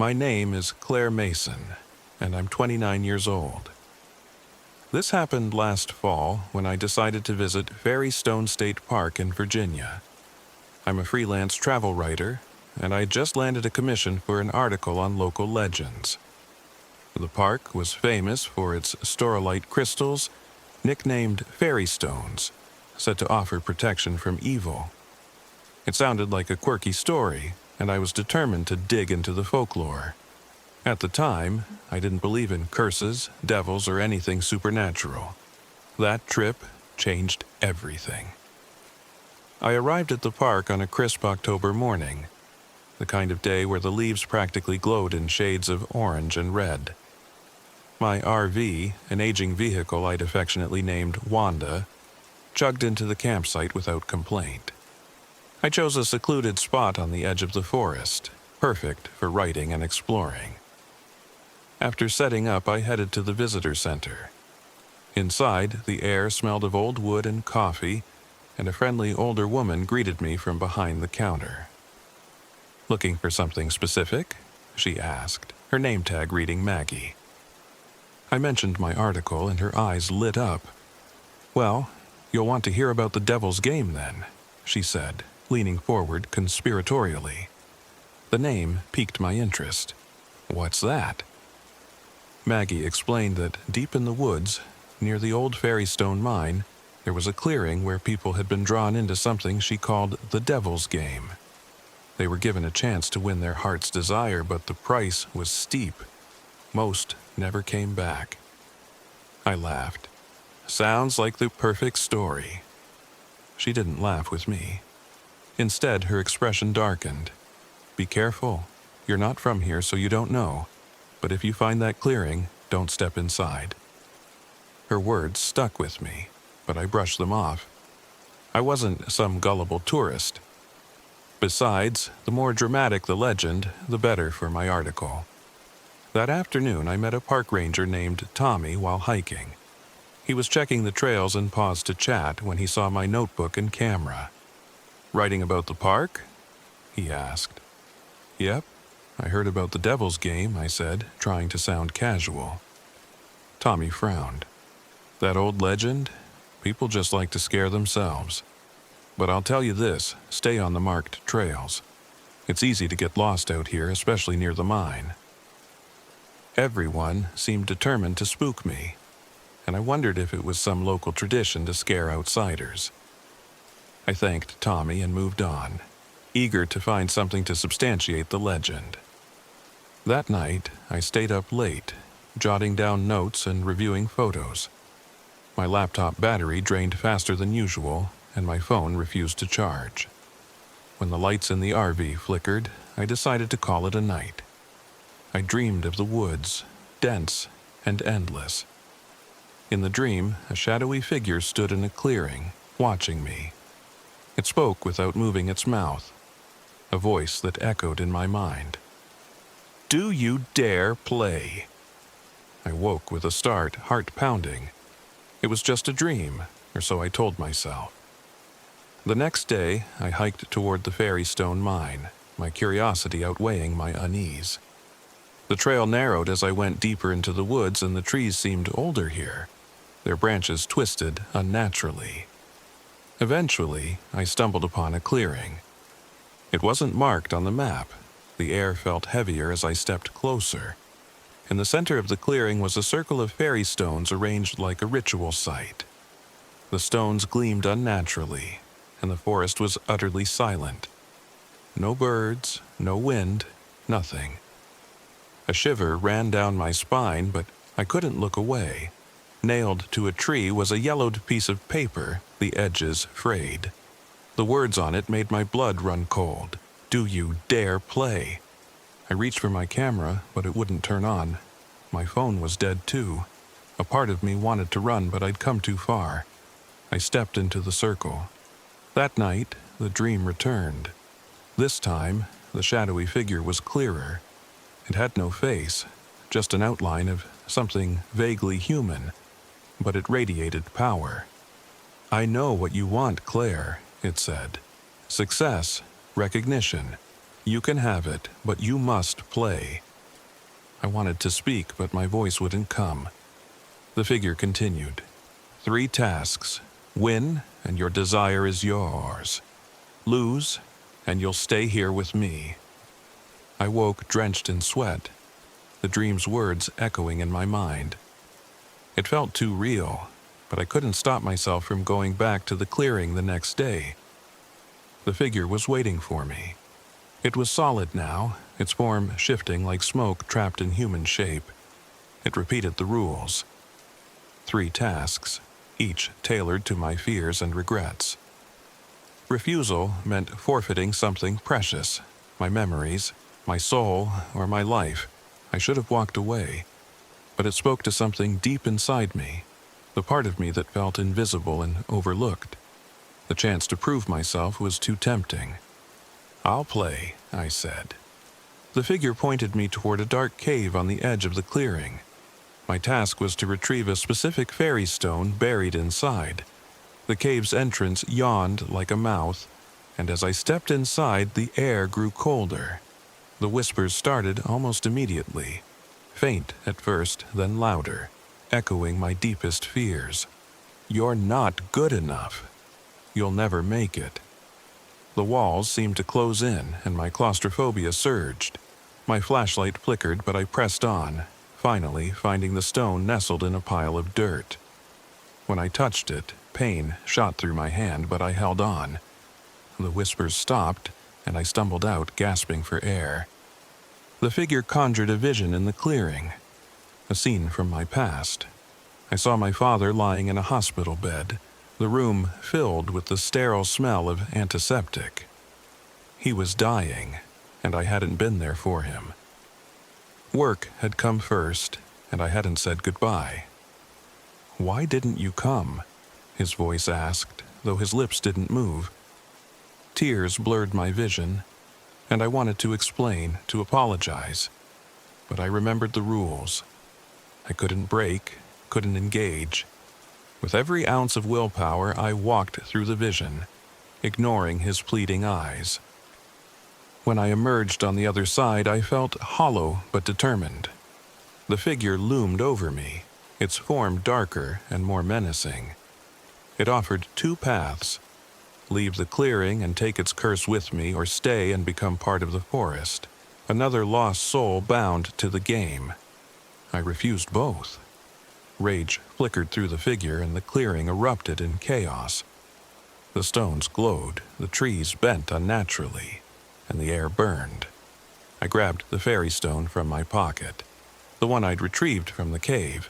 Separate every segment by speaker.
Speaker 1: My name is Claire Mason, and I'm 29 years old. This happened last fall when I decided to visit Fairy Stone State Park in Virginia. I'm a freelance travel writer, and I just landed a commission for an article on local legends. The park was famous for its staurolite crystals, nicknamed fairy stones, said to offer protection from evil. It sounded like a quirky story, and I was determined to dig into the folklore. At the time, I didn't believe in curses, devils, or anything supernatural. That trip changed everything. I arrived at the park on a crisp October morning, the kind of day where the leaves practically glowed in shades of orange and red. My RV, an aging vehicle I'd affectionately named Wanda, chugged into the campsite without complaint. I chose a secluded spot on the edge of the forest, perfect for writing and exploring. After setting up, I headed to the visitor center. Inside, the air smelled of old wood and coffee, and a friendly older woman greeted me from behind the counter. "Looking for something specific?" she asked, her name tag reading Maggie. I mentioned my article, and her eyes lit up. "Well, you'll want to hear about the Devil's Game then," she said, leaning forward conspiratorially. The name piqued my interest. "What's that?" Maggie explained that deep in the woods, near the old Fairy Stone mine, there was a clearing where people had been drawn into something she called the Devil's Game. They were given a chance to win their heart's desire, but the price was steep. Most never came back. I laughed. "Sounds like the perfect story." She didn't laugh with me. Instead, her expression darkened. "Be careful. You're not from here, so you don't know. But if you find that clearing, don't step inside." Her words stuck with me, but I brushed them off. I wasn't some gullible tourist. Besides, the more dramatic the legend, the better for my article. That afternoon, I met a park ranger named Tommy while hiking. He was checking the trails and paused to chat when he saw my notebook and camera. "Writing about the park?" he asked. "Yep. I heard about the Devil's Game," I said, trying to sound casual. Tommy frowned. "That old legend? People just like to scare themselves. But I'll tell you this, stay on the marked trails. It's easy to get lost out here, especially near the mine." Everyone seemed determined to spook me, and I wondered if it was some local tradition to scare outsiders. I thanked Tommy and moved on, eager to find something to substantiate the legend. That night, I stayed up late, jotting down notes and reviewing photos. My laptop battery drained faster than usual, and my phone refused to charge. When the lights in the RV flickered, I decided to call it a night. I dreamed of the woods, dense and endless. In the dream, a shadowy figure stood in a clearing, watching me. It spoke without moving its mouth, a voice that echoed in my mind. "Do you dare play?" I woke with a start, heart pounding. It was just a dream, or so I told myself. The next day, I hiked toward the Fairy Stone mine, my curiosity outweighing my unease. The trail narrowed as I went deeper into the woods, and the trees seemed older here, their branches twisted unnaturally. Eventually, I stumbled upon a clearing. It wasn't marked on the map. The air felt heavier as I stepped closer. In the center of the clearing was a circle of fairy stones arranged like a ritual site. The stones gleamed unnaturally, and the forest was utterly silent. No birds, no wind, nothing. A shiver ran down my spine, but I couldn't look away. Nailed to a tree was a yellowed piece of paper, the edges frayed. The words on it made my blood run cold. "Do you dare play?" I reached for my camera, but it wouldn't turn on. My phone was dead too. A part of me wanted to run, but I'd come too far. I stepped into the circle. That night, the dream returned. This time, the shadowy figure was clearer. It had no face, just an outline of something vaguely human, but it radiated power. "I know what you want, Claire," it said. "Success, recognition. You can have it, but you must play. I wanted to speak, but my voice wouldn't come. The figure continued. 3 tasks. Win, and your desire is yours. Lose, and you'll stay here with me. I woke drenched in sweat, the dream's words echoing in my mind. It felt too real, but I couldn't stop myself from going back to the clearing the next day. The figure was waiting for me. It was solid now, its form shifting like smoke trapped in human shape. It repeated the rules. 3 tasks, each tailored to my fears and regrets. Refusal meant forfeiting something precious, my memories, my soul, or my life. I should have walked away, but it spoke to something deep inside me, the part of me that felt invisible and overlooked. The chance to prove myself was too tempting. "I'll play," I said. The figure pointed me toward a dark cave on the edge of the clearing. My task was to retrieve a specific fairy stone buried inside. The cave's entrance yawned like a mouth, and as I stepped inside, the air grew colder. The whispers started almost immediately, faint at first, then louder, echoing my deepest fears. "You're not good enough. You'll never make it." The walls seemed to close in, and my claustrophobia surged. My flashlight flickered, but I pressed on, finally finding the stone nestled in a pile of dirt. When I touched it, pain shot through my hand, but I held on. The whispers stopped, and I stumbled out, gasping for air. The figure conjured a vision in the clearing, a scene from my past. I saw my father lying in a hospital bed, the room filled with the sterile smell of antiseptic. He was dying, and I hadn't been there for him. Work had come first, and I hadn't said goodbye. "Why didn't you come?" his voice asked, though his lips didn't move. Tears blurred my vision, and I wanted to explain, to apologize. But I remembered the rules. I couldn't break, couldn't engage. With every ounce of willpower, I walked through the vision, ignoring his pleading eyes. When I emerged on the other side, I felt hollow but determined. The figure loomed over me, its form darker and more menacing. It offered 2 paths: leave the clearing and take its curse with me, or stay and become part of the forest, another lost soul bound to the game. I refused both. Rage flickered through the figure, and the clearing erupted in chaos. The stones glowed, the trees bent unnaturally, and the air burned. I grabbed the fairy stone from my pocket, the one I'd retrieved from the cave,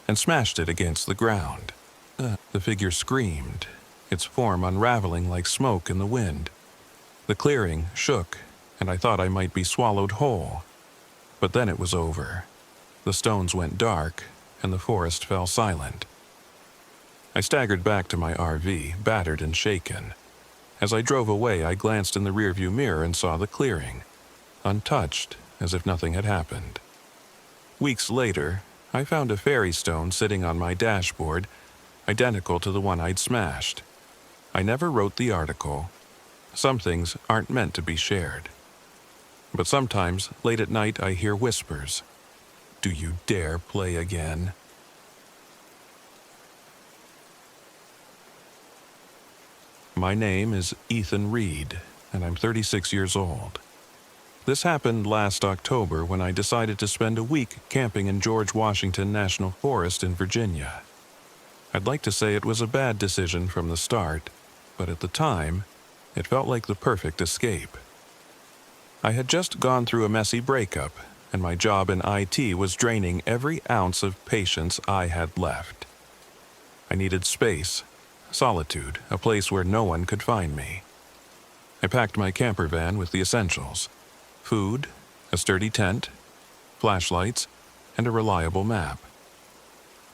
Speaker 1: and smashed it against the ground. The figure screamed, its form unraveling like smoke in the wind. The clearing shook, and I thought I might be swallowed whole. But then it was over. The stones went dark, and the forest fell silent. I staggered back to my RV, battered and shaken. As I drove away, I glanced in the rearview mirror and saw the clearing, untouched, as if nothing had happened. Weeks later, I found a fairy stone sitting on my dashboard, identical to the one I'd smashed. I never wrote the article. Some things aren't meant to be shared. But sometimes, late at night, I hear whispers. Do you dare play again? My name is Ethan Reed, and I'm 36 years old. This happened last October when I decided to spend a week camping in George Washington National Forest in Virginia. I'd like to say it was a bad decision from the start, but at the time, it felt like the perfect escape. I had just gone through a messy breakup, and my job in IT was draining every ounce of patience I had left. I needed space, solitude, a place where no one could find me. I packed my camper van with the essentials: food, a sturdy tent, flashlights, and a reliable map.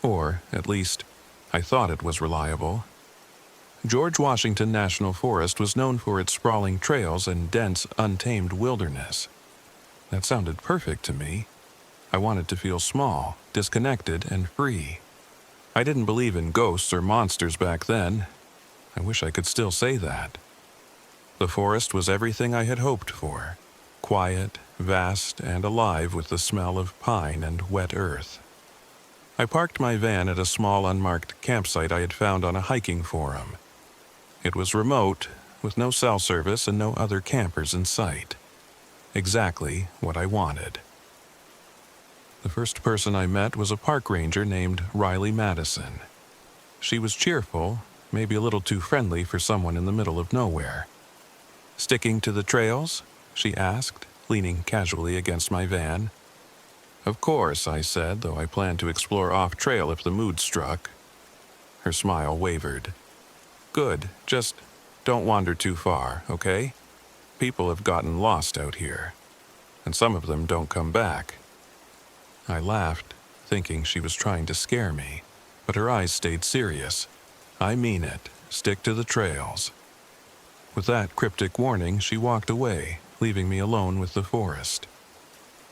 Speaker 1: Or, at least, I thought it was reliable. George Washington National Forest was known for its sprawling trails and dense, untamed wilderness. That sounded perfect to me. I wanted to feel small, disconnected, and free. I didn't believe in ghosts or monsters back then. I wish I could still say that. The forest was everything I had hoped for: quiet, vast and alive with the smell of pine and wet earth. I parked my van at a small unmarked campsite I had found on a hiking forum. It was remote, with no cell service and no other campers in sight. Exactly what I wanted. The first person I met was a park ranger named Riley Madison. She was cheerful, maybe a little too friendly for someone in the middle of nowhere. "Sticking to the trails?" she asked, leaning casually against my van. "Of course," I said, though I planned to explore off-trail if the mood struck. Her smile wavered. "Good, just don't wander too far, okay? People have gotten lost out here, and some of them don't come back." I laughed, thinking she was trying to scare me, but her eyes stayed serious. "I mean it. Stick to the trails." With that cryptic warning, she walked away, leaving me alone with the forest.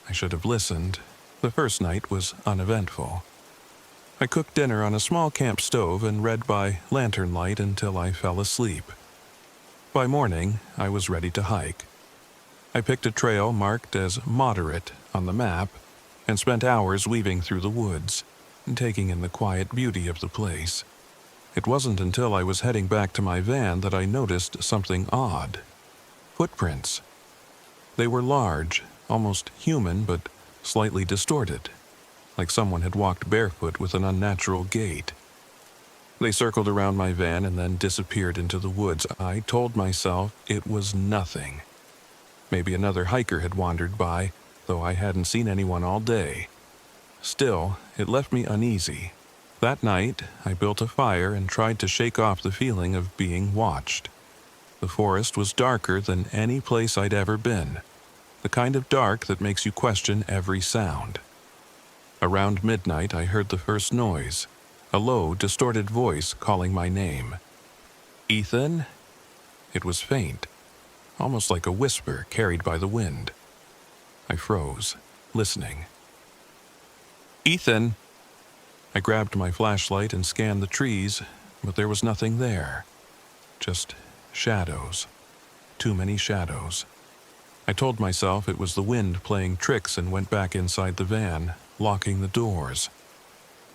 Speaker 1: I should have listened. The first night was uneventful. I cooked dinner on a small camp stove and read by lantern light until I fell asleep. By morning, I was ready to hike. I picked a trail marked as moderate on the map and spent hours weaving through the woods, taking in the quiet beauty of the place. It wasn't until I was heading back to my van that I noticed something odd. Footprints. They were large, almost human, but slightly distorted, like someone had walked barefoot with an unnatural gait. They circled around my van and then disappeared into the woods. I told myself it was nothing. Maybe another hiker had wandered by, though I hadn't seen anyone all day. Still, it left me uneasy. That night, I built a fire and tried to shake off the feeling of being watched. The forest was darker than any place I'd ever been, the kind of dark that makes you question every sound. Around midnight, I heard the first noise, a low, distorted voice calling my name. "Ethan?" It was faint, almost like a whisper carried by the wind. I froze, listening. "Ethan!" I grabbed my flashlight and scanned the trees, but there was nothing there. Just shadows. Too many shadows. I told myself it was the wind playing tricks and went back inside the van, locking the doors.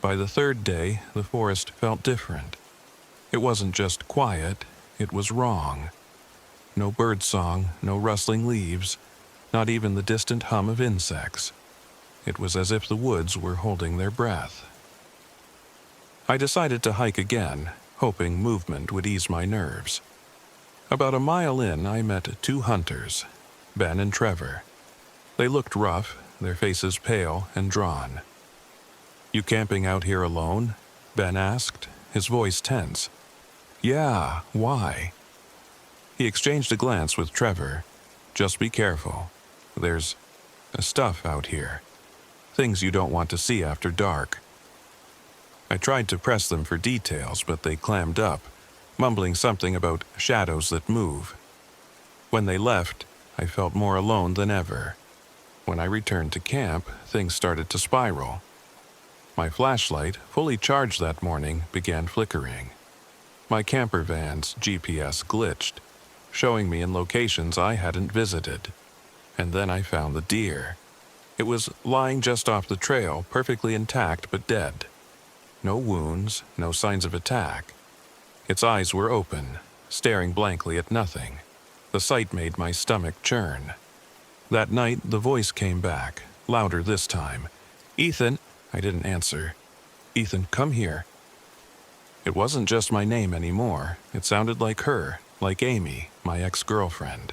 Speaker 1: By the third day, the forest felt different. It wasn't just quiet, it was wrong. No birdsong, no rustling leaves, not even the distant hum of insects. It was as if the woods were holding their breath. I decided to hike again, hoping movement would ease my nerves. About a mile in, I met two hunters, Ben and Trevor. They looked rough, their faces pale and drawn. "You camping out here alone?" Ben asked, his voice tense. "Yeah, why?" He exchanged a glance with Trevor. "Just be careful. There's stuff out here. Things you don't want to see after dark." I tried to press them for details, but they clammed up, mumbling something about shadows that move. When they left, I felt more alone than ever. When I returned to camp, things started to spiral. My flashlight, fully charged that morning, began flickering. My camper van's GPS glitched, showing me in locations I hadn't visited. And then I found the deer. It was lying just off the trail, perfectly intact but dead. No wounds, no signs of attack. Its eyes were open, staring blankly at nothing. The sight made my stomach churn. That night, the voice came back, louder this time. "Ethan!" I didn't answer. "Ethan, come here." It wasn't just my name anymore. It sounded like her, like Amy, my ex-girlfriend.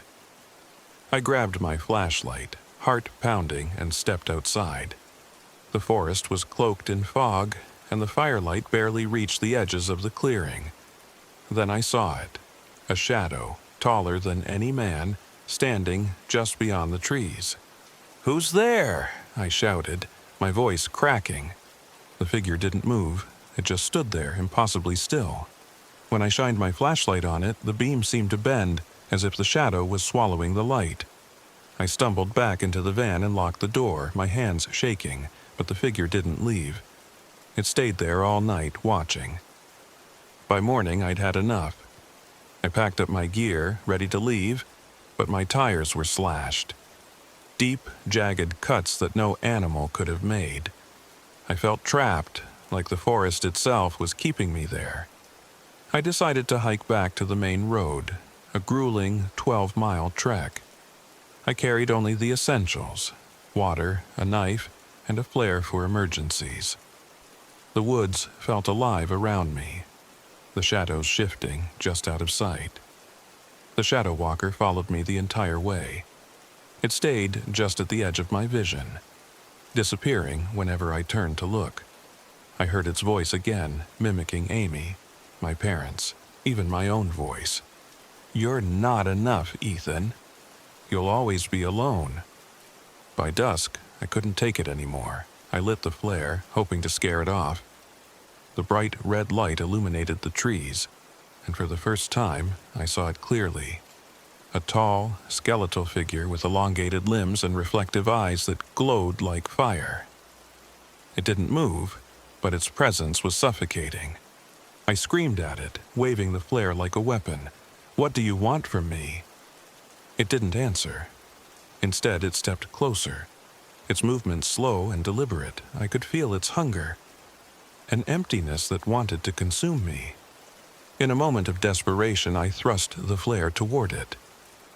Speaker 1: I grabbed my flashlight, heart pounding, and stepped outside. The forest was cloaked in fog, and the firelight barely reached the edges of the clearing. Then I saw it, a shadow, taller than any man, standing just beyond the trees. "Who's there?" I shouted, my voice cracking. The figure didn't move. It just stood there, impossibly still. When I shined my flashlight on it, the beam seemed to bend, as if the shadow was swallowing the light. I stumbled back into the van and locked the door, my hands shaking, but the figure didn't leave. It stayed there all night, watching. By morning, I'd had enough. I packed up my gear, ready to leave, but my tires were slashed. deep, jagged cuts that no animal could have made. I felt trapped, like the forest itself was keeping me there. I decided to hike back to the main road, a grueling 12-mile trek. I carried only the essentials: water, a knife, and a flare for emergencies. The woods felt alive around me, the shadows shifting just out of sight. The shadow walker followed me the entire way. It stayed just at the edge of my vision, disappearing whenever I turned to look. I heard its voice again, mimicking Amy, my parents, even my own voice. "You're not enough, Ethan. You'll always be alone." By dusk, I couldn't take it anymore. I lit the flare, hoping to scare it off. The bright red light illuminated the trees, and for the first time, I saw it clearly. A tall, skeletal figure with elongated limbs and reflective eyes that glowed like fire. It didn't move, but its presence was suffocating. I screamed at it, waving the flare like a weapon. "What do you want from me?" It didn't answer. Instead, it stepped closer. Its movements slow and deliberate. I could feel its hunger, an emptiness that wanted to consume me. In a moment of desperation, I thrust the flare toward it.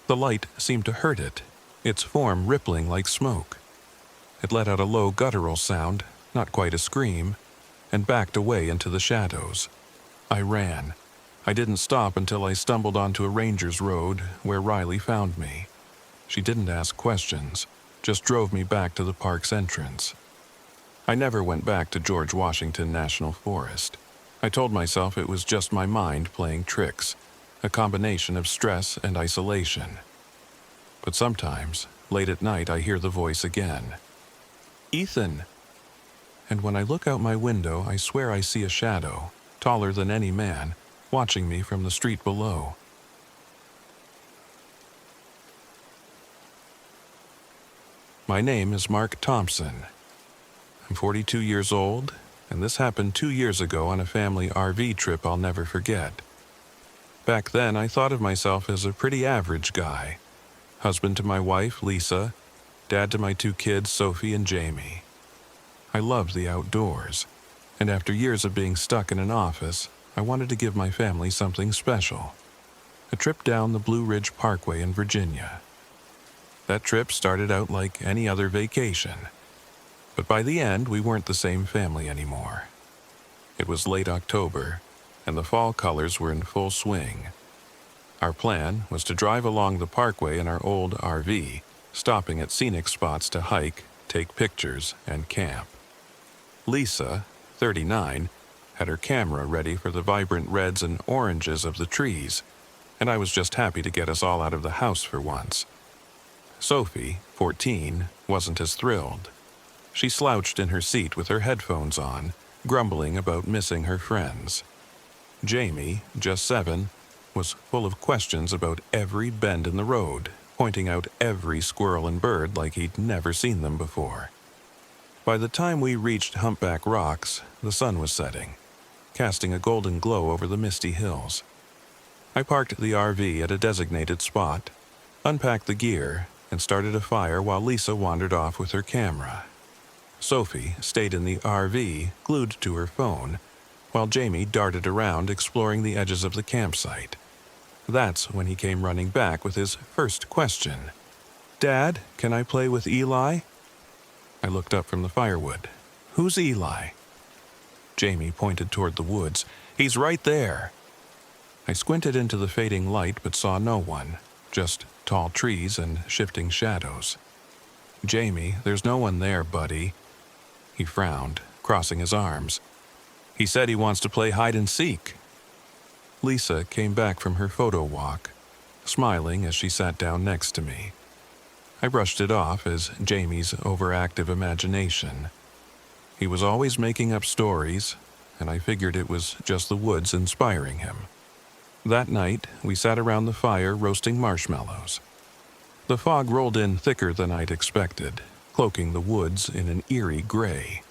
Speaker 1: The light seemed to hurt it, its form rippling like smoke. It let out a low guttural sound, not quite a scream, and backed away into the shadows. I ran. I didn't stop until I stumbled onto a ranger's road where Riley found me. She didn't ask questions, just drove me back to the park's entrance. I never went back to George Washington National Forest. I told myself it was just my mind playing tricks, a combination of stress and isolation. But sometimes, late at night, I hear the voice again. "Ethan!" And when I look out my window, I swear I see a shadow, taller than any man, watching me from the street below. My name is Mark Thompson. I'm 42 years old, and this happened 2 years ago on a family RV trip I'll never forget. Back then, I thought of myself as a pretty average guy. Husband to my wife, Lisa, dad to my 2 kids, Sophie and Jamie. I loved the outdoors, and after years of being stuck in an office, I wanted to give my family something special. A trip down the Blue Ridge Parkway in Virginia. That trip started out like any other vacation, but by the end, we weren't the same family anymore. It was late October, and the fall colors were in full swing. Our plan was to drive along the parkway in our old RV, stopping at scenic spots to hike, take pictures, and camp. Lisa, 39, had her camera ready for the vibrant reds and oranges of the trees, and I was just happy to get us all out of the house for once. Sophie, 14, wasn't as thrilled. She slouched in her seat with her headphones on, grumbling about missing her friends. Jamie, just 7, was full of questions about every bend in the road, pointing out every squirrel and bird like he'd never seen them before. By the time we reached Humpback Rocks, the sun was setting, casting a golden glow over the misty hills. I parked the RV at a designated spot, unpacked the gear, and started a fire while Lisa wandered off with her camera. Sophie stayed in the RV, glued to her phone, while Jamie darted around exploring the edges of the campsite. That's when he came running back with his first question. "Dad, can I play with Eli?" I looked up from the firewood. "Who's Eli?" Jamie pointed toward the woods. "He's right there." I squinted into the fading light but saw no one, just tall trees and shifting shadows. "Jamie, there's no one there, buddy." He frowned, crossing his arms. "He said he wants to play hide and seek." Lisa came back from her photo walk, smiling as she sat down next to me. I brushed it off as Jamie's overactive imagination. He was always making up stories, and I figured it was just the woods inspiring him. That night, we sat around the fire roasting marshmallows. The fog rolled in thicker than I'd expected, cloaking the woods in an eerie gray.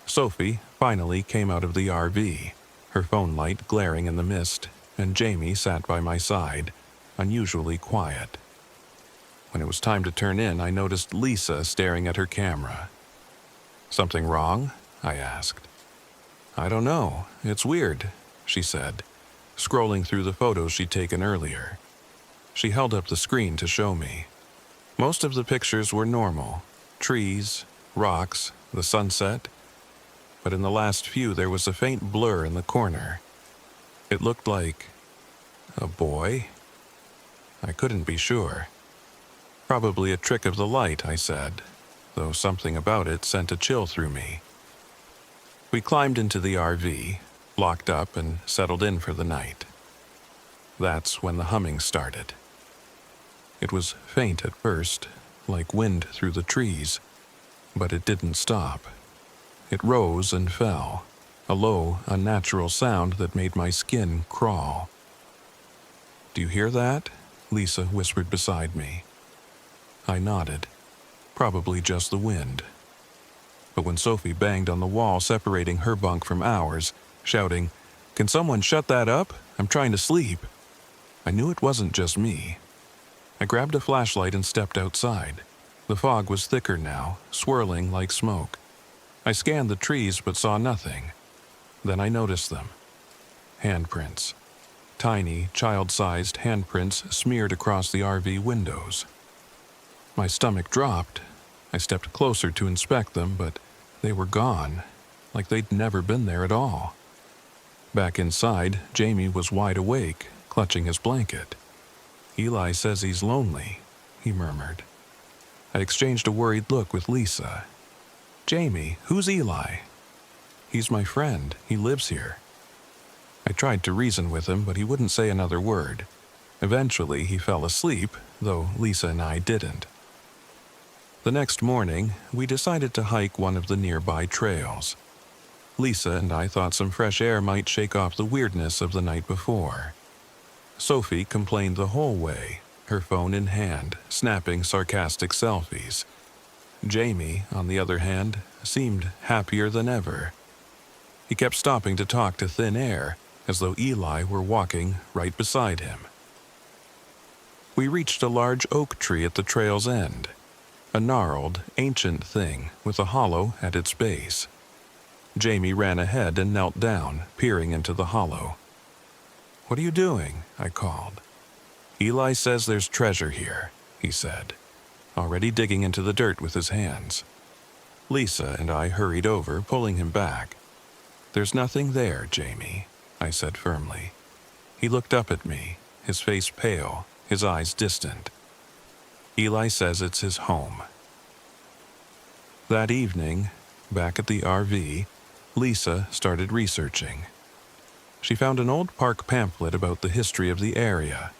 Speaker 1: Sophie finally came out of the RV, her phone light glaring in the mist, and Jamie sat by my side, unusually quiet. When it was time to turn in, I noticed Lisa staring at her camera. "Something wrong?" I asked. "I don't know. It's weird," she said, scrolling through the photos she'd taken earlier. She held up the screen to show me. Most of the pictures were normal: trees, rocks, the sunset. But in the last few there was a faint blur in the corner. It looked like a boy. I couldn't be sure. "Probably a trick of the light," I said, though something about it sent a chill through me. We climbed into the RV, locked up, and settled in for the night. That's when the humming started. It was faint at first, like wind through the trees, but it didn't stop. It rose and fell, a low, unnatural sound that made my skin crawl. "Do you hear that?" Lisa whispered beside me. I nodded. Probably just the wind. But when Sophie banged on the wall separating her bunk from ours, shouting, "Can someone shut that up? I'm trying to sleep," I knew it wasn't just me. I grabbed a flashlight and stepped outside. The fog was thicker now, swirling like smoke. I scanned the trees but saw nothing. Then I noticed them. Handprints. Tiny, child-sized handprints smeared across the RV windows. My stomach dropped. I stepped closer to inspect them, but they were gone, like they'd never been there at all. Back inside, Jamie was wide awake, clutching his blanket. "Eli says he's lonely," he murmured. I exchanged a worried look with Lisa. "Jamie, who's Eli?" "He's my friend. He lives here." I tried to reason with him, but he wouldn't say another word. Eventually, he fell asleep, though Lisa and I didn't. The next morning, we decided to hike one of the nearby trails. Lisa and I thought some fresh air might shake off the weirdness of the night before. Sophie complained the whole way, her phone in hand, snapping sarcastic selfies. Jamie, on the other hand, seemed happier than ever. He kept stopping to talk to thin air, as though Eli were walking right beside him. We reached a large oak tree at the trail's end, a gnarled, ancient thing with a hollow at its base. Jamie ran ahead and knelt down, peering into the hollow. "What are you doing?" I called. "Eli says there's treasure here," he said, already digging into the dirt with his hands. Lisa and I hurried over, pulling him back. "There's nothing there, Jamie," I said firmly. He looked up at me, his face pale, his eyes distant. "Eli says it's his home." That evening, back at the RV, Lisa started researching. She found an old park pamphlet about the history of the area.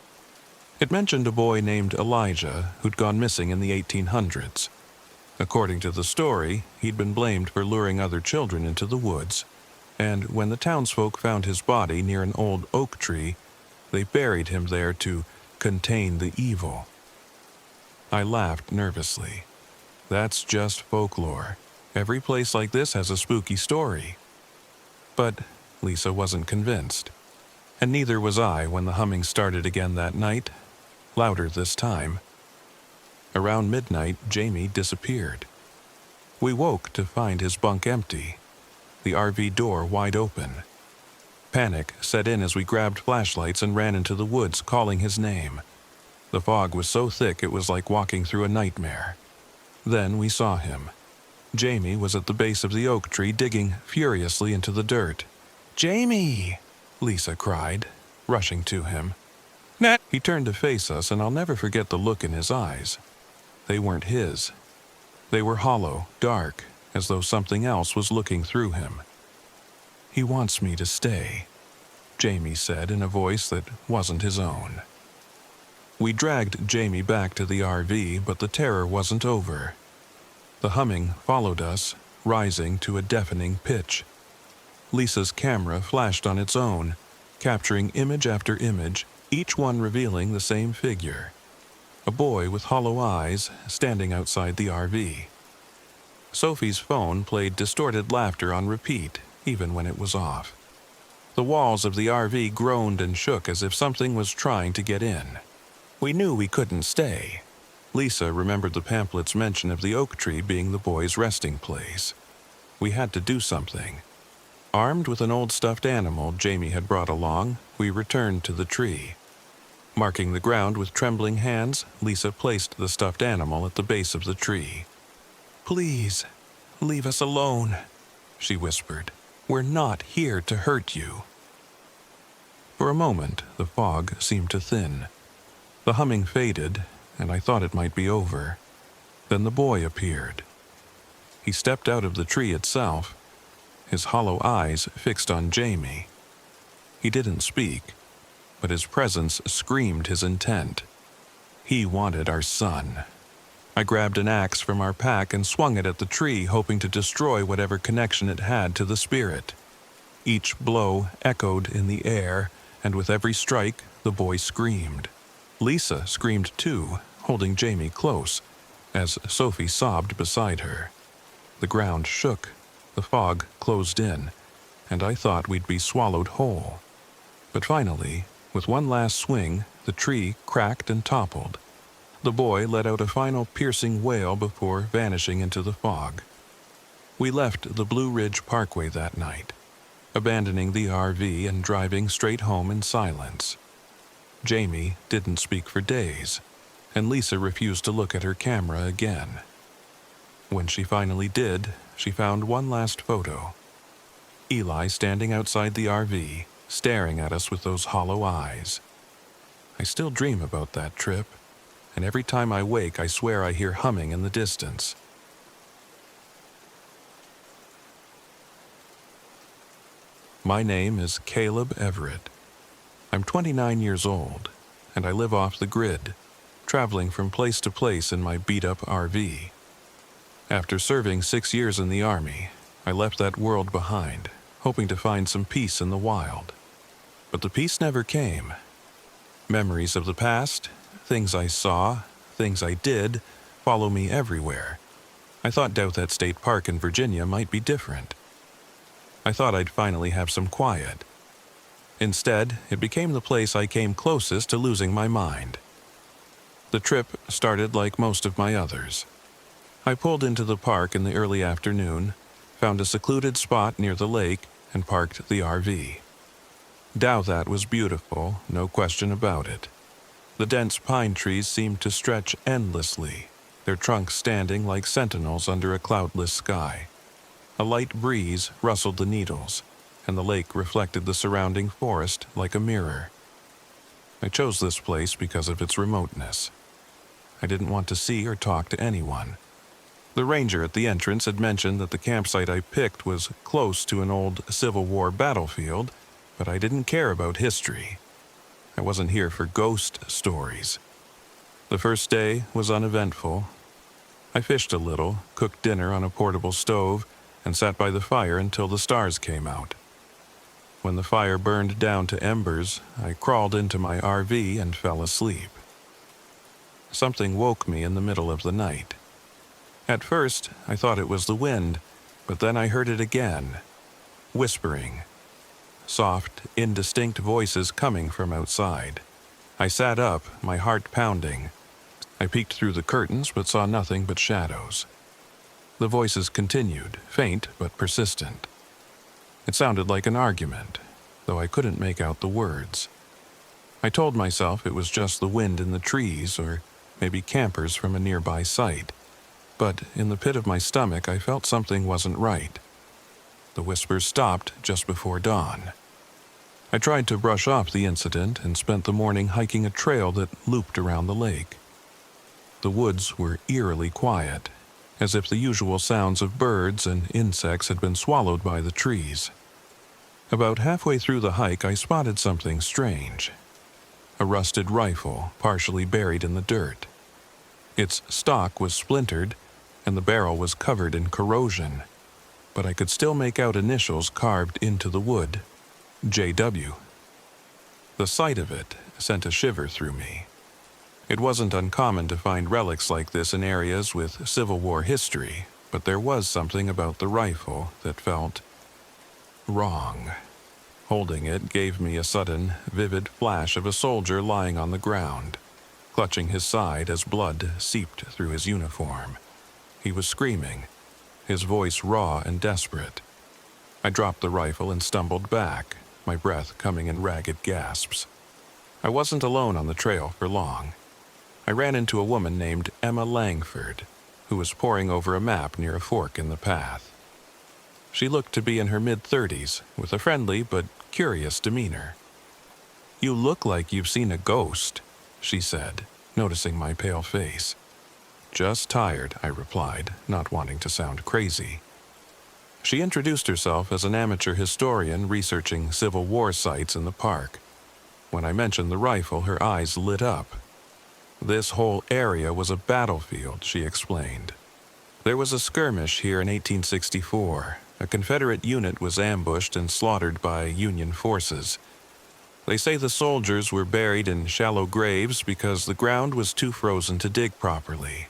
Speaker 1: It mentioned a boy named Elijah who'd gone missing in the 1800s. According to the story, he'd been blamed for luring other children into the woods, and when the townsfolk found his body near an old oak tree, they buried him there to contain the evil. I laughed nervously. That's just folklore. Every place like this has a spooky story. But Lisa wasn't convinced. And neither was I when the humming started again that night, louder this time. Around midnight, Jamie disappeared. We woke to find his bunk empty, the RV door wide open. Panic set in as we grabbed flashlights and ran into the woods calling his name. The fog was so thick it was like walking through a nightmare. Then we saw him. Jamie was at the base of the oak tree digging furiously into the dirt. "Jamie!" Lisa cried, rushing to him. "Nah!" He turned to face us, and I'll never forget the look in his eyes. They weren't his. They were hollow, dark, as though something else was looking through him. "He wants me to stay," Jamie said in a voice that wasn't his own. We dragged Jamie back to the RV, but the terror wasn't over. The humming followed us, rising to a deafening pitch. Lisa's camera flashed on its own, capturing image after image, each one revealing the same figure. A boy with hollow eyes standing outside the RV. Sophie's phone played distorted laughter on repeat, even when it was off. The walls of the RV groaned and shook as if something was trying to get in. We knew we couldn't stay. Lisa remembered the pamphlet's mention of the oak tree being the boys' resting place. We had to do something. Armed with an old stuffed animal Jamie had brought along, we returned to the tree. Marking the ground with trembling hands, Lisa placed the stuffed animal at the base of the tree. "Please, leave us alone," she whispered. "We're not here to hurt you." For a moment, the fog seemed to thin. The humming faded, and I thought it might be over. Then the boy appeared. He stepped out of the tree itself, his hollow eyes fixed on Jamie. He didn't speak, but his presence screamed his intent. He wanted our son. I grabbed an axe from our pack and swung it at the tree, hoping to destroy whatever connection it had to the spirit. Each blow echoed in the air, and with every strike, the boy screamed. Lisa screamed too, holding Jamie close, as Sophie sobbed beside her. The ground shook, the fog closed in, and I thought we'd be swallowed whole. But finally, with one last swing, the tree cracked and toppled. The boy let out a final piercing wail before vanishing into the fog. We left the Blue Ridge Parkway that night, abandoning the RV and driving straight home in silence. Jamie didn't speak for days, and Lisa refused to look at her camera again. When she finally did, she found one last photo. Eli standing outside the RV, staring at us with those hollow eyes. I still dream about that trip, and every time I wake I swear I hear humming in the distance. My name is Caleb Everett. I'm 29 years old, and I live off the grid, traveling from place to place in my beat-up RV. After serving 6 years in the Army, I left that world behind, hoping to find some peace in the wild. But the peace never came. Memories of the past, things I saw, things I did, follow me everywhere. I thought Douthat State Park in Virginia might be different. I thought I'd finally have some quiet. Instead, it became the place I came closest to losing my mind. The trip started like most of my others. I pulled into the park in the early afternoon, found a secluded spot near the lake, and parked the RV. Douthat was beautiful, no question about it. The dense pine trees seemed to stretch endlessly, their trunks standing like sentinels under a cloudless sky. A light breeze rustled the needles, and the lake reflected the surrounding forest like a mirror. I chose this place because of its remoteness. I didn't want to see or talk to anyone. The ranger at the entrance had mentioned that the campsite I picked was close to an old Civil War battlefield, but I didn't care about history. I wasn't here for ghost stories. The first day was uneventful. I fished a little, cooked dinner on a portable stove, and sat by the fire until the stars came out. When the fire burned down to embers, I crawled into my RV and fell asleep. Something woke me in the middle of the night. At first, I thought it was the wind, but then I heard it again, whispering. Soft, indistinct voices coming from outside. I sat up, my heart pounding. I peeked through the curtains but saw nothing but shadows. The voices continued, faint but persistent. It sounded like an argument, though I couldn't make out the words. I told myself it was just the wind in the trees, or maybe campers from a nearby site. But in the pit of my stomach, I felt something wasn't right. The whispers stopped just before dawn. I tried to brush off the incident and spent the morning hiking a trail that looped around the lake. The woods were eerily quiet, as if the usual sounds of birds and insects had been swallowed by the trees. About halfway through the hike, I spotted something strange. A rusted rifle, partially buried in the dirt. Its stock was splintered, and the barrel was covered in corrosion, but I could still make out initials carved into the wood. J.W. The sight of it sent a shiver through me. It wasn't uncommon to find relics like this in areas with Civil War history, but there was something about the rifle that felt wrong. Holding it gave me a sudden, vivid flash of a soldier lying on the ground. clutching his side as blood seeped through his uniform. He was screaming, his voice raw and desperate. I dropped the rifle and stumbled back, my breath coming in ragged gasps. I wasn't alone on the trail for long. I ran into a woman named Emma Langford, who was poring over a map near a fork in the path. She looked to be in her mid-30s, with a friendly but curious demeanor. "You look like you've seen a ghost," she said, noticing my pale face. "Just tired," I replied, not wanting to sound crazy. She introduced herself as an amateur historian researching Civil War sites in the park. When I mentioned the rifle, her eyes lit up. "This whole area was a battlefield," she explained. "There was a skirmish here in 1864. A Confederate unit was ambushed and slaughtered by Union forces. They say the soldiers were buried in shallow graves because the ground was too frozen to dig properly."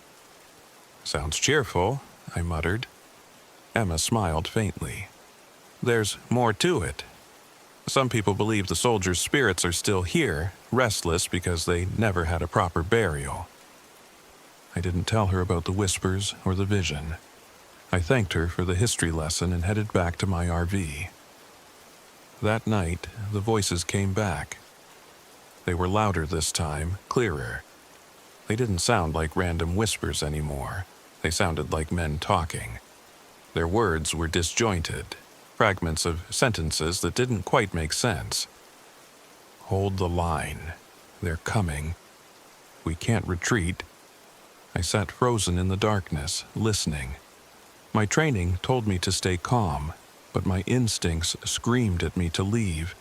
Speaker 1: "Sounds cheerful," I muttered. Emma smiled faintly. "There's more to it. Some people believe the soldiers' spirits are still here, restless because they never had a proper burial." I didn't tell her about the whispers or the vision. I thanked her for the history lesson and headed back to my RV. That night, the voices came back. They were louder this time, clearer. They didn't sound like random whispers anymore. They sounded like men talking. Their words were disjointed, fragments of sentences that didn't quite make sense. "Hold the line. They're coming. We can't retreat." I sat frozen in the darkness, listening. My training told me to stay calm, but my instincts screamed at me to leave.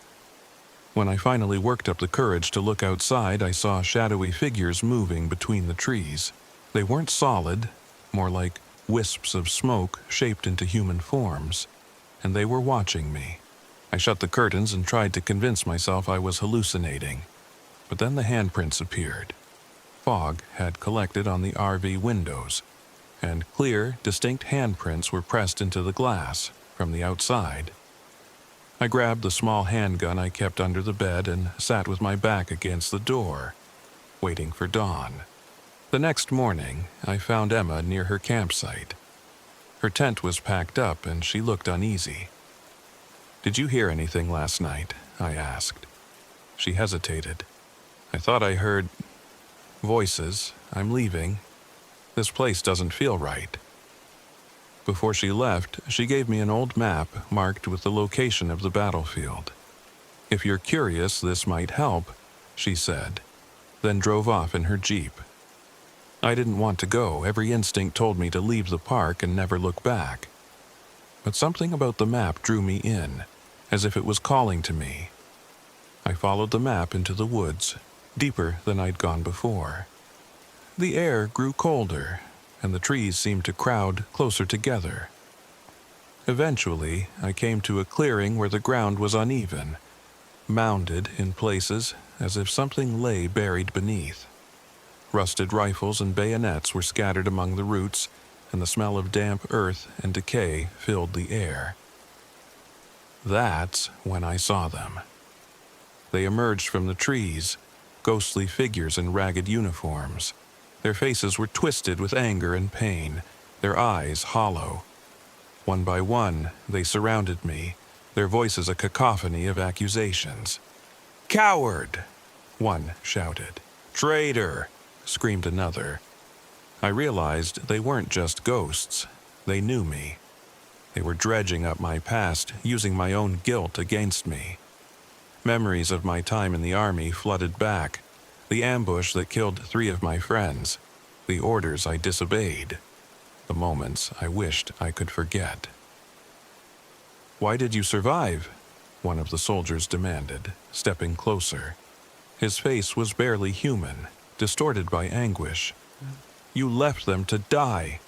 Speaker 1: When I finally worked up the courage to look outside, I saw shadowy figures moving between the trees. They weren't solid, more like wisps of smoke shaped into human forms, and they were watching me. I shut the curtains and tried to convince myself I was hallucinating. But then the handprints appeared. Fog had collected on the RV windows, and clear, distinct handprints were pressed into the glass from the outside. I grabbed the small handgun I kept under the bed and sat with my back against the door, waiting for dawn. The next morning, I found Emma near her campsite. Her tent was packed up and she looked uneasy. "Did you hear anything last night?" I asked. She hesitated. "I thought I heard voices. I'm leaving. This place doesn't feel right." Before she left, she gave me an old map marked with the location of the battlefield. "If you're curious, this might help," she said, then drove off in her Jeep. I didn't want to go. Every instinct told me to leave the park and never look back. But something about the map drew me in, as if it was calling to me. I followed the map into the woods, deeper than I'd gone before. The air grew colder, and the trees seemed to crowd closer together. Eventually, I came to a clearing where the ground was uneven, mounded in places as if something lay buried beneath. Rusted rifles and bayonets were scattered among the roots, and the smell of damp earth and decay filled the air. That's when I saw them. They emerged from the trees, ghostly figures in ragged uniforms. Their faces were twisted with anger and pain, their eyes hollow. One by one, they surrounded me, their voices a cacophony of accusations. "Coward!" one shouted. "Traitor!" screamed another. I realized they weren't just ghosts. They knew me. They were dredging up my past, using my own guilt against me. Memories of my time in the army flooded back. The ambush that killed 3 of my friends. The orders I disobeyed. The moments I wished I could forget. "Why did you survive?" one of the soldiers demanded, stepping closer. His face was barely human, distorted by anguish. "You left them to die."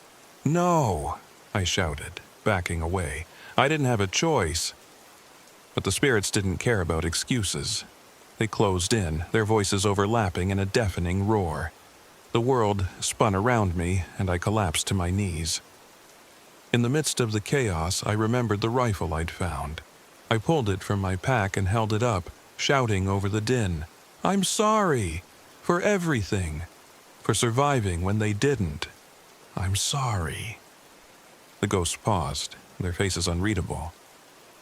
Speaker 1: "No!" I shouted, backing away. "I didn't have a choice." But the spirits didn't care about excuses. They closed in, their voices overlapping in a deafening roar. The world spun around me, and I collapsed to my knees. In the midst of the chaos, I remembered the rifle I'd found. I pulled it from my pack and held it up, shouting over the din. "I'm sorry! For everything. For surviving when they didn't. I'm sorry." The ghosts paused, their faces unreadable.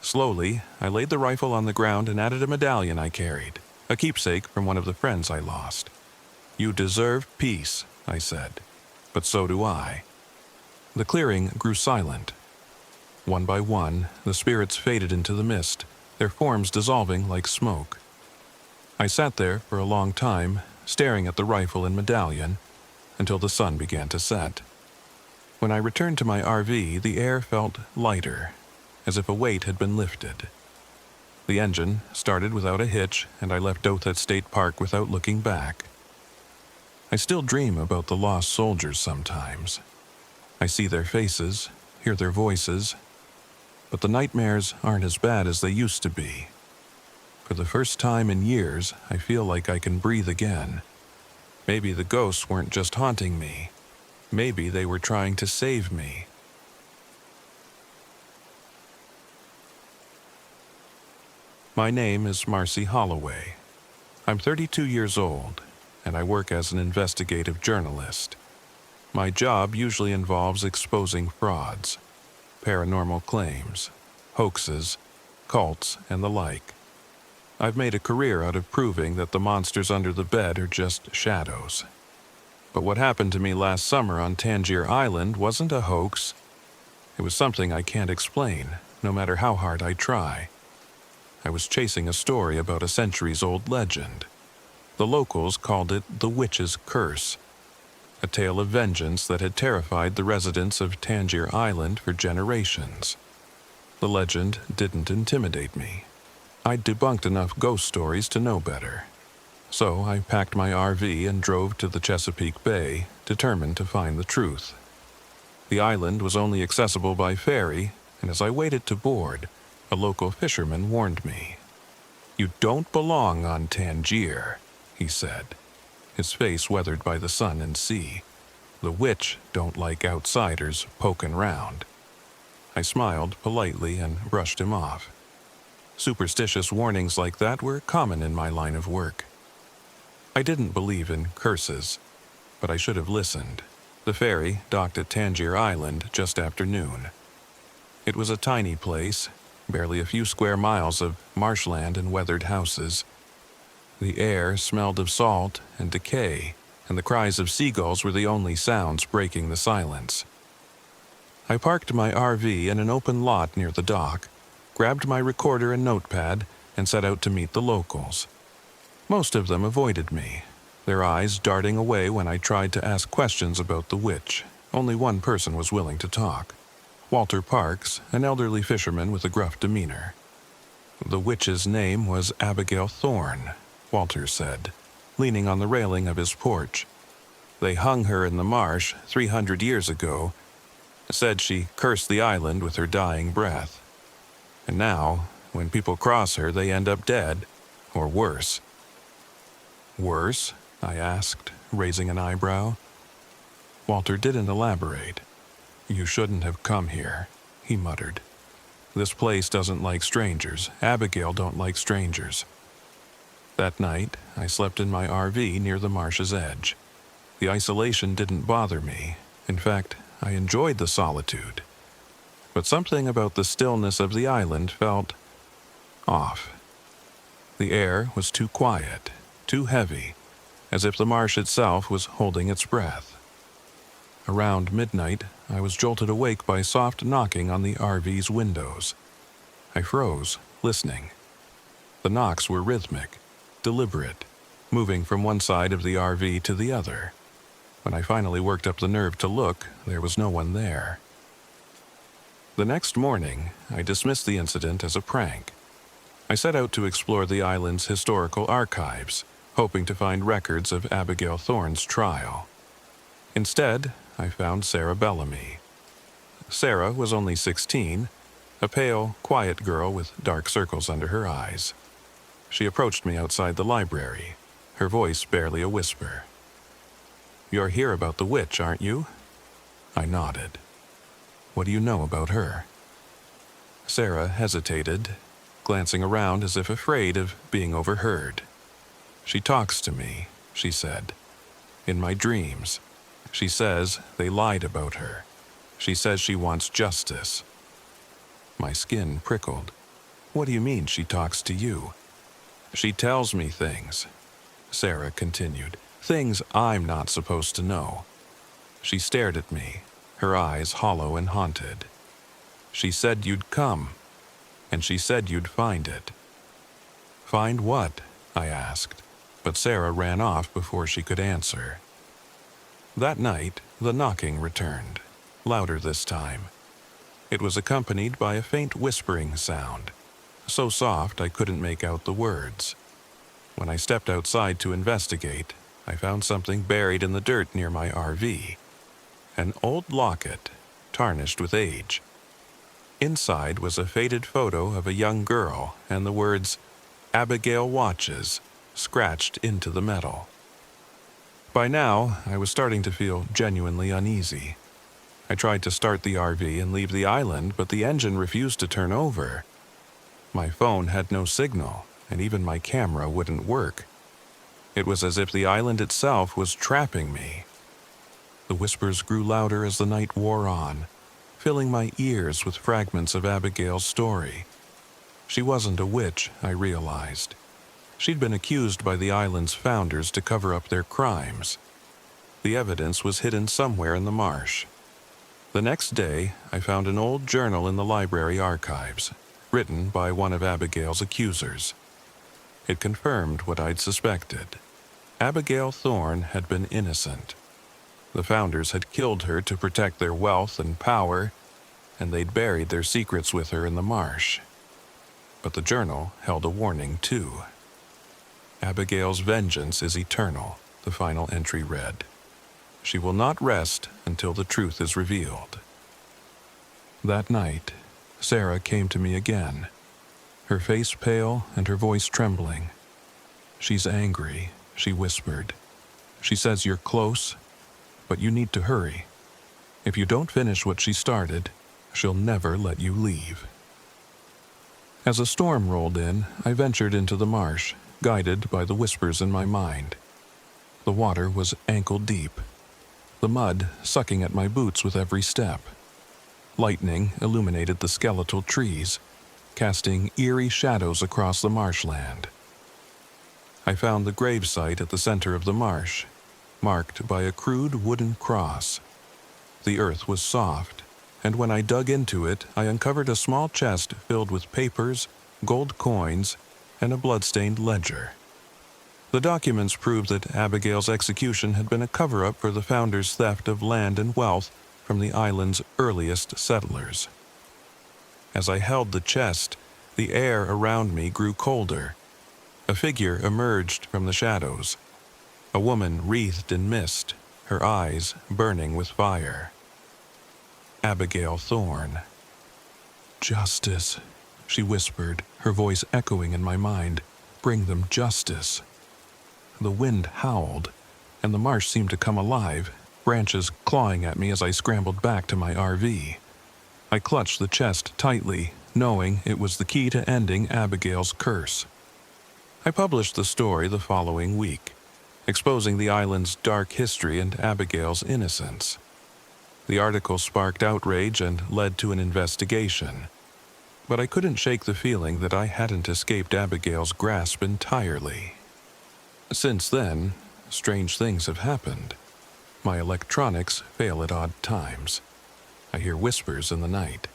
Speaker 1: Slowly, I laid the rifle on the ground and added a medallion I carried, a keepsake from one of the friends I lost. "You deserve peace," I said, "but so do I." The clearing grew silent. One by one, the spirits faded into the mist, their forms dissolving like smoke. I sat there for a long time, staring at the rifle and medallion, until the sun began to set. When I returned to my RV, the air felt lighter, as if a weight had been lifted. The engine started without a hitch, and I left Dothan State Park without looking back. I still dream about the lost soldiers sometimes. I see their faces, hear their voices, but the nightmares aren't as bad as they used to be. For the first time in years, I feel like I can breathe again. Maybe the ghosts weren't just haunting me. Maybe they were trying to save me. My name is Marcy Holloway. I'm 32 years old, and I work as an investigative journalist. My job usually involves exposing frauds, paranormal claims, hoaxes, cults, and the like. I've made a career out of proving that the monsters under the bed are just shadows. But what happened to me last summer on Tangier Island wasn't a hoax. It was something I can't explain, no matter how hard I try. I was chasing a story about a centuries-old legend. The locals called it the Witch's Curse, a tale of vengeance that had terrified the residents of Tangier Island for generations. The legend didn't intimidate me. I'd debunked enough ghost stories to know better. So I packed my RV and drove to the Chesapeake Bay, determined to find the truth. The island was only accessible by ferry, and as I waited to board, a local fisherman warned me. "You don't belong on Tangier," he said, his face weathered by the sun and sea. "The witch don't like outsiders poking round." I smiled politely and brushed him off. Superstitious warnings like that were common in my line of work. I didn't believe in curses, but I should have listened. The ferry docked at Tangier Island just after noon. It was a tiny place, barely a few square miles of marshland and weathered houses. The air smelled of salt and decay, and the cries of seagulls were the only sounds breaking the silence. I parked my RV in an open lot near the dock, grabbed my recorder and notepad, and set out to meet the locals. Most of them avoided me, their eyes darting away when I tried to ask questions about the witch. Only one person was willing to talk. Walter Parks, an elderly fisherman with a gruff demeanor. "The witch's name was Abigail Thorne," Walter said, leaning on the railing of his porch. "They hung her in the marsh 300 years ago, said she cursed the island with her dying breath. And now, when people cross her, they end up dead, or worse." "Worse?" I asked, raising an eyebrow. Walter didn't elaborate. "You shouldn't have come here," he muttered. "This place doesn't like strangers. Abigail don't like strangers." That night, I slept in my RV near the marsh's edge. The isolation didn't bother me. In fact, I enjoyed the solitude. But something about the stillness of the island felt off. The air was too quiet, too heavy, as if the marsh itself was holding its breath. Around midnight, I was jolted awake by soft knocking on the RV's windows. I froze, listening. The knocks were rhythmic, deliberate, moving from one side of the RV to the other. When I finally worked up the nerve to look, there was no one there. The next morning, I dismissed the incident as a prank. I set out to explore the island's historical archives, hoping to find records of Abigail Thorne's trial. Instead, I found Sarah Bellamy. Sarah was only 16, a pale, quiet girl with dark circles under her eyes. She approached me outside the library, her voice barely a whisper. "You're here about the witch, aren't you?" I nodded. "What do you know about her?" Sarah hesitated, glancing around as if afraid of being overheard. "She talks to me," she said. In my dreams. She says they lied about her. She says she wants justice. My skin prickled. What do you mean she talks to you? She tells me things, Sarah continued. Things I'm not supposed to know. She stared at me, her eyes hollow and haunted. She said you'd come, and she said you'd find it. Find what? I asked, but Sarah ran off before she could answer. That night, the knocking returned, louder this time. It was accompanied by a faint whispering sound, so soft I couldn't make out the words. When I stepped outside to investigate, I found something buried in the dirt near my RV. An old locket, tarnished with age. Inside was a faded photo of a young girl and the words, "Abigail Watches," scratched into the metal. By now, I was starting to feel genuinely uneasy. I tried to start the RV and leave the island, but the engine refused to turn over. My phone had no signal, and even my camera wouldn't work. It was as if the island itself was trapping me. The whispers grew louder as the night wore on, filling my ears with fragments of Abigail's story. She wasn't a witch, I realized. She'd been accused by the island's founders to cover up their crimes. The evidence was hidden somewhere in the marsh. The next day, I found an old journal in the library archives, written by one of Abigail's accusers. It confirmed what I'd suspected. Abigail Thorne had been innocent. The founders had killed her to protect their wealth and power, and they'd buried their secrets with her in the marsh. But the journal held a warning, too. Abigail's vengeance is eternal, the final entry read. She will not rest until the truth is revealed. That night, Sarah came to me again, her face pale and her voice trembling. She's angry, she whispered. She says you're close, but you need to hurry. If you don't finish what she started, she'll never let you leave. As a storm rolled in, I ventured into the marsh, guided by the whispers in my mind. The water was ankle-deep, the mud sucking at my boots with every step. Lightning illuminated the skeletal trees, casting eerie shadows across the marshland. I found the gravesite at the center of the marsh, marked by a crude wooden cross. The earth was soft, and when I dug into it, I uncovered a small chest filled with papers, gold coins, and a blood-stained ledger. The documents proved that Abigail's execution had been a cover-up for the founders' theft of land and wealth from the island's earliest settlers. As I held the chest, the air around me grew colder. A figure emerged from the shadows, a woman wreathed in mist, her eyes burning with fire. Abigail Thorne. "Justice," she whispered, her voice echoing in my mind. "Bring them justice." The wind howled, and the marsh seemed to come alive, branches clawing at me as I scrambled back to my RV. I clutched the chest tightly, knowing it was the key to ending Abigail's curse. I published the story the following week, exposing the island's dark history and Abigail's innocence. The article sparked outrage and led to an investigation, but I couldn't shake the feeling that I hadn't escaped Abigail's grasp entirely. Since then, strange things have happened. My electronics fail at odd times. I hear whispers in the night.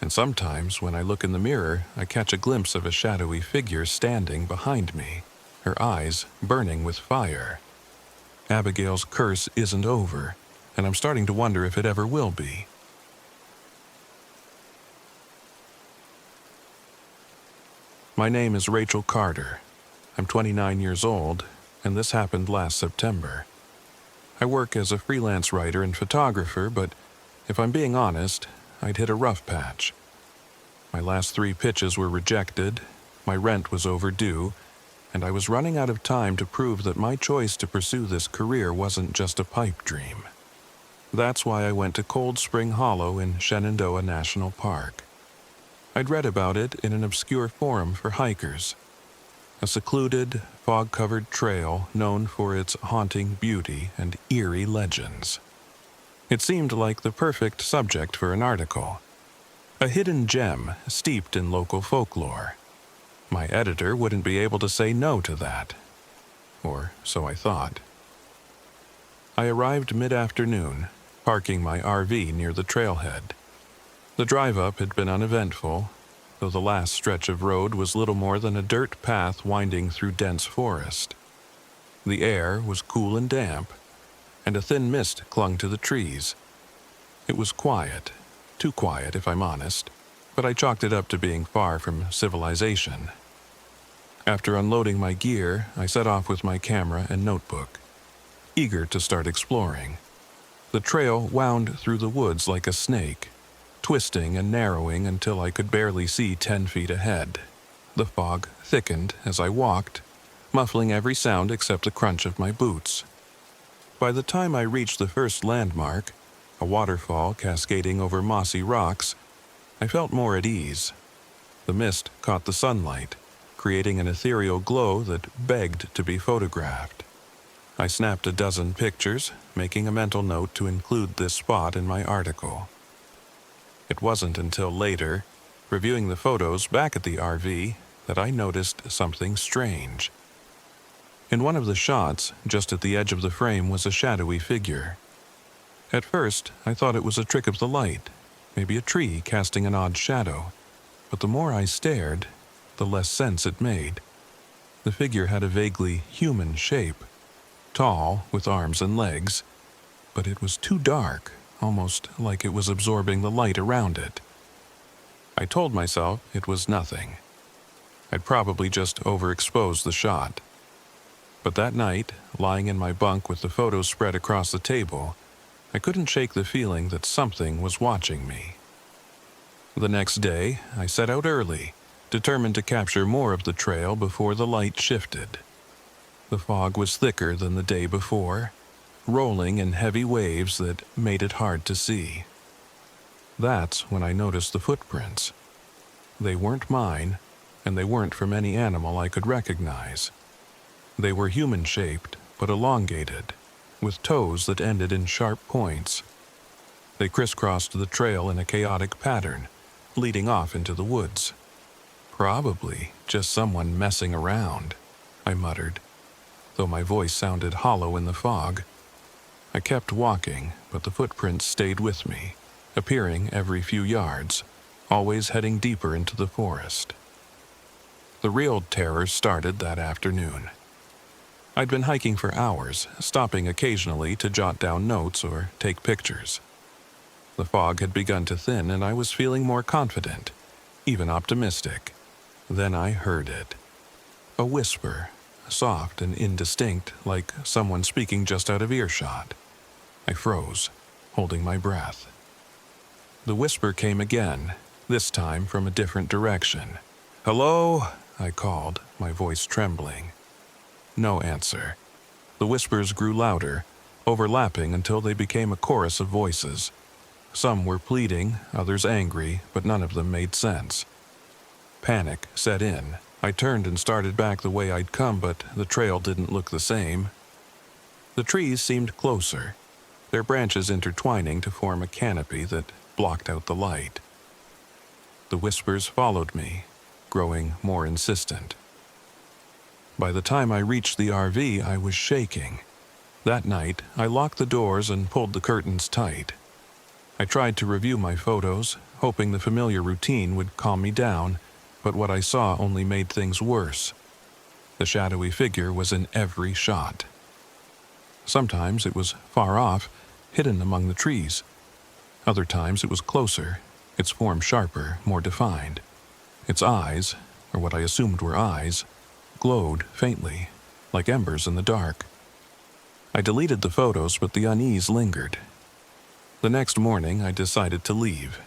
Speaker 1: And sometimes, when I look in the mirror, I catch a glimpse of a shadowy figure standing behind me, her eyes burning with fire. Abigail's curse isn't over, and I'm starting to wonder if it ever will be. My name is Rachel Carter. I'm 29 years old, and this happened last September. I work as a freelance writer and photographer, but if I'm being honest, I'd hit a rough patch. My last 3 pitches were rejected, my rent was overdue, and I was running out of time to prove that my choice to pursue this career wasn't just a pipe dream. That's why I went to Cold Spring Hollow in Shenandoah National Park. I'd read about it in an obscure forum for hikers. a secluded, fog-covered trail known for its haunting beauty and eerie legends. It seemed like the perfect subject for an article, a hidden gem steeped in local folklore. My editor wouldn't be able to say no to that. Or so I thought. I arrived mid-afternoon, parking my RV near the trailhead. The drive-up had been uneventful, though the last stretch of road was little more than a dirt path winding through dense forest. The air was cool and damp, and a thin mist clung to the trees. It was quiet, too quiet if I'm honest, but I chalked it up to being far from civilization. After unloading my gear, I set off with my camera and notebook, eager to start exploring. The trail wound through the woods like a snake, twisting and narrowing until I could barely see 10 feet ahead. The fog thickened as I walked, muffling every sound except the crunch of my boots. By the time I reached the first landmark, a waterfall cascading over mossy rocks, I felt more at ease. The mist caught the sunlight, creating an ethereal glow that begged to be photographed. I snapped a dozen pictures, making a mental note to include this spot in my article. It wasn't until later, reviewing the photos back at the RV, that I noticed something strange. In one of the shots, just at the edge of the frame was a shadowy figure. At first, I thought it was a trick of the light, maybe a tree casting an odd shadow, but the more I stared, the less sense it made. The figure had a vaguely human shape, tall, with arms and legs, but it was too dark, almost like it was absorbing the light around it. I told myself it was nothing. I'd probably just overexposed the shot. But that night, lying in my bunk with the photos spread across the table, I couldn't shake the feeling that something was watching me. The next day, I set out early, determined to capture more of the trail before the light shifted. The fog was thicker than the day before, rolling in heavy waves that made it hard to see. That's when I noticed the footprints. They weren't mine, and they weren't from any animal I could recognize. They were human-shaped, but elongated, with toes that ended in sharp points. They crisscrossed the trail in a chaotic pattern, leading off into the woods. Probably just someone messing around, I muttered, though my voice sounded hollow in the fog. I kept walking, but the footprints stayed with me, appearing every few yards, always heading deeper into the forest. The real terror started that afternoon. I'd been hiking for hours, stopping occasionally to jot down notes or take pictures. The fog had begun to thin, and I was feeling more confident, even optimistic. Then I heard it. A whisper, soft and indistinct, like someone speaking just out of earshot. I froze, holding my breath. The whisper came again, this time from a different direction. "Hello?" I called, my voice trembling. No answer. The whispers grew louder, overlapping until they became a chorus of voices. Some were pleading, others angry, but none of them made sense. Panic set in. I turned and started back the way I'd come, but the trail didn't look the same. The trees seemed closer, their branches intertwining to form a canopy that blocked out the light. The whispers followed me, growing more insistent. By the time I reached the RV, I was shaking. That night, I locked the doors and pulled the curtains tight. I tried to review my photos, hoping the familiar routine would calm me down, but what I saw only made things worse. The shadowy figure was in every shot. Sometimes it was far off, hidden among the trees. Other times it was closer, its form sharper, more defined. Its eyes, or what I assumed were eyes, glowed faintly, like embers in the dark. I deleted the photos, but the unease lingered. The next morning, I decided to leave.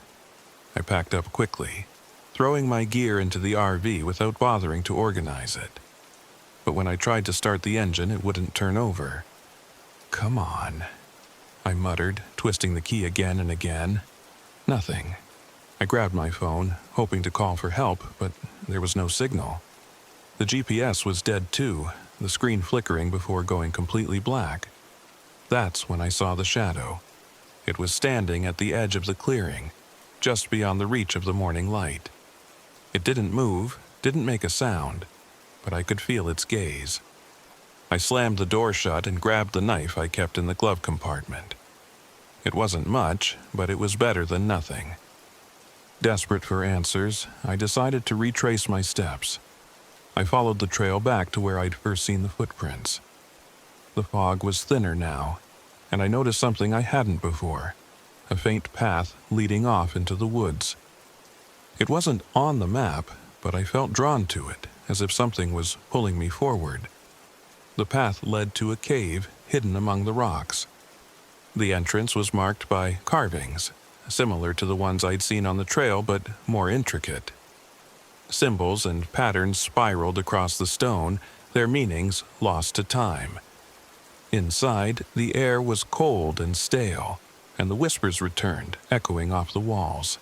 Speaker 1: I packed up quickly, throwing my gear into the RV without bothering to organize it. But when I tried to start the engine, it wouldn't turn over. "Come on," I muttered, twisting the key again and again. Nothing. I grabbed my phone, hoping to call for help, but there was no signal. The GPS was dead too, the screen flickering before going completely black. That's when I saw the shadow. It was standing at the edge of the clearing, just beyond the reach of the morning light. It didn't move, didn't make a sound, but I could feel its gaze. I slammed the door shut and grabbed the knife I kept in the glove compartment. It wasn't much, but it was better than nothing. Desperate for answers, I decided to retrace my steps. I followed the trail back to where I'd first seen the footprints. The fog was thinner now, and I noticed something I hadn't before, a faint path leading off into the woods. It wasn't on the map, but I felt drawn to it, as if something was pulling me forward. The path led to a cave hidden among the rocks. The entrance was marked by carvings, similar to the ones I'd seen on the trail, but more intricate. Symbols and patterns spiraled across the stone, their meanings lost to time. Inside, the air was cold and stale, and the whispers returned, echoing off the walls.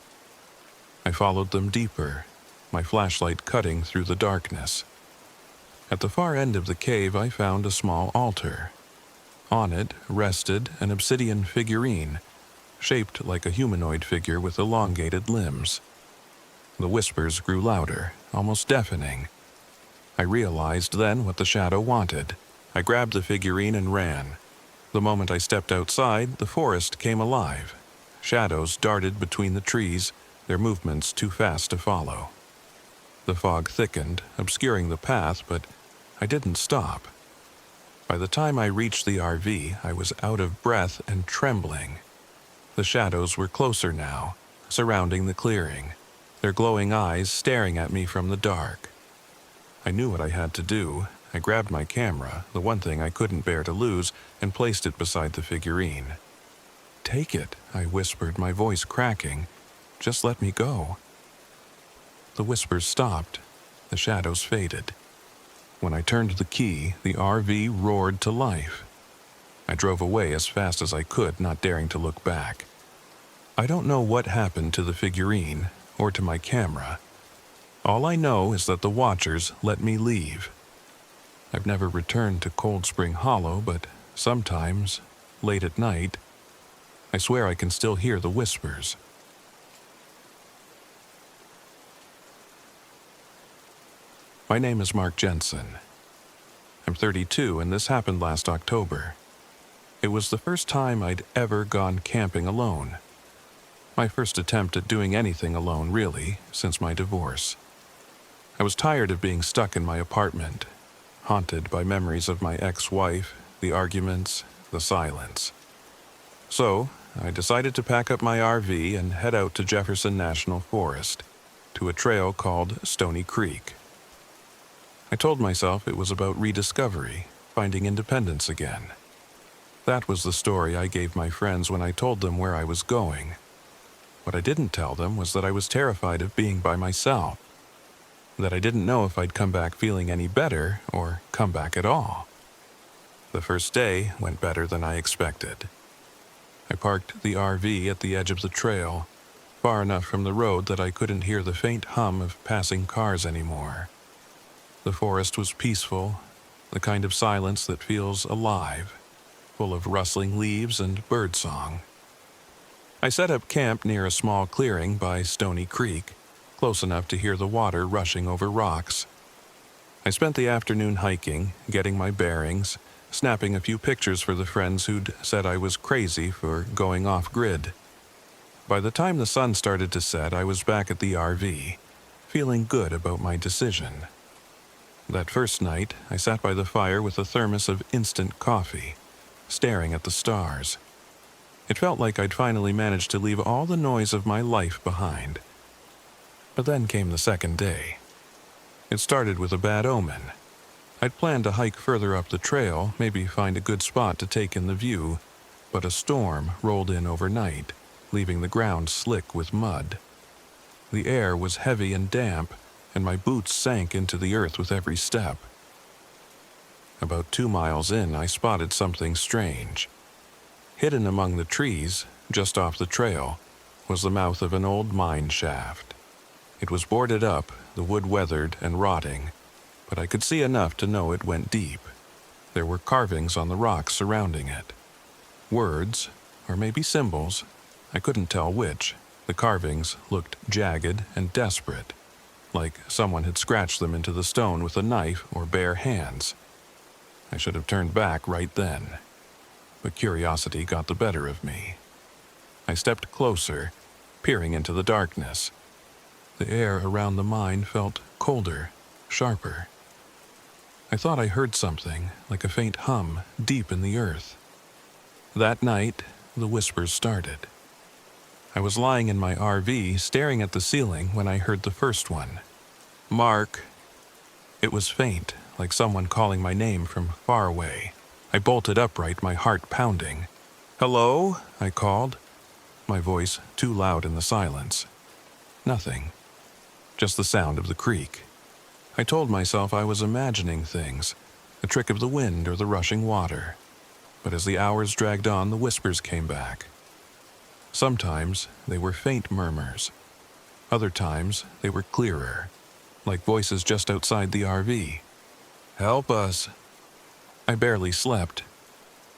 Speaker 1: I followed them deeper, my flashlight cutting through the darkness. At the far end of the cave, I found a small altar. On it rested an obsidian figurine, shaped like a humanoid figure with elongated limbs. The whispers grew louder, almost deafening. I realized then what the shadow wanted. I grabbed the figurine and ran. The moment I stepped outside, the forest came alive. Shadows darted between the trees, their movements too fast to follow. The fog thickened, obscuring the path, but I didn't stop. By the time I reached the RV, I was out of breath and trembling. The shadows were closer now, surrounding the clearing, their glowing eyes staring at me from the dark. I knew what I had to do. I grabbed my camera, the one thing I couldn't bear to lose, and placed it beside the figurine. "Take it," I whispered, my voice cracking. "Just let me go." The whispers stopped. The shadows faded. When I turned the key, the RV roared to life. I drove away as fast as I could, not daring to look back. I don't know what happened to the figurine or to my camera. All I know is that the Watchers let me leave. I've never returned to Cold Spring Hollow, but sometimes, late at night, I swear I can still hear the whispers. My name is Mark Jensen. I'm 32, and this happened last October. It was the first time I'd ever gone camping alone. My first attempt at doing anything alone, really, since my divorce. I was tired of being stuck in my apartment, haunted by memories of my ex-wife, the arguments, the silence. So, I decided to pack up my RV and head out to Jefferson National Forest, to a trail called Stony Creek. I told myself it was about rediscovery, finding independence again. That was the story I gave my friends when I told them where I was going. What I didn't tell them was that I was terrified of being by myself, that I didn't know if I'd come back feeling any better or come back at all. The first day went better than I expected. I parked the RV at the edge of the trail, far enough from the road that I couldn't hear the faint hum of passing cars anymore. The forest was peaceful, the kind of silence that feels alive, full of rustling leaves and birdsong. I set up camp near a small clearing by Stony Creek, close enough to hear the water rushing over rocks. I spent the afternoon hiking, getting my bearings, snapping a few pictures for the friends who'd said I was crazy for going off-grid. By the time the sun started to set, I was back at the RV, feeling good about my decision. That first night, I sat by the fire with a thermos of instant coffee, staring at the stars. It felt like I'd finally managed to leave all the noise of my life behind. But then came the second day. It started with a bad omen. I'd planned to hike further up the trail, maybe find a good spot to take in the view, but a storm rolled in overnight, leaving the ground slick with mud. The air was heavy and damp, and my boots sank into the earth with every step. About 2 miles in, I spotted something strange. Hidden among the trees, just off the trail, was the mouth of an old mine shaft. It was boarded up, the wood weathered and rotting, but I could see enough to know it went deep. There were carvings on the rocks surrounding it. Words, or maybe symbols, I couldn't tell which. The carvings looked jagged and desperate, like someone had scratched them into the stone with a knife or bare hands. I should have turned back right then, but curiosity got the better of me. I stepped closer, peering into the darkness. The air around the mine felt colder, sharper. I thought I heard something, like a faint hum, deep in the earth. That night, the whispers started. I was lying in my RV, staring at the ceiling when I heard the first one. "Mark." It was faint, like someone calling my name from far away. I bolted upright, my heart pounding. "Hello?" I called, my voice too loud in the silence. Nothing. Just the sound of the creek. I told myself I was imagining things, a trick of the wind or the rushing water. But as the hours dragged on, the whispers came back. Sometimes they were faint murmurs. Other times they were clearer, like voices just outside the RV. "Help us." I barely slept.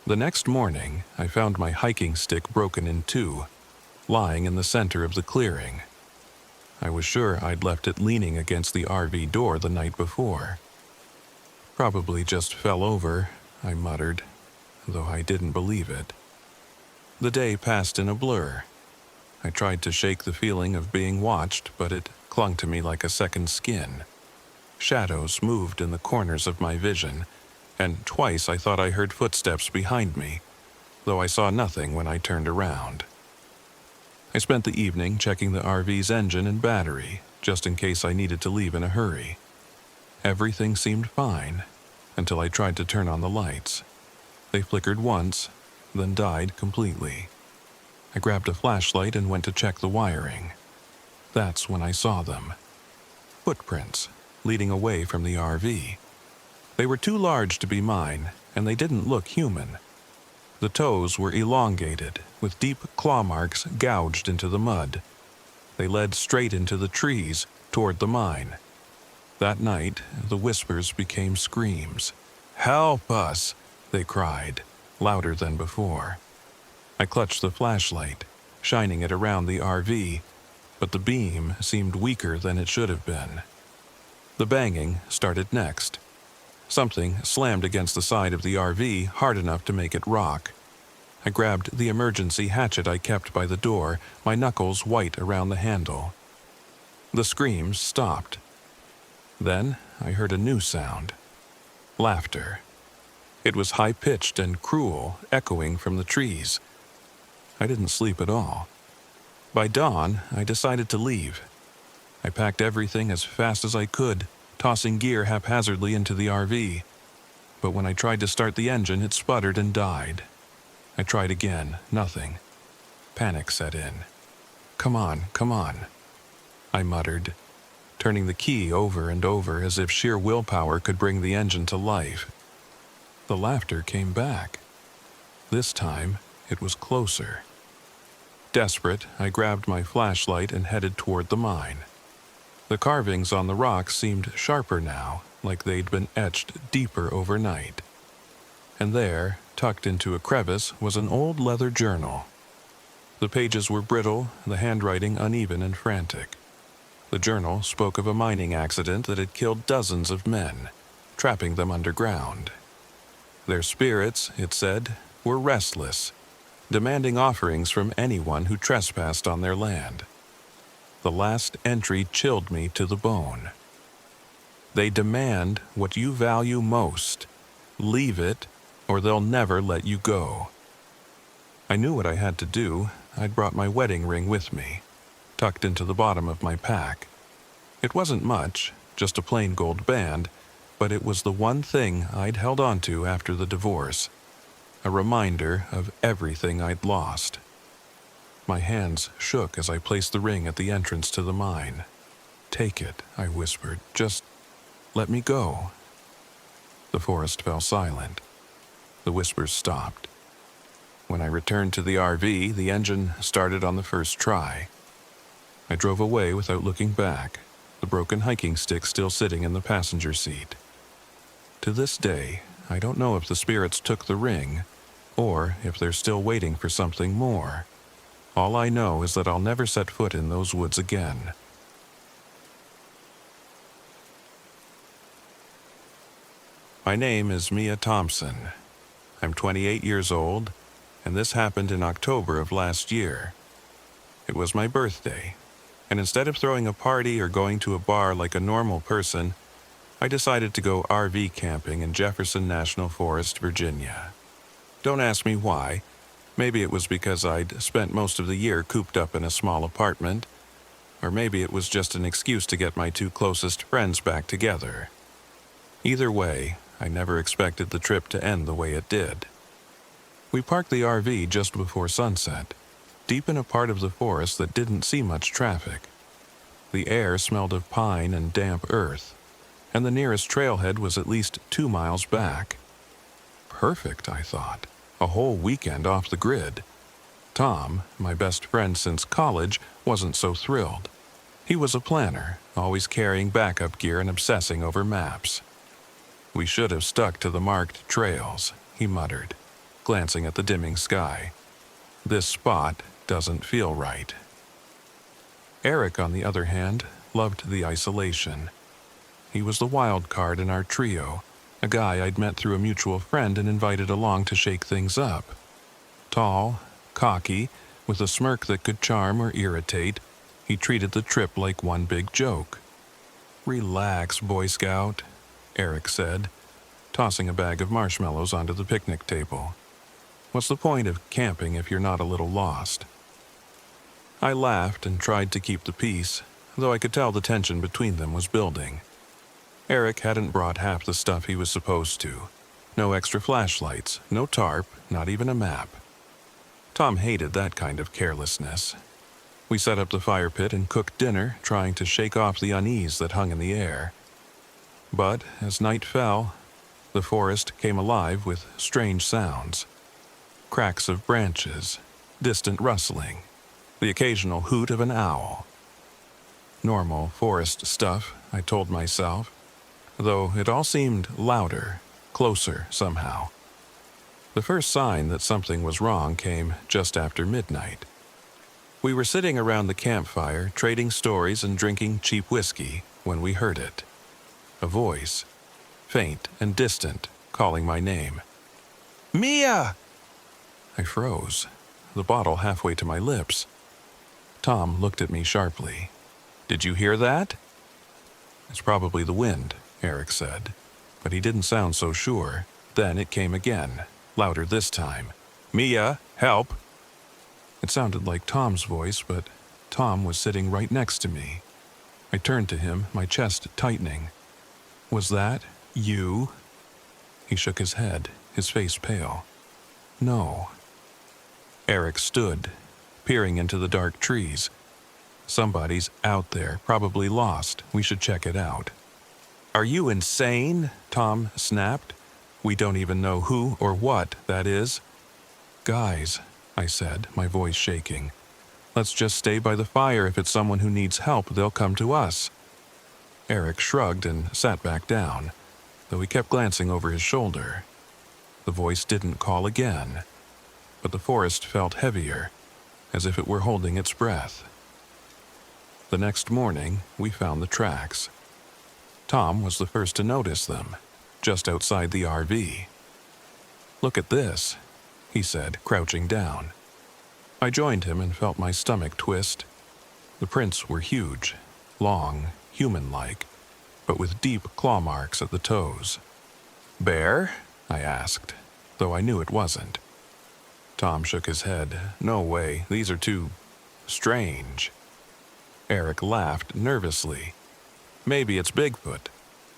Speaker 1: The next morning, I found my hiking stick broken in two, lying in the center of the clearing. I was sure I'd left it leaning against the RV door the night before. "Probably just fell over," I muttered, though I didn't believe it. The day passed in a blur. I tried to shake the feeling of being watched, but it clung to me like a second skin. Shadows moved in the corners of my vision, and twice I thought I heard footsteps behind me, though I saw nothing when I turned around. I spent the evening checking the RV's engine and battery, just in case I needed to leave in a hurry. Everything seemed fine, until I tried to turn on the lights. They flickered once, then died completely. I grabbed a flashlight and went to check the wiring. That's when I saw them. Footprints, leading away from the RV. They were too large to be mine, and they didn't look human. The toes were elongated, with deep claw marks gouged into the mud. They led straight into the trees, toward the mine. That night, the whispers became screams. "Help us!" they cried, louder than before. I clutched the flashlight, shining it around the RV, but the beam seemed weaker than it should have been. The banging started next. Something slammed against the side of the RV hard enough to make it rock. I grabbed the emergency hatchet I kept by the door, my knuckles white around the handle. The screams stopped. Then I heard a new sound. Laughter. It was high-pitched and cruel, echoing from the trees. I didn't sleep at all. By dawn, I decided to leave. I packed everything as fast as I could, tossing gear haphazardly into the RV. But when I tried to start the engine, it sputtered and died. I tried again, nothing. Panic set in. Come on," I muttered, turning the key over and over as if sheer willpower could bring the engine to life. The laughter came back. This time, it was closer. Desperate, I grabbed my flashlight and headed toward the mine. The carvings on the rocks seemed sharper now, like they'd been etched deeper overnight. And there, tucked into a crevice, was an old leather journal. The pages were brittle, the handwriting uneven and frantic. The journal spoke of a mining accident that had killed dozens of men, trapping them underground. Their spirits, it said, were restless, demanding offerings from anyone who trespassed on their land. The last entry chilled me to the bone. They demand what you value most. Leave it, or they'll never let you go. I knew what I had to do. I'd brought my wedding ring with me, tucked into the bottom of my pack. It wasn't much, just a plain gold band, but it was the one thing I'd held onto after the divorce, a reminder of everything I'd lost. My hands shook as I placed the ring at the entrance to the mine. "Take it," I whispered. "Just let me go." The forest fell silent. The whispers stopped. When I returned to the RV, the engine started on the first try. I drove away without looking back, the broken hiking stick still sitting in the passenger seat. To this day, I don't know if the spirits took the ring, or if they're still waiting for something more. All I know is that I'll never set foot in those woods again. My name is Mia Thompson. I'm 28 years old, and this happened in October of last year. It was my birthday, and instead of throwing a party or going to a bar like a normal person, I decided to go RV camping in Jefferson National Forest, Virginia. Don't ask me why. Maybe it was because I'd spent most of the year cooped up in a small apartment, or maybe it was just an excuse to get my two closest friends back together. Either way, I never expected the trip to end the way it did. We parked the RV just before sunset, deep in a part of the forest that didn't see much traffic. The air smelled of pine and damp earth, and the nearest trailhead was at least 2 miles back. Perfect, I thought. A whole weekend off the grid. Tom, my best friend since college, wasn't so thrilled. He was a planner, always carrying backup gear and obsessing over maps. "We should have stuck to the marked trails," he muttered, glancing at the dimming sky. "This spot doesn't feel right." Eric, on the other hand, loved the isolation. He was the wild card in our trio, a guy I'd met through a mutual friend and invited along to shake things up. Tall, cocky, with a smirk that could charm or irritate, he treated the trip like one big joke. "Relax, Boy Scout," Eric said, tossing a bag of marshmallows onto the picnic table. "What's the point of camping if you're not a little lost?" I laughed and tried to keep the peace, though I could tell the tension between them was building. Eric hadn't brought half the stuff he was supposed to. No extra flashlights, no tarp, not even a map. Tom hated that kind of carelessness. We set up the fire pit and cooked dinner, trying to shake off the unease that hung in the air. But as night fell, the forest came alive with strange sounds. Cracks of branches, distant rustling, the occasional hoot of an owl. Normal forest stuff, I told myself, though it all seemed louder, closer somehow. The first sign that something was wrong came just after midnight. We were sitting around the campfire, trading stories and drinking cheap whiskey, when we heard it. A voice, faint and distant, calling my name. "Mia!" I froze, the bottle halfway to my lips. Tom looked at me sharply. "Did you hear that?" "It's probably the wind," Eric said, but he didn't sound so sure. Then it came again, louder this time. "Mia, help!" It sounded like Tom's voice, but Tom was sitting right next to me. I turned to him, my chest tightening. "Was that you?" He shook his head, his face pale. "No." Eric stood, peering into the dark trees. "Somebody's out there, probably lost. We should check it out." "Are you insane?" Tom snapped. "We don't even know who or what that is." "Guys," I said, my voice shaking, "let's just stay by the fire. If it's someone who needs help, they'll come to us." Eric shrugged and sat back down, though he kept glancing over his shoulder. The voice didn't call again, but the forest felt heavier, as if it were holding its breath. The next morning, we found the tracks. Tom was the first to notice them, just outside the RV. "Look at this," he said, crouching down. I joined him and felt my stomach twist. The prints were huge, long, human-like, but with deep claw marks at the toes. "Bear?" I asked, though I knew it wasn't. Tom shook his head. "No way, these are too strange." Eric laughed nervously. "Maybe it's Bigfoot.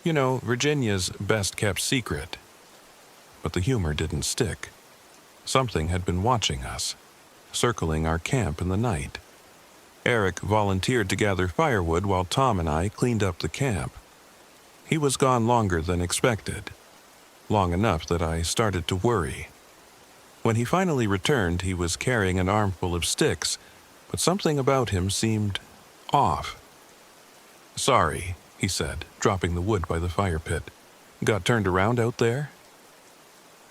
Speaker 1: You know, Virginia's best-kept secret." But the humor didn't stick. Something had been watching us, circling our camp in the night. Eric volunteered to gather firewood while Tom and I cleaned up the camp. He was gone longer than expected, long enough that I started to worry. When he finally returned, he was carrying an armful of sticks, but something about him seemed off. "Sorry," he said, dropping the wood by the fire pit. Got turned around out there?"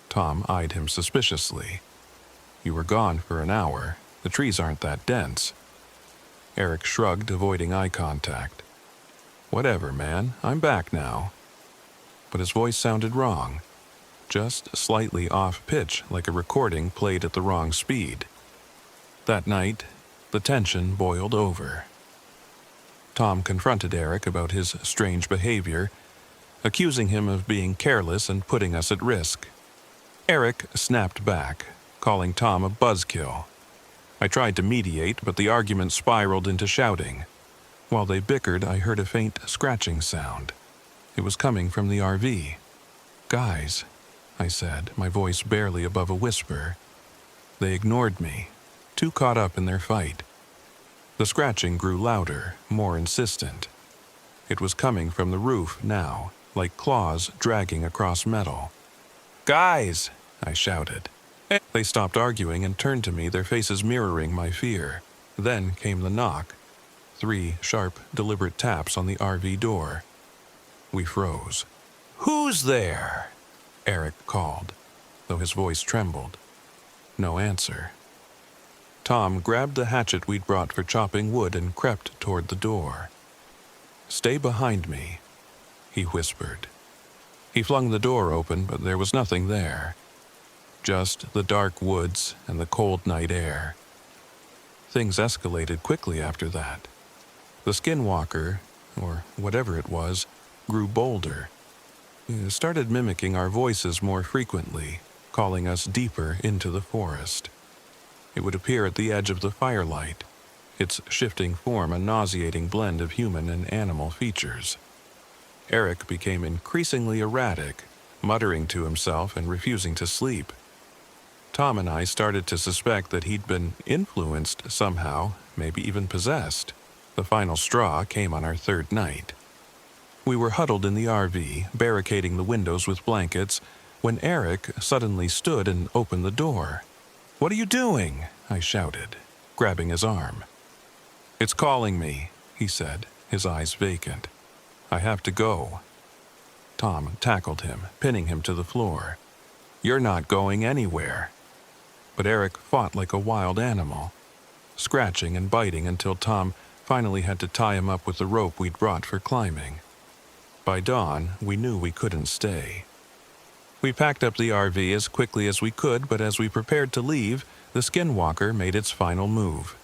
Speaker 1: Tom eyed him suspiciously. "You were gone for an hour. The trees aren't that dense." Eric shrugged, avoiding eye contact. "Whatever, man. I'm back now." But his voice sounded wrong, just slightly off-pitch, like a recording played at the wrong speed. That night, the tension boiled over. Tom confronted Eric about his strange behavior, accusing him of being careless and putting us at risk. Eric snapped back, calling Tom a buzzkill. I tried to mediate, but the argument spiraled into shouting. While they bickered, I heard a faint scratching sound. It was coming from the RV. "Guys," I said, my voice barely above a whisper. They ignored me, too caught up in their fight. The scratching grew louder, more insistent. It was coming from the roof now, like claws dragging across metal. "Guys!" I shouted. They stopped arguing and turned to me, their faces mirroring my fear. Then came the knock. 3 sharp, deliberate taps on the RV door. We froze. "Who's there?" Eric called, though his voice trembled. No answer. Tom grabbed the hatchet we'd brought for chopping wood and crept toward the door. "Stay behind me," he whispered. He flung the door open, but there was nothing there. Just the dark woods and the cold night air. Things escalated quickly after that. The skinwalker, or whatever it was, grew bolder. It started mimicking our voices more frequently, calling us deeper into the forest. It would appear at the edge of the firelight, its shifting form a nauseating blend of human and animal features. Eric became increasingly erratic, muttering to himself and refusing to sleep. Tom and I started to suspect that he'd been influenced somehow, maybe even possessed. The final straw came on our 3rd night. We were huddled in the RV, barricading the windows with blankets, when Eric suddenly stood and opened the door. "What are you doing?" I shouted, grabbing his arm. "It's calling me," he said, his eyes vacant. "I have to go." Tom tackled him, pinning him to the floor. "You're not going anywhere." But Eric fought like a wild animal, scratching and biting until Tom finally had to tie him up with the rope we'd brought for climbing. By dawn, we knew we couldn't stay. We packed up the RV as quickly as we could, but as we prepared to leave, the skinwalker made its final move.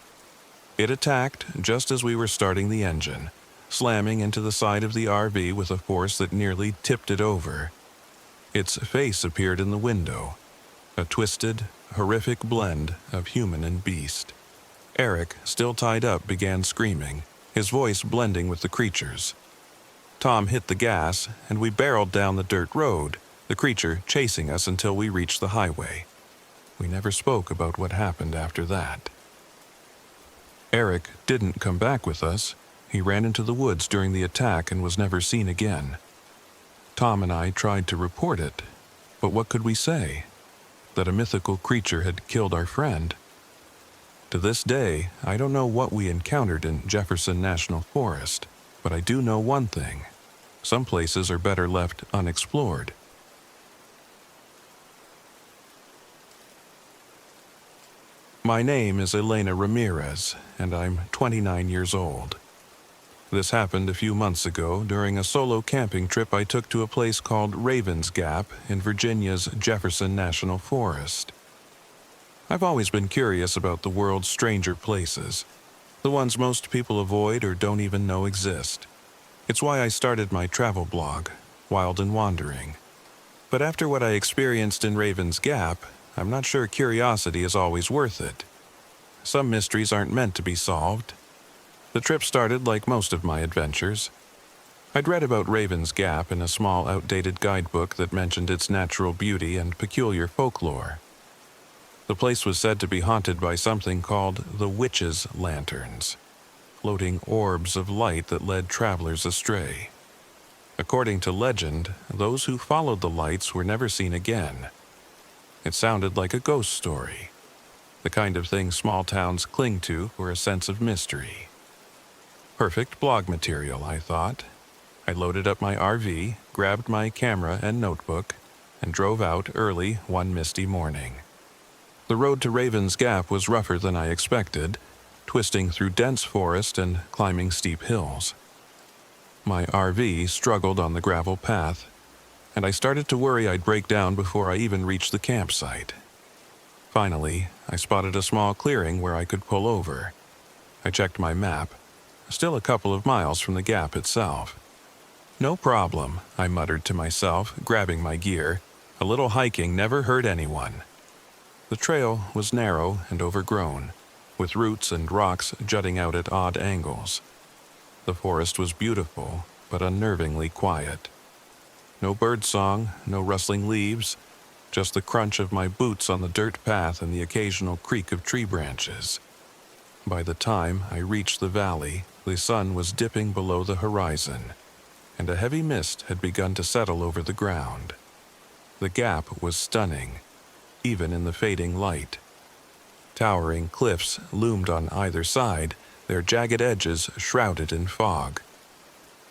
Speaker 1: It attacked just as we were starting the engine, slamming into the side of the RV with a force that nearly tipped it over. Its face appeared in the window, a twisted, horrific blend of human and beast. Eric, still tied up, began screaming, his voice blending with the creature's. Tom hit the gas, and we barreled down the dirt road, the creature chasing us until we reached the highway. We never spoke about what happened after that. Eric didn't come back with us. He ran into the woods during the attack and was never seen again. Tom and I tried to report it, but what could we say? That a mythical creature had killed our friend? To this day, I don't know what we encountered in Jefferson National Forest, but I do know one thing. Some places are better left unexplored. My name is Elena Ramirez, and I'm 29 years old. This happened a few months ago during a solo camping trip I took to a place called Ravens Gap in Virginia's Jefferson National Forest. I've always been curious about the world's stranger places, the ones most people avoid or don't even know exist. It's why I started my travel blog, Wild and Wandering. But after what I experienced in Ravens Gap, I'm not sure curiosity is always worth it. Some mysteries aren't meant to be solved. The trip started like most of my adventures. I'd read about Ravens Gap in a small, outdated guidebook that mentioned its natural beauty and peculiar folklore. The place was said to be haunted by something called the Witches' Lanterns, floating orbs of light that led travelers astray. According to legend, those who followed the lights were never seen again. It sounded like a ghost story, the kind of thing small towns cling to for a sense of mystery. Perfect blog material, I thought. I loaded up my RV, grabbed my camera and notebook, and drove out early one misty morning. The road to Raven's Gap was rougher than I expected, twisting through dense forest and climbing steep hills. My RV struggled on the gravel path, and I started to worry I'd break down before I even reached the campsite. Finally, I spotted a small clearing where I could pull over. I checked my map, still a couple of miles from the gap itself. "No problem," I muttered to myself, grabbing my gear. A little hiking never hurt anyone. The trail was narrow and overgrown, with roots and rocks jutting out at odd angles. The forest was beautiful, but unnervingly quiet. No birdsong, no rustling leaves, just the crunch of my boots on the dirt path and the occasional creak of tree branches. By the time I reached the valley, the sun was dipping below the horizon, and a heavy mist had begun to settle over the ground. The gap was stunning, even in the fading light. Towering cliffs loomed on either side, their jagged edges shrouded in fog.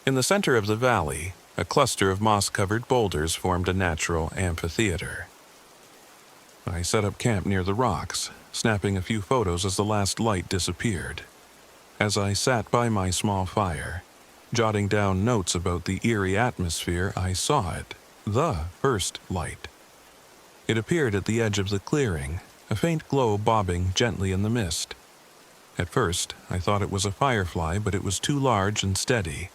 Speaker 1: In the center of the valley, a cluster of moss-covered boulders formed a natural amphitheater. I set up camp near the rocks, snapping a few photos as the last light disappeared. As I sat by my small fire, jotting down notes about the eerie atmosphere, I saw it, the first light. It appeared at the edge of the clearing, a faint glow bobbing gently in the mist. At first, I thought it was a firefly, but it was too large and steady.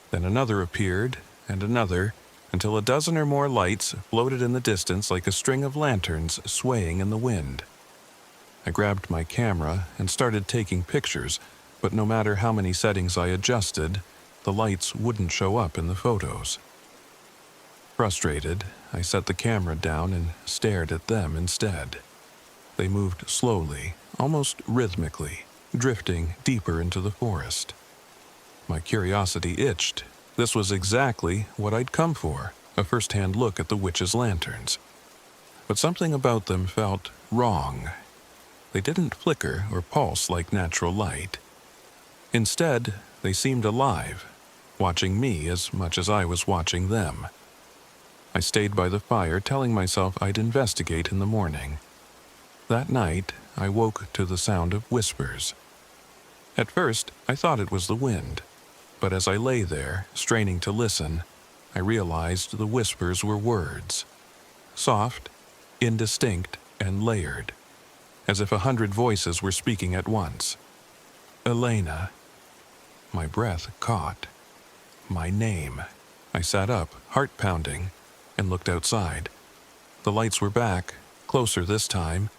Speaker 1: Then another appeared, and another, until a dozen or more lights floated in the distance like a string of lanterns swaying in the wind. I grabbed my camera and started taking pictures, but no matter how many settings I adjusted, the lights wouldn't show up in the photos. Frustrated, I set the camera down and stared at them instead. They moved slowly, almost rhythmically, drifting deeper into the forest. My curiosity itched. This was exactly what I'd come for, a first-hand look at the witch's lanterns. But something about them felt wrong. They didn't flicker or pulse like natural light. Instead, they seemed alive, watching me as much as I was watching them. I stayed by the fire, telling myself I'd investigate in the morning. That night, I woke to the sound of whispers. At first, I thought it was the wind, but as I lay there, straining to listen, I realized the whispers were words. Soft, indistinct, and layered, as if 100 voices were speaking at once. Elena. My breath caught. My name. I sat up, heart pounding, and looked outside. The lights were back, closer this time,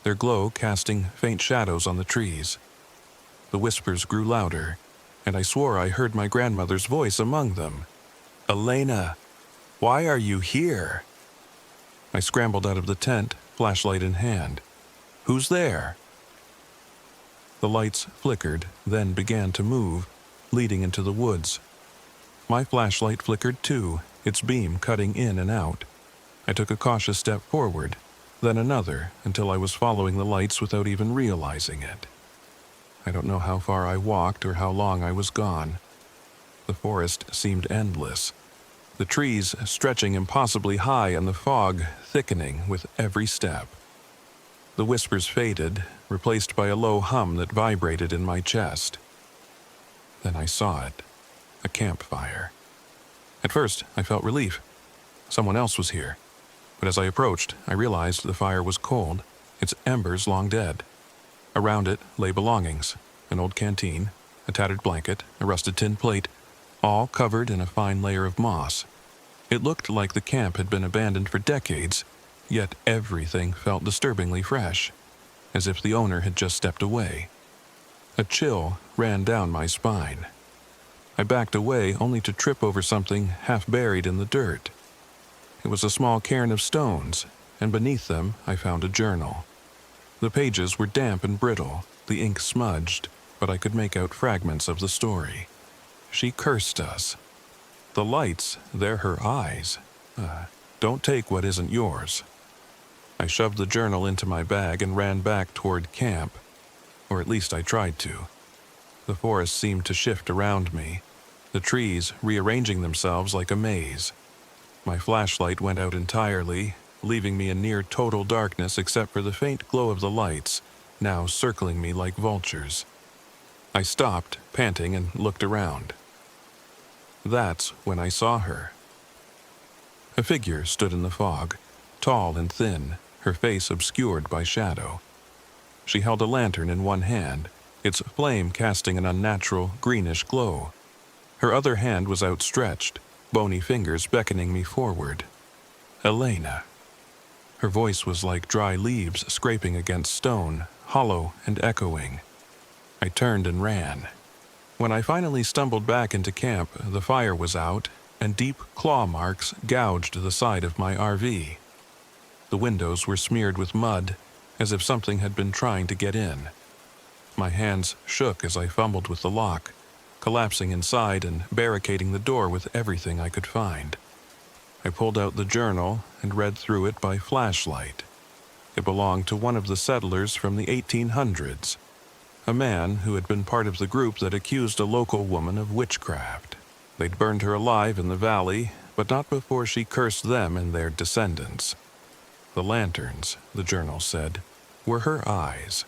Speaker 1: their glow casting faint shadows on the trees. The whispers grew louder, and I swore I heard my grandmother's voice among them. "Elena, why are you here?" I scrambled out of the tent, flashlight in hand. "Who's there?" The lights flickered, then began to move, leading into the woods. My flashlight flickered too, its beam cutting in and out. I took a cautious step forward, then another, until I was following the lights without even realizing it. I don't know how far I walked or how long I was gone. The forest seemed endless, the trees stretching impossibly high and the fog thickening with every step. The whispers faded, replaced by a low hum that vibrated in my chest. Then I saw it, a campfire. At first, I felt relief. Someone else was here. But as I approached, I realized the fire was cold, its embers long dead. Around it lay belongings, an old canteen, a tattered blanket, a rusted tin plate, all covered in a fine layer of moss. It looked like the camp had been abandoned for decades, yet everything felt disturbingly fresh, as if the owner had just stepped away. A chill ran down my spine. I backed away only to trip over something half buried in the dirt. It was a small cairn of stones, and beneath them I found a journal. The pages were damp and brittle, the ink smudged, but I could make out fragments of the story. She cursed us. The lights, they're her eyes. Don't take what isn't yours. I shoved the journal into my bag and ran back toward camp, or at least I tried to. The forest seemed to shift around me. the trees rearranging themselves like a maze. My flashlight went out entirely, leaving me in near total darkness except for the faint glow of the lights, now circling me like vultures. I stopped, panting, and looked around. That's when I saw her. A figure stood in the fog, tall and thin, her face obscured by shadow. She held a lantern in one hand, its flame casting an unnatural, greenish glow. Her other hand was outstretched, bony fingers beckoning me forward. Elena. Her voice was like dry leaves scraping against stone, hollow and echoing. I turned and ran. When I finally stumbled back into camp, the fire was out, and deep claw marks gouged the side of my RV. The windows were smeared with mud, as if something had been trying to get in. My hands shook as I fumbled with the lock, collapsing inside and barricading the door with everything I could find. I pulled out the journal and read through it by flashlight. It belonged to one of the settlers from the 1800s, a man who had been part of the group that accused a local woman of witchcraft. They'd burned her alive in the valley, but not before she cursed them and their descendants. The lanterns, the journal said, were her eyes,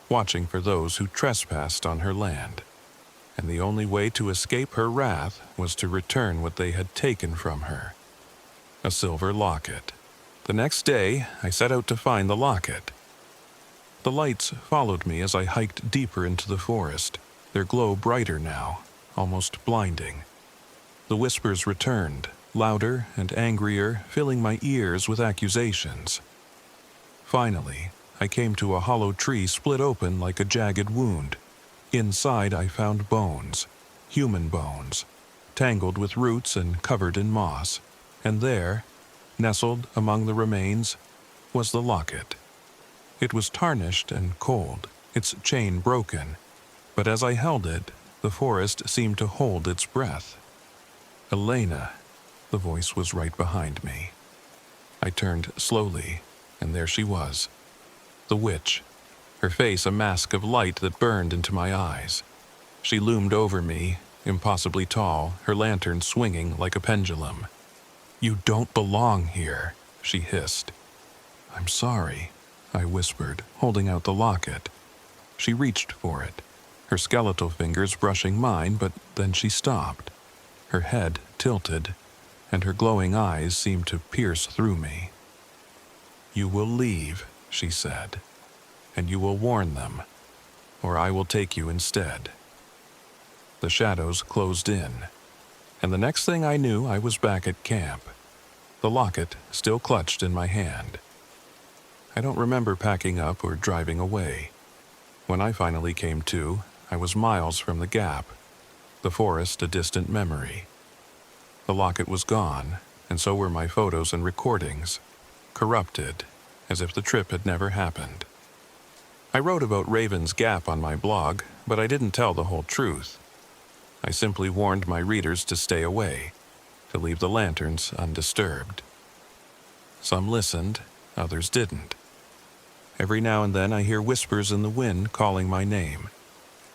Speaker 1: watching for those who trespassed on her land. And the only way to escape her wrath was to return what they had taken from her. A silver locket. The next day, I set out to find the locket. The lights followed me as I hiked deeper into the forest, their glow brighter now, almost blinding. The whispers returned, louder and angrier, filling my ears with accusations. Finally, I came to a hollow tree split open like a jagged wound. Inside I found bones, human bones, tangled with roots and covered in moss. And there, nestled among the remains, was the locket. It was tarnished and cold, its chain broken, but as I held it, the forest seemed to hold its breath. Elena, the voice was right behind me. I turned slowly, and there she was, the witch, her face a mask of light that burned into my eyes. She loomed over me, impossibly tall, her lantern swinging like a pendulum. "You don't belong here," she hissed. "I'm sorry," I whispered, holding out the locket. She reached for it, her skeletal fingers brushing mine, but then she stopped. Her head tilted, and her glowing eyes seemed to pierce through me. "You will leave," she said, "and you will warn them, or I will take you instead." The shadows closed in, and the next thing I knew I was back at camp, the locket still clutched in my hand. I don't remember packing up or driving away. When I finally came to, I was miles from the gap, the forest a distant memory. The locket was gone, and so were my photos and recordings, corrupted, as if the trip had never happened. I wrote about Raven's Gap on my blog, but I didn't tell the whole truth. I simply warned my readers to stay away, to leave the lanterns undisturbed. Some listened, others didn't. Every now and then I hear whispers in the wind calling my name,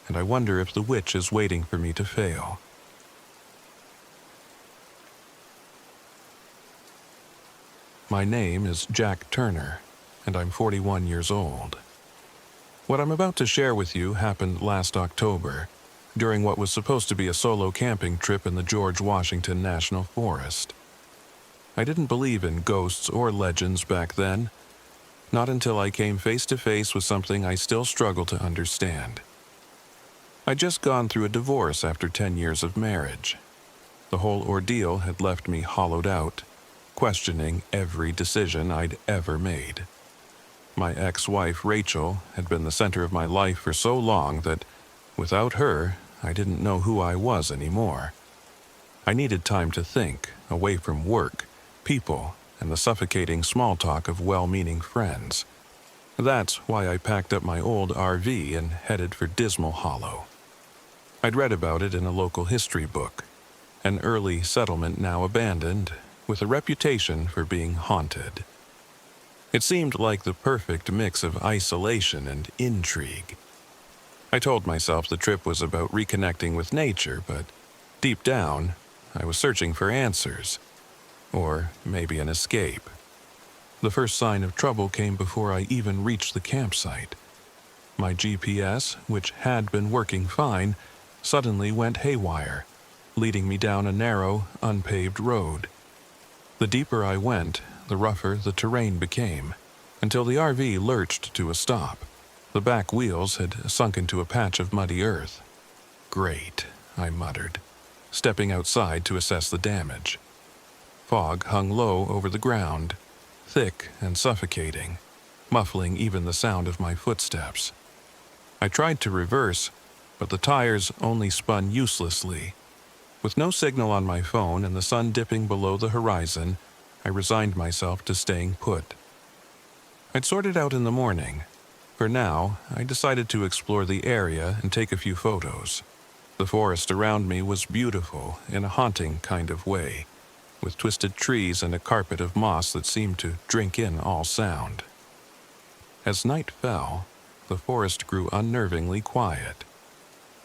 Speaker 1: and I wonder if the witch is waiting for me to fail. My name is Jack Turner, and I'm 41 years old. What I'm about to share with you happened last October, during what was supposed to be a solo camping trip in the George Washington National Forest. I didn't believe in ghosts or legends back then, not until I came face to face with something I still struggle to understand. I'd just gone through a divorce after 10 years of marriage. The whole ordeal had left me hollowed out, questioning every decision I'd ever made. My ex-wife, Rachel, had been the center of my life for so long that, without her, I didn't know who I was anymore. I needed time to think, away from work, people, and the suffocating small talk of well-meaning friends. That's why I packed up my old RV and headed for Dismal Hollow. I'd read about it in a local history book, an early settlement now abandoned, with a reputation for being haunted. It seemed like the perfect mix of isolation and intrigue. I told myself the trip was about reconnecting with nature, but Deep down, I was searching for answers, or maybe an escape. The first sign of trouble came before I even reached the campsite. My GPS, which had been working fine, suddenly went haywire, leading me down a narrow, unpaved road. The deeper I went, the rougher the terrain became, until the RV lurched to a stop. The back wheels had sunk into a patch of muddy earth. "Great," I muttered, stepping outside to assess the damage. Fog hung low over the ground, thick and suffocating, muffling even the sound of my footsteps. I tried to reverse, but the tires only spun uselessly. With no signal on my phone and the sun dipping below the horizon, I resigned myself to staying put. I'd sort it out in the morning. For now, I decided to explore the area and take a few photos. The forest around me was beautiful in a haunting kind of way, with twisted trees and a carpet of moss that seemed to drink in all sound. As night fell, the forest grew unnervingly quiet.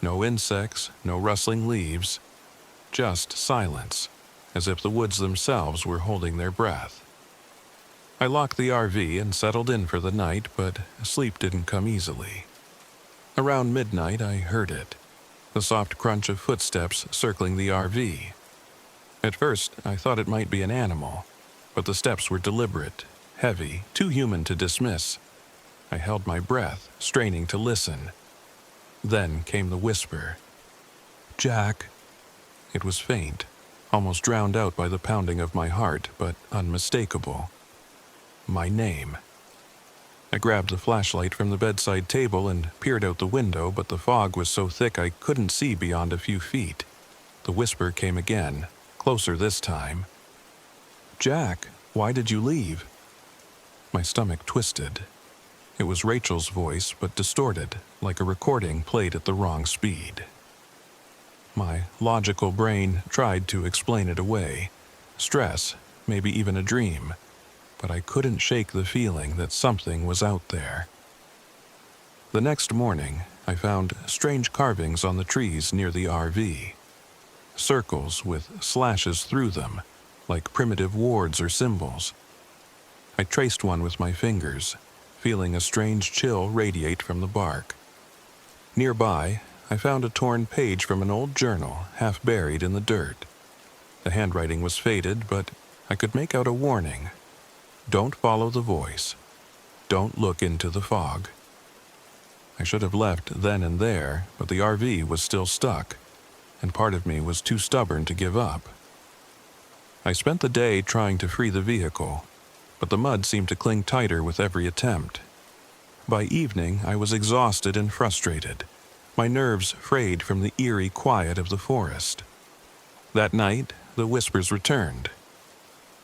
Speaker 1: No insects, no rustling leaves, just silence, as if the woods themselves were holding their breath. I locked the RV and settled in for the night, but sleep didn't come easily. Around midnight, I heard it, the soft crunch of footsteps circling the RV. At first, I thought it might be an animal, but the steps were deliberate, heavy, too human to dismiss. I held my breath, straining to listen. Then came the whisper. "Jack." It was faint, almost drowned out by the pounding of my heart, but unmistakable. My name. I grabbed the flashlight from the bedside table and peered out the window, but the fog was so thick I couldn't see beyond a few feet. The whisper came again, closer this time. "Jack, why did you leave?" My stomach twisted. It was Rachel's voice, but distorted, like a recording played at the wrong speed. My logical brain tried to explain it away. Stress, maybe even a dream. But I couldn't shake the feeling that something was out there. The next morning, I found strange carvings on the trees near the RV. Circles with slashes through them, like primitive wards or symbols. I traced one with my fingers, feeling a strange chill radiate from the bark. Nearby, I found a torn page from an old journal, half buried in the dirt. The handwriting was faded, but I could make out a warning. Don't follow the voice. Don't look into the fog. I should have left then and there, but the RV was still stuck, and part of me was too stubborn to give up. I spent the day trying to free the vehicle, but the mud seemed to cling tighter with every attempt. By evening, I was exhausted and frustrated, my nerves frayed from the eerie quiet of the forest. That night, the whispers returned.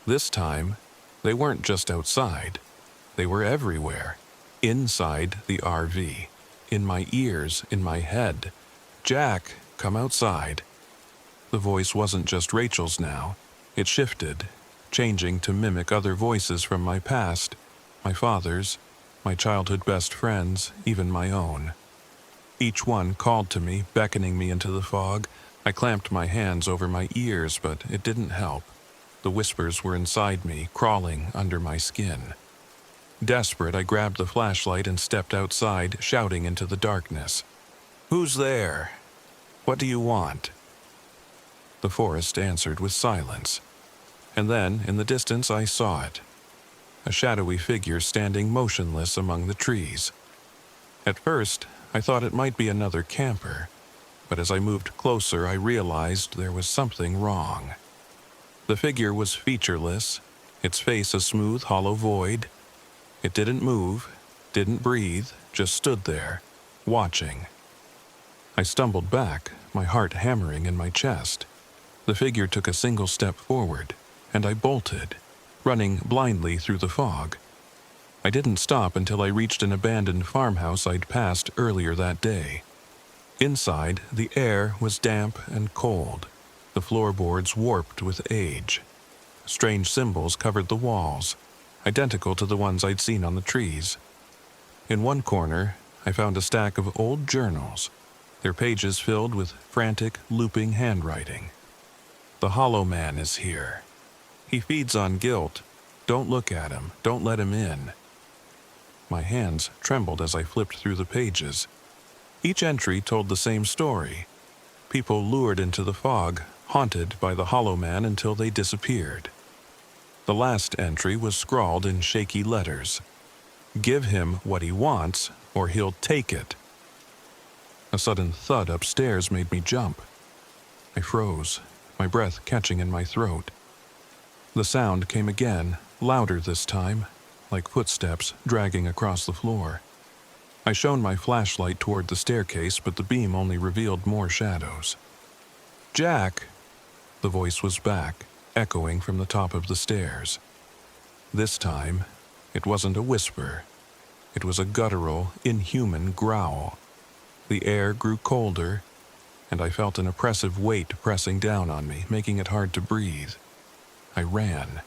Speaker 1: This time, they weren't just outside. They were everywhere. Inside the RV. In my ears, in my head. "Jack, come outside." The voice wasn't just Rachel's now. It shifted, changing to mimic other voices from my past, my father's, my childhood best friends, even my own. Each one called to me, beckoning me into the fog. I clamped my hands over my ears, but it didn't help. The whispers were inside me, crawling under my skin. Desperate, I grabbed the flashlight and stepped outside, shouting into the darkness. "Who's there? What do you want?" The forest answered with silence. And then, in the distance, I saw it. A shadowy figure standing motionless among the trees. At first, I thought it might be another camper, but as I moved closer, I realized there was something wrong. The figure was featureless, its face a smooth, hollow void. It didn't move, didn't breathe, just stood there, watching. I stumbled back, my heart hammering in my chest. The figure took a single step forward, and I bolted, running blindly through the fog. I didn't stop until I reached an abandoned farmhouse I'd passed earlier that day. Inside, the air was damp and cold, the floorboards warped with age. Strange symbols covered the walls, identical to the ones I'd seen on the trees. In one corner, I found a stack of old journals, their pages filled with frantic, looping handwriting. "The Hollow Man is here. He feeds on guilt. Don't look at him. Don't let him in." My hands trembled as I flipped through the pages. Each entry told the same story. People lured into the fog, haunted by the Hollow Man until they disappeared. The last entry was scrawled in shaky letters. "Give him what he wants, or he'll take it." A sudden thud upstairs made me jump. I froze, my breath catching in my throat. The sound came again, louder this time, like footsteps dragging across the floor. I shone my flashlight toward the staircase, but the beam only revealed more shadows. "Jack!" The voice was back, echoing from the top of the stairs. This time, it wasn't a whisper. It was a guttural, inhuman growl. The air grew colder, and I felt an oppressive weight pressing down on me, making it hard to breathe. I ran.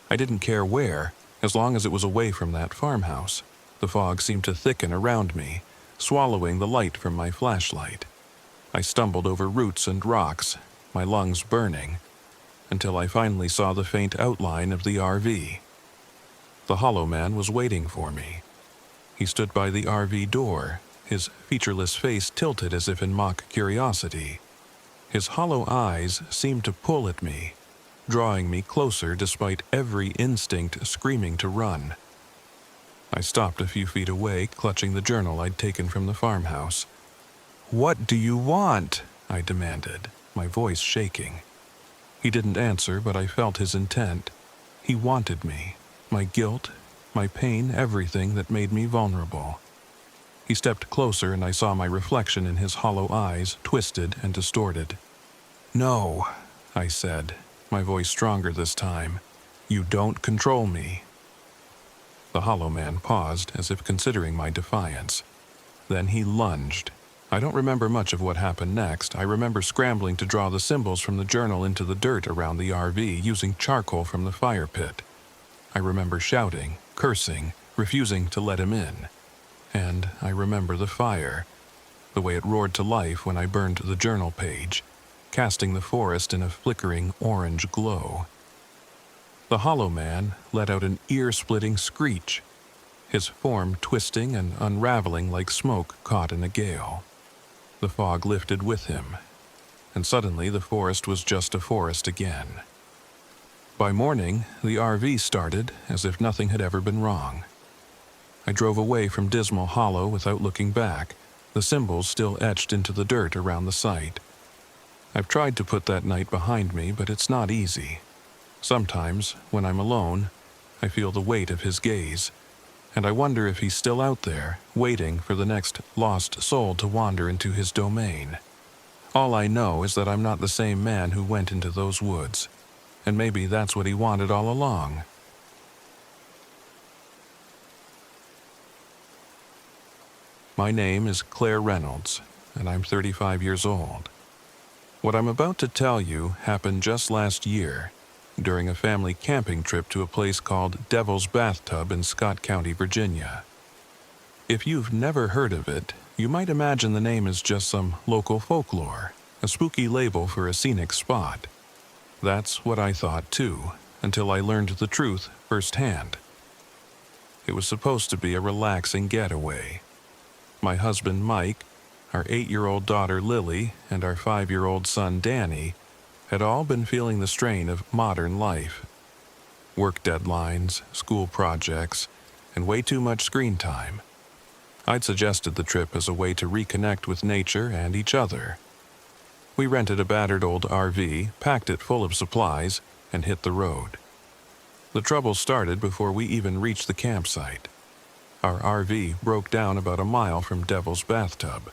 Speaker 1: I didn't care where, as long as it was away from that farmhouse. The fog seemed to thicken around me, swallowing the light from my flashlight. I stumbled over roots and rocks, my lungs burning, until I finally saw the faint outline of the RV. The Hollow Man was waiting for me. He stood by the RV door, his featureless face tilted as if in mock curiosity. His hollow eyes seemed to pull at me, drawing me closer despite every instinct screaming to run. I stopped a few feet away, clutching the journal I'd taken from the farmhouse. "What do you want?" I demanded, my voice shaking. He didn't answer, but I felt his intent. He wanted me, my guilt, my pain, everything that made me vulnerable. He stepped closer, and I saw my reflection in his hollow eyes, twisted and distorted. "No," I said, my voice stronger this time. "You don't control me." The Hollow Man paused, as if considering my defiance. Then he lunged. I don't remember much of what happened next. I remember scrambling to draw the symbols from the journal into the dirt around the RV, using charcoal from the fire pit. I remember shouting, cursing, refusing to let him in. And I remember the fire, the way it roared to life when I burned the journal page, casting the forest in a flickering orange glow. The Hollow Man let out an ear-splitting screech, his form twisting and unraveling like smoke caught in a gale. The fog lifted with him, and suddenly the forest was just a forest again. By morning, the RV started as if nothing had ever been wrong. I drove away from Dismal Hollow without looking back, the symbols still etched into the dirt around the site. I've tried to put that night behind me, but it's not easy. Sometimes, when I'm alone, I feel the weight of his gaze, and I wonder if he's still out there, waiting for the next lost soul to wander into his domain. All I know is that I'm not the same man who went into those woods, and maybe that's what he wanted all along. My name is Claire Reynolds, and I'm 35 years old. What I'm about to tell you happened just last year, during a family camping trip to a place called Devil's Bathtub in Scott County, Virginia. If you've never heard of it, you might imagine the name is just some local folklore, a spooky label for a scenic spot. That's what I thought too, until I learned the truth firsthand. It was supposed to be a relaxing getaway. My husband Mike, our 8-year-old daughter Lily, and our 5-year-old son Danny had all been feeling the strain of modern life. Work deadlines, school projects, and way too much screen time. I'd suggested the trip as a way to reconnect with nature and each other. We rented a battered old RV, packed it full of supplies, and hit the road. The trouble started before we even reached the campsite. Our RV broke down about a mile from Devil's Bathtub.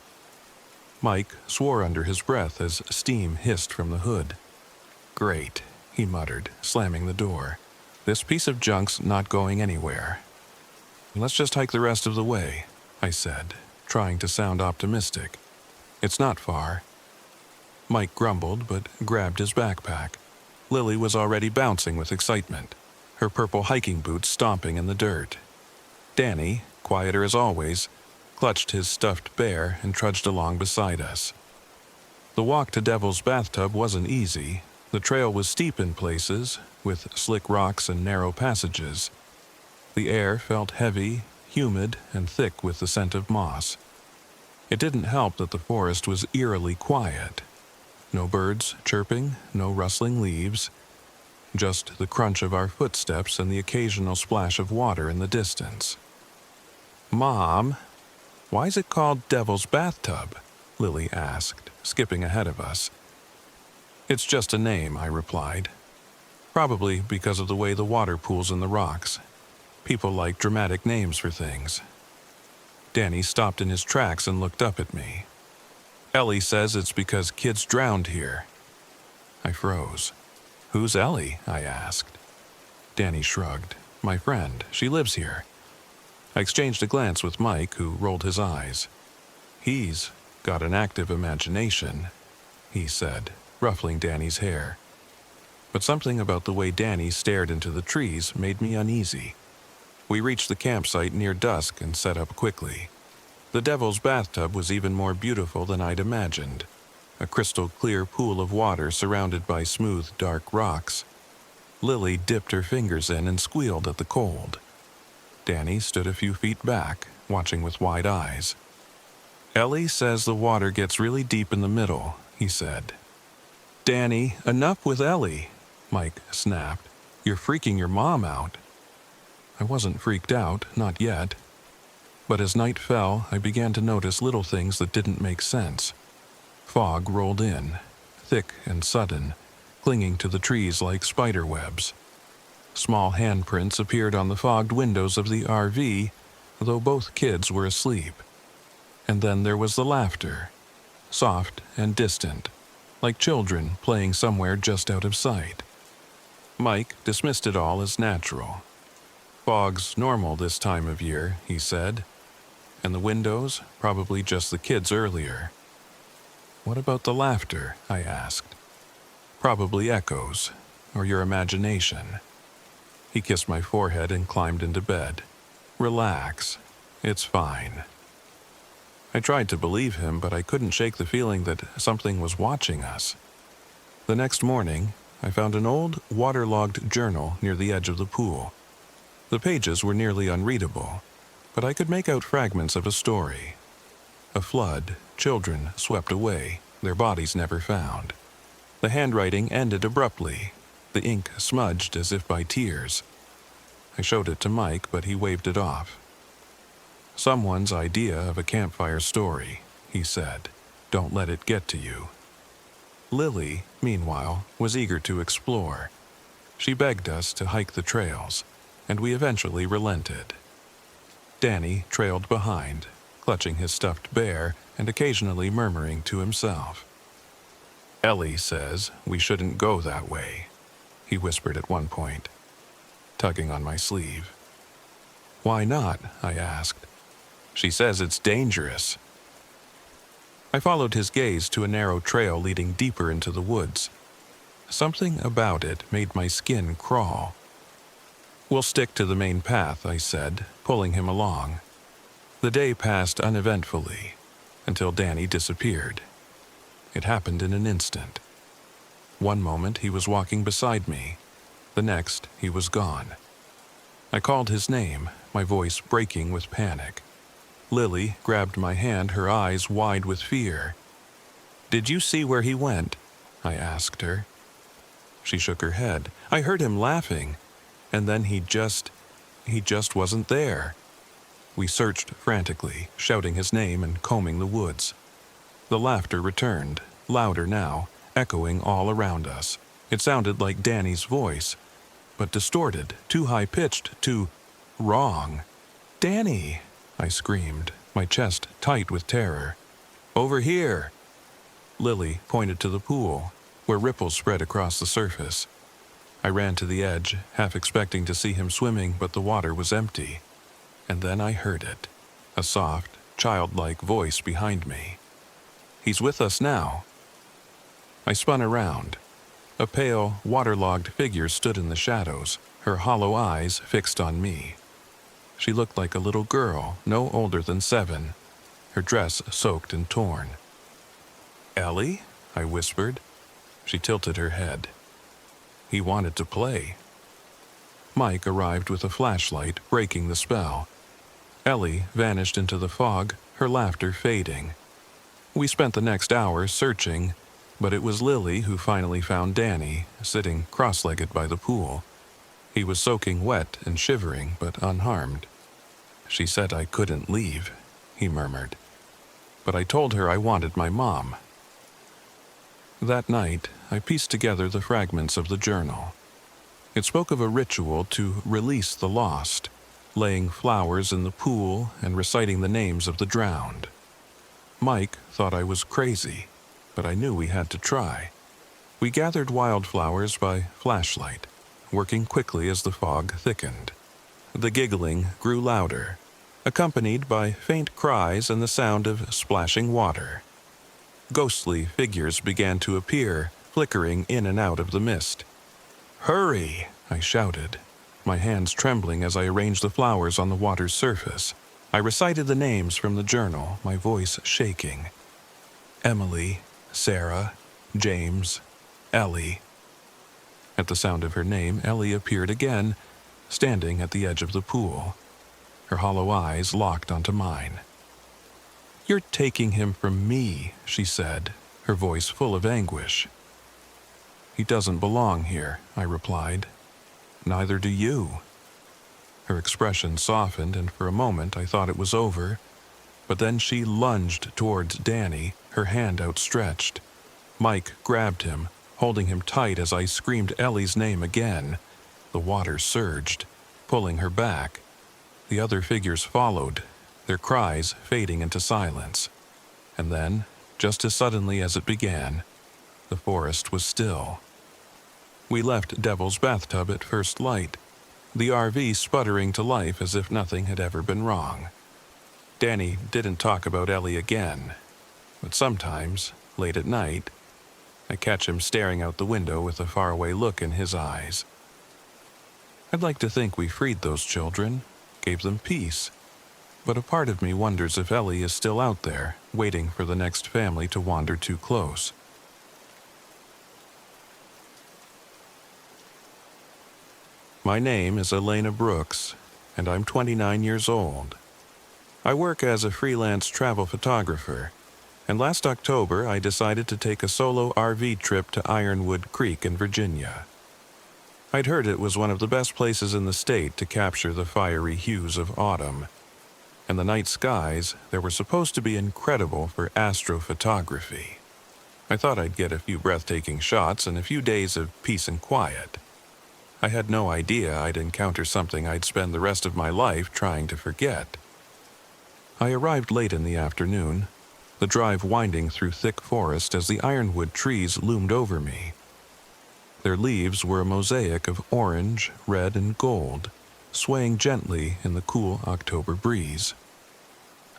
Speaker 1: Mike swore under his breath as steam hissed from the hood. "Great," he muttered, slamming the door. "This piece of junk's not going anywhere." "Let's just hike the rest of the way," I said, trying to sound optimistic. "It's not far." Mike grumbled, but grabbed his backpack. Lily was already bouncing with excitement, her purple hiking boots stomping in the dirt. Danny, quieter as always, clutched his stuffed bear, and trudged along beside us. The walk to Devil's Bathtub wasn't easy. The trail was steep in places, with slick rocks and narrow passages. The air felt heavy, humid, and thick with the scent of moss. It didn't help that the forest was eerily quiet. No birds chirping, no rustling leaves, just the crunch of our footsteps and the occasional splash of water in the distance. "Mom, why is it called Devil's Bathtub?" Lily asked, skipping ahead of us. "It's just a name," I replied. "Probably because of the way the water pools in the rocks. People like dramatic names for things." Danny stopped in his tracks and looked up at me. "Ellie says it's because kids drowned here." I froze. "Who's Ellie?" I asked. Danny shrugged. "My friend. She lives here." I exchanged a glance with Mike, who rolled his eyes. "He's got an active imagination," he said, ruffling Danny's hair. But something about the way Danny stared into the trees made me uneasy. We reached the campsite near dusk and set up quickly. The Devil's Bathtub was even more beautiful than I'd imagined. A crystal-clear pool of water surrounded by smooth, dark rocks. Lily dipped her fingers in and squealed at the cold. Danny stood a few feet back, watching with wide eyes. "Ellie says the water gets really deep in the middle," he said. "Danny, enough with Ellie," Mike snapped. "You're freaking your mom out." I wasn't freaked out, not yet. But as night fell, I began to notice little things that didn't make sense. Fog rolled in, thick and sudden, clinging to the trees like spider webs. Small handprints appeared on the fogged windows of the RV, though both kids were asleep. And then there was the laughter, soft and distant, like children playing somewhere just out of sight. Mike dismissed it all as natural. "Fog's normal this time of year," he said. "And the windows, probably just the kids earlier." "What about the laughter?" I asked. "Probably echoes, or your imagination." He kissed my forehead and climbed into bed. "Relax. It's fine." I tried to believe him, but I couldn't shake the feeling that something was watching us. The next morning, I found an old, waterlogged journal near the edge of the pool. The pages were nearly unreadable, but I could make out fragments of a story. A flood, children swept away, their bodies never found. The handwriting ended abruptly, the ink smudged as if by tears. I showed it to Mike, but he waved it off. "Someone's idea of a campfire story," he said. "Don't let it get to you." Lily, meanwhile, was eager to explore. She begged us to hike the trails, and we eventually relented. Danny trailed behind, clutching his stuffed bear and occasionally murmuring to himself. "Ellie says we shouldn't go that way," he whispered at one point, tugging on my sleeve. "Why not?" I asked. "She says it's dangerous." I followed his gaze to a narrow trail leading deeper into the woods. Something about it made my skin crawl. "We'll stick to the main path," I said, pulling him along. The day passed uneventfully, until Danny disappeared. It happened in an instant. One moment he was walking beside me. The next he was gone. I called his name, my voice breaking with panic. Lily grabbed my hand, her eyes wide with fear. "Did you see where he went?" I asked her. She shook her head. "I heard him laughing, and then he just wasn't there." We searched frantically, shouting his name and combing the woods. The laughter returned, louder now, echoing all around us. It sounded like Danny's voice, but distorted, too high-pitched, too wrong. "Danny!" I screamed, my chest tight with terror. "Over here!" Lily pointed to the pool, where ripples spread across the surface. I ran to the edge, half expecting to see him swimming, but the water was empty. And then I heard it, a soft, childlike voice behind me. "He's with us now." I spun around. A pale, waterlogged figure stood in the shadows, her hollow eyes fixed on me. She looked like a little girl, no older than 7, her dress soaked and torn. "Ellie?" I whispered. She tilted her head. "He wanted to play." Mike arrived with a flashlight, breaking the spell. Ellie vanished into the fog, her laughter fading. We spent the next hour searching, but it was Lily who finally found Danny, sitting cross-legged by the pool. He was soaking wet and shivering, but unharmed. "She said I couldn't leave," he murmured. "But I told her I wanted my mom." That night, I pieced together the fragments of the journal. It spoke of a ritual to release the lost, laying flowers in the pool and reciting the names of the drowned. Mike thought I was crazy, but I knew we had to try. We gathered wildflowers by flashlight, working quickly as the fog thickened. The giggling grew louder, accompanied by faint cries and the sound of splashing water. Ghostly figures began to appear, flickering in and out of the mist. "Hurry!" I shouted, my hands trembling as I arranged the flowers on the water's surface. I recited the names from the journal, my voice shaking. Emily, Sarah, James, Ellie. At the sound of her name, Ellie appeared again, standing at the edge of the pool. Her hollow eyes locked onto mine. "You're taking him from me," she said, her voice full of anguish. "He doesn't belong here," I replied. "Neither do you." Her expression softened, and for a moment I thought it was over, but then she lunged towards Danny, her hand outstretched. Mike grabbed him, holding him tight as I screamed Ellie's name again. The water surged, pulling her back. The other figures followed, their cries fading into silence. And then, just as suddenly as it began, the forest was still. We left Devil's Bathtub at first light, the RV sputtering to life as if nothing had ever been wrong. Danny didn't talk about Ellie again, but sometimes, late at night, I catch him staring out the window with a faraway look in his eyes. I'd like to think we freed those children, gave them peace, but a part of me wonders if Ellie is still out there, waiting for the next family to wander too close. My name is Elena Brooks, and I'm 29 years old. I work as a freelance travel photographer, and last October I decided to take a solo RV trip to Ironwood Creek in Virginia. I'd heard it was one of the best places in the state to capture the fiery hues of autumn, and the night skies there were supposed to be incredible for astrophotography. I thought I'd get a few breathtaking shots and a few days of peace and quiet. I had no idea I'd encounter something I'd spend the rest of my life trying to forget. I arrived late in the afternoon, the drive winding through thick forest as the ironwood trees loomed over me. Their leaves were a mosaic of orange, red, and gold, swaying gently in the cool October breeze.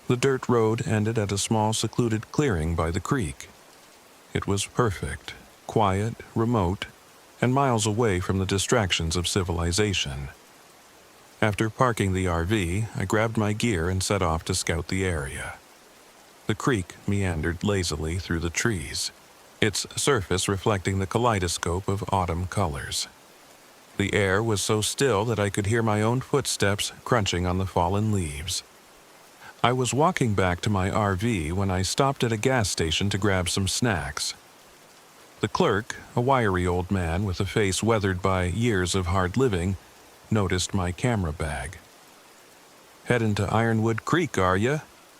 Speaker 1: The dirt road ended at a small secluded clearing by the creek. It was perfect, quiet, remote, and miles away from the distractions of civilization. After parking the RV, I grabbed my gear and set off to scout the area. The creek meandered lazily through the trees, its surface reflecting the kaleidoscope of autumn colors. The air was so still that I could hear my own footsteps crunching on the fallen leaves. I was walking back to my RV when I stopped at a gas station to grab some snacks. The clerk, a wiry old man with a face weathered by years of hard living, noticed my camera bag. "Heading to Ironwood Creek, are ya?"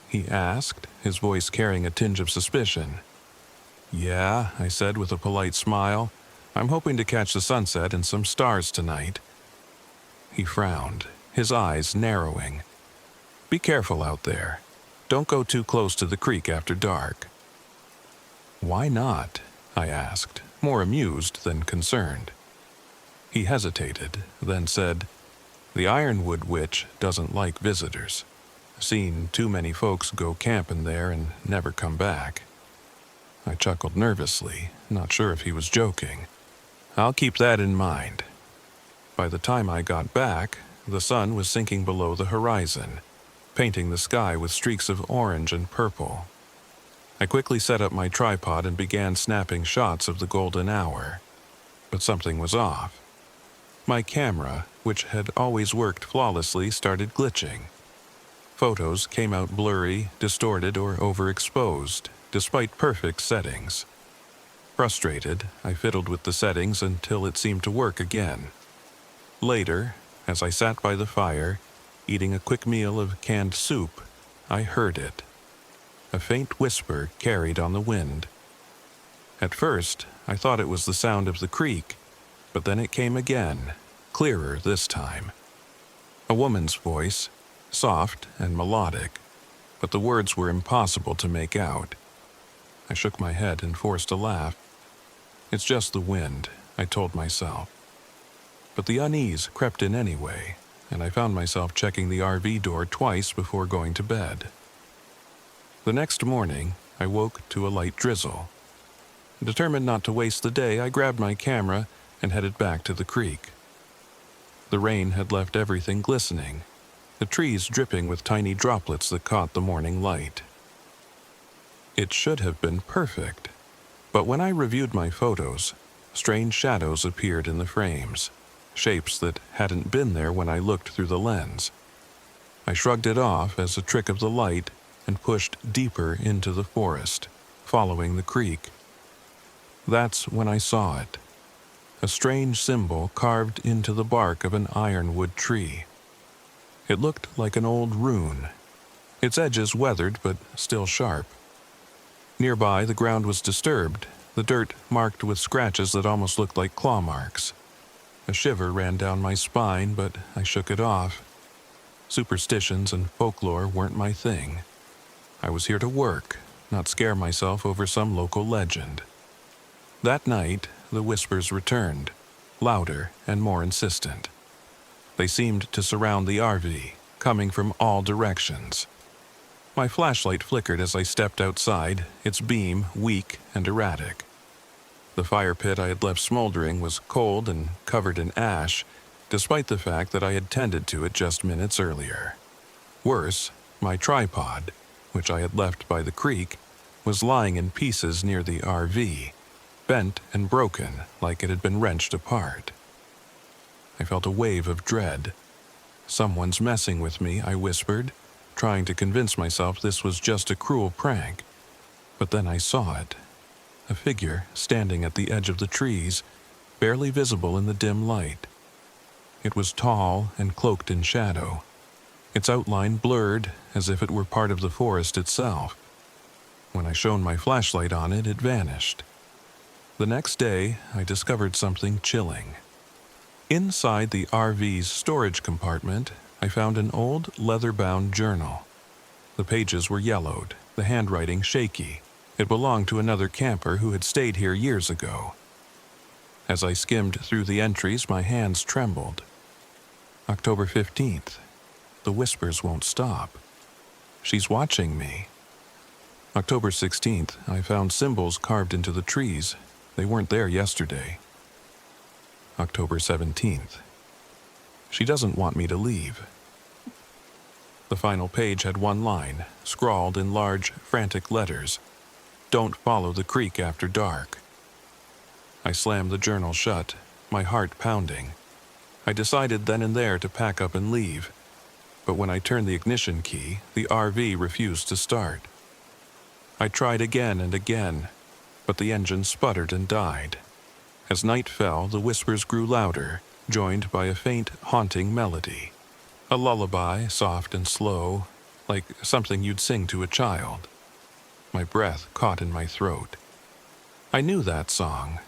Speaker 1: he asked, his voice carrying a tinge of suspicion. "Yeah," I said with a polite smile. "I'm hoping to catch the sunset and some stars tonight." He frowned, his eyes narrowing. "Be careful out there. Don't go too close to the creek after dark." "Why not?" I asked, more amused than concerned. He hesitated, then said, "The Ironwood Witch doesn't like visitors. Seen too many folks go camping there and never come back." I chuckled nervously, not sure if he was joking. "I'll keep that in mind." By the time I got back, the sun was sinking below the horizon, painting the sky with streaks of orange and purple. I quickly set up my tripod and began snapping shots of the golden hour. But something was off. My camera, which had always worked flawlessly, started glitching. Photos came out blurry, distorted, or overexposed, despite perfect settings. Frustrated, I fiddled with the settings until it seemed to work again. Later, as I sat by the fire, eating a quick meal of canned soup, I heard it. A faint whisper carried on the wind. At first, I thought it was the sound of the creek, but then it came again, clearer this time. A woman's voice, soft and melodic, but the words were impossible to make out. I shook my head and forced a laugh. It's just the wind, I told myself. But the unease crept in anyway, and I found myself checking the RV door twice before going to bed. The next morning, I woke to a light drizzle. Determined not to waste the day, I grabbed my camera and headed back to the creek. The rain had left everything glistening, the trees dripping with tiny droplets that caught the morning light. It should have been perfect, but when I reviewed my photos, strange shadows appeared in the frames, shapes that hadn't been there when I looked through the lens. I shrugged it off as a trick of the light and pushed deeper into the forest, following the creek. That's when I saw it. A strange symbol carved into the bark of an ironwood tree. It looked like an old rune, its edges weathered but still sharp. Nearby, the ground was disturbed, the dirt marked with scratches that almost looked like claw marks. A shiver ran down my spine, but I shook it off. Superstitions and folklore weren't my thing. I was here to work, not scare myself over some local legend. That night, the whispers returned, louder and more insistent. They seemed to surround the RV, coming from all directions. My flashlight flickered as I stepped outside, its beam weak and erratic. The fire pit I had left smoldering was cold and covered in ash, despite the fact that I had tended to it just minutes earlier. Worse, my tripod, which I had left by the creek, was lying in pieces near the RV, bent and broken like it had been wrenched apart. I felt a wave of dread. "Someone's messing with me," I whispered, trying to convince myself this was just a cruel prank. But then I saw it. A figure standing at the edge of the trees, barely visible in the dim light. It was tall and cloaked in shadow, its outline blurred as if it were part of the forest itself. When I shone my flashlight on it, it vanished. The next day, I discovered something chilling. Inside the RV's storage compartment, I found an old leather-bound journal. The pages were yellowed, the handwriting shaky. It belonged to another camper who had stayed here years ago. As I skimmed through the entries, my hands trembled. October 15th. The whispers won't stop. She's watching me. October 16th, I found symbols carved into the trees. They weren't there yesterday. October 17th. She doesn't want me to leave. The final page had one line, scrawled in large, frantic letters. "Don't follow the creek after dark." I slammed the journal shut, my heart pounding. I decided then and there to pack up and leave, but when I turned the ignition key, the RV refused to start. I tried again and again, but the engine sputtered and died. As night fell, the whispers grew louder, joined by a faint, haunting melody. A lullaby, soft and slow, like something you'd sing to a child. My breath caught in my throat. I knew that song.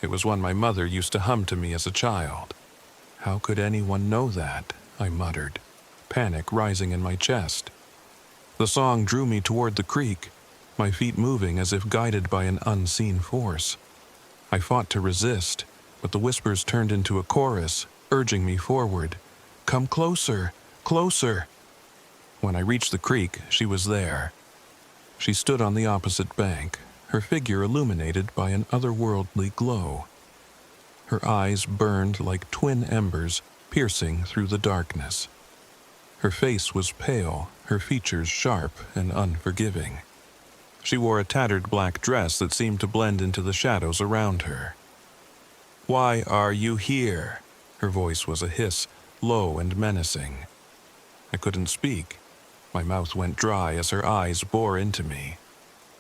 Speaker 1: It was one my mother used to hum to me as a child. How could anyone know that? I muttered, panic rising in my chest. The song drew me toward the creek, my feet moving as if guided by an unseen force. I fought to resist, but the whispers turned into a chorus, urging me forward. "Come closer, closer." When I reached the creek, she was there. She stood on the opposite bank, her figure illuminated by an otherworldly glow. Her eyes burned like twin embers, piercing through the darkness. Her face was pale, her features sharp and unforgiving. She wore a tattered black dress that seemed to blend into the shadows around her. "Why are you here?" Her voice was a hiss, low and menacing. I couldn't speak. My mouth went dry as her eyes bore into me.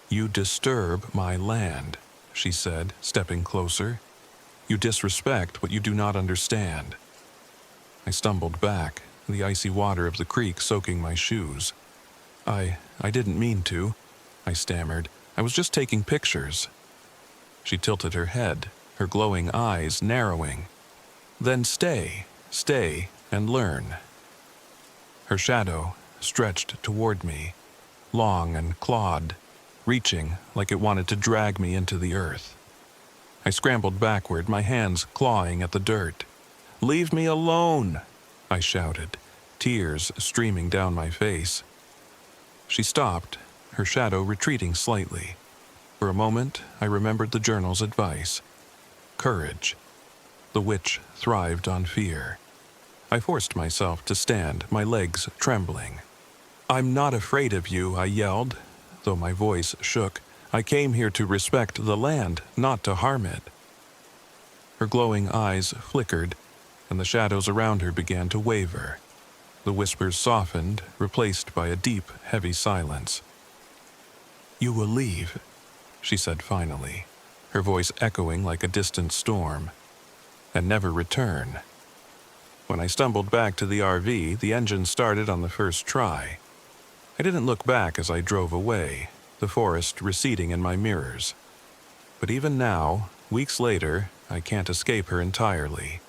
Speaker 1: "You disturb my land," she said, stepping closer. "You disrespect what you do not understand." I stumbled back, the icy water of the creek soaking my shoes. I didn't mean to," I stammered. "I was just taking pictures." She tilted her head, her glowing eyes narrowing. "Then stay and learn." Her shadow stretched toward me, long and clawed, reaching like it wanted to drag me into the earth. I scrambled backward, my hands clawing at the dirt. "Leave me alone!" I shouted, tears streaming down my face. She stopped, her shadow retreating slightly. For a moment, I remembered the journal's advice. Courage. The witch thrived on fear. I forced myself to stand, my legs trembling. "I'm not afraid of you," I yelled, though my voice shook. "I came here to respect the land, not to harm it." Her glowing eyes flickered, and the shadows around her began to waver. The whispers softened, replaced by a deep, heavy silence. "You will leave," she said finally, her voice echoing like a distant storm, "and never return." When I stumbled back to the RV, the engine started on the first try. I didn't look back as I drove away, the forest receding in my mirrors. But even now, weeks later, I can't escape her entirely.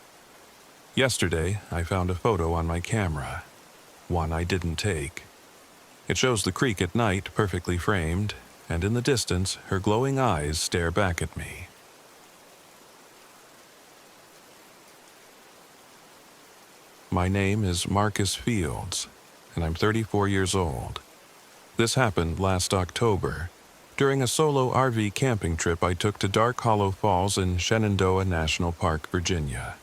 Speaker 1: Yesterday, I found a photo on my camera, one I didn't take. It shows the creek at night, perfectly framed, and in the distance, her glowing eyes stare back at me. My name is Marcus Fields, and I'm 34 years old. This happened last October, during a solo RV camping trip I took to Dark Hollow Falls in Shenandoah National Park, Virginia.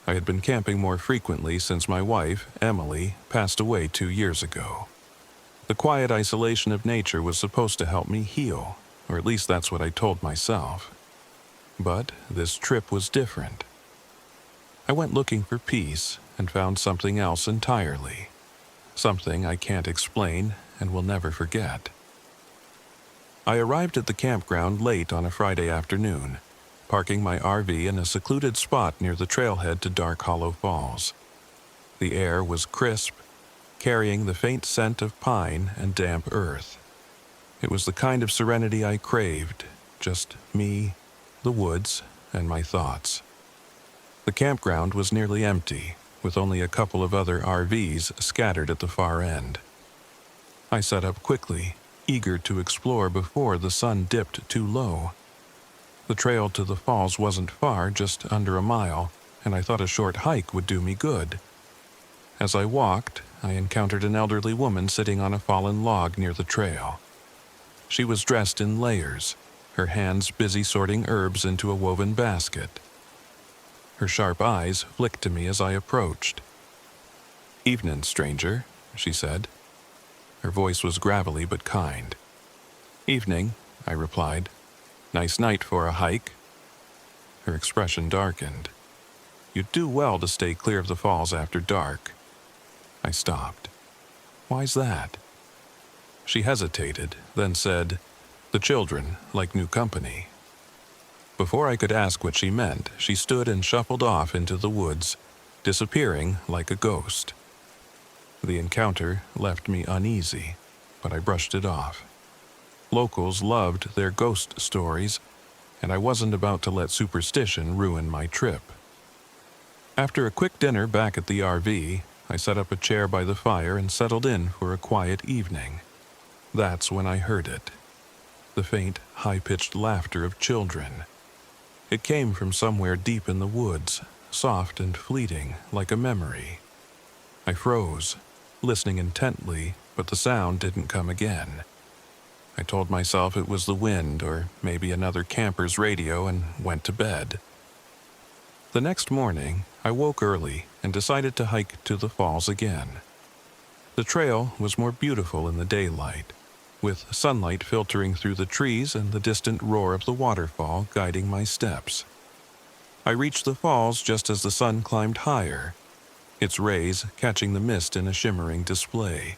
Speaker 1: I had been camping more frequently since my wife, Emily, passed away 2 years ago. The quiet isolation of nature was supposed to help me heal, or at least that's what I told myself. But this trip was different. I went looking for peace and found something else entirely. Something I can't explain and will never forget. I arrived at the campground late on a Friday afternoon, parking my RV in a secluded spot near the trailhead to Dark Hollow Falls. The air was crisp, carrying the faint scent of pine and damp earth. It was the kind of serenity I craved, just me, the woods, and my thoughts. The campground was nearly empty, with only a couple of other RVs scattered at the far end. I set up quickly, eager to explore before the sun dipped too low. The trail to the falls wasn't far, just under a mile, and I thought a short hike would do me good. As I walked, I encountered an elderly woman sitting on a fallen log near the trail. She was dressed in layers, her hands busy sorting herbs into a woven basket. Her sharp eyes flicked to me as I approached. "Evenin', stranger," she said. Her voice was gravelly but kind. "Evening," I replied. "Nice night for a hike." Her expression darkened. "You'd do well to stay clear of the falls after dark." I stopped. "Why's that?" She hesitated, then said, "The children like new company." Before I could ask what she meant, she stood and shuffled off into the woods, disappearing like a ghost. The encounter left me uneasy, but I brushed it off. Locals loved their ghost stories, and I wasn't about to let superstition ruin my trip. After a quick dinner back at the RV, I set up a chair by the fire and settled in for a quiet evening. That's when I heard it. The faint, high-pitched laughter of children. It came from somewhere deep in the woods, soft and fleeting, like a memory. I froze, listening intently, but the sound didn't come again. I told myself it was the wind or maybe another camper's radio and went to bed. The next morning, I woke early and decided to hike to the falls again. The trail was more beautiful in the daylight, with sunlight filtering through the trees and the distant roar of the waterfall guiding my steps. I reached the falls just as the sun climbed higher, its rays catching the mist in a shimmering display.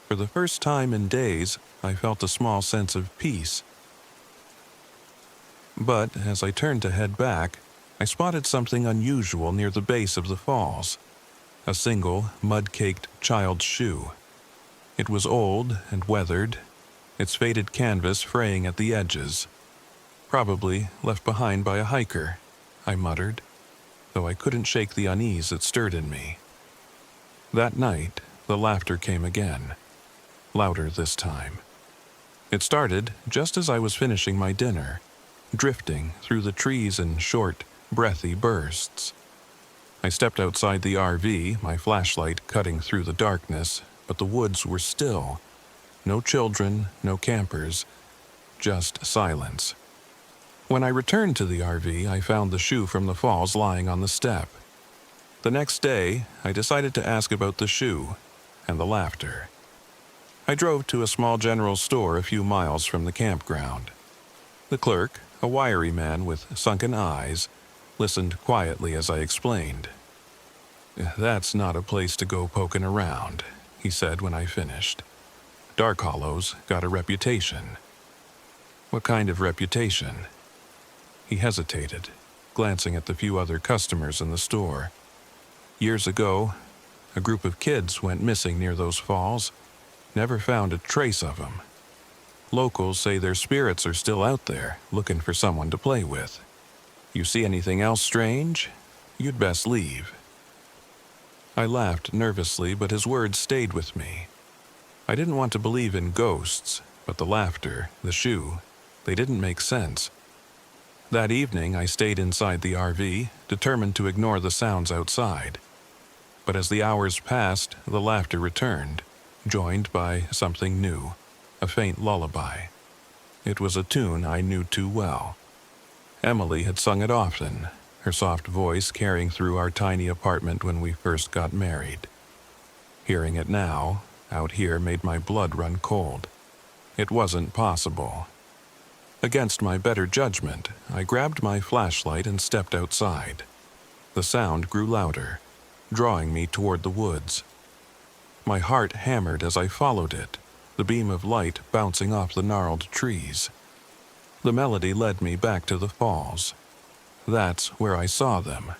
Speaker 1: For the first time in days, I felt a small sense of peace. But as I turned to head back, I spotted something unusual near the base of the falls. A single, mud-caked child's shoe. It was old and weathered, its faded canvas fraying at the edges. Probably left behind by a hiker, I muttered, though I couldn't shake the unease that stirred in me. That night, the laughter came again, louder this time. It started just as I was finishing my dinner, drifting through the trees in short, breathy bursts. I stepped outside the RV, my flashlight cutting through the darkness, but the woods were still. No children, no campers, just silence. When I returned to the RV, I found the shoe from the falls lying on the step. The next day, I decided to ask about the shoe and the laughter. I drove to a small general store a few miles from the campground. The clerk, a wiry man with sunken eyes, listened quietly as I explained. "That's not a place to go poking around," he said when I finished. "Dark Hollow's got a reputation." "What kind of reputation?" He hesitated, glancing at the few other customers in the store. "Years ago, a group of kids went missing near those falls. Never found a trace of them. Locals say their spirits are still out there, looking for someone to play with. You see anything else strange? You'd best leave." I laughed nervously, but his words stayed with me. I didn't want to believe in ghosts, but the laughter, the shoe, they didn't make sense. That evening, I stayed inside the RV, determined to ignore the sounds outside. But as the hours passed, the laughter returned, joined by something new, a faint lullaby. It was a tune I knew too well. Emily had sung it often, her soft voice carrying through our tiny apartment when we first got married. Hearing it now, out here, made my blood run cold. It wasn't possible. Against my better judgment, I grabbed my flashlight and stepped outside. The sound grew louder, drawing me toward the woods. My heart hammered as I followed it, the beam of light bouncing off the gnarled trees. The melody led me back to the falls. That's where I saw them.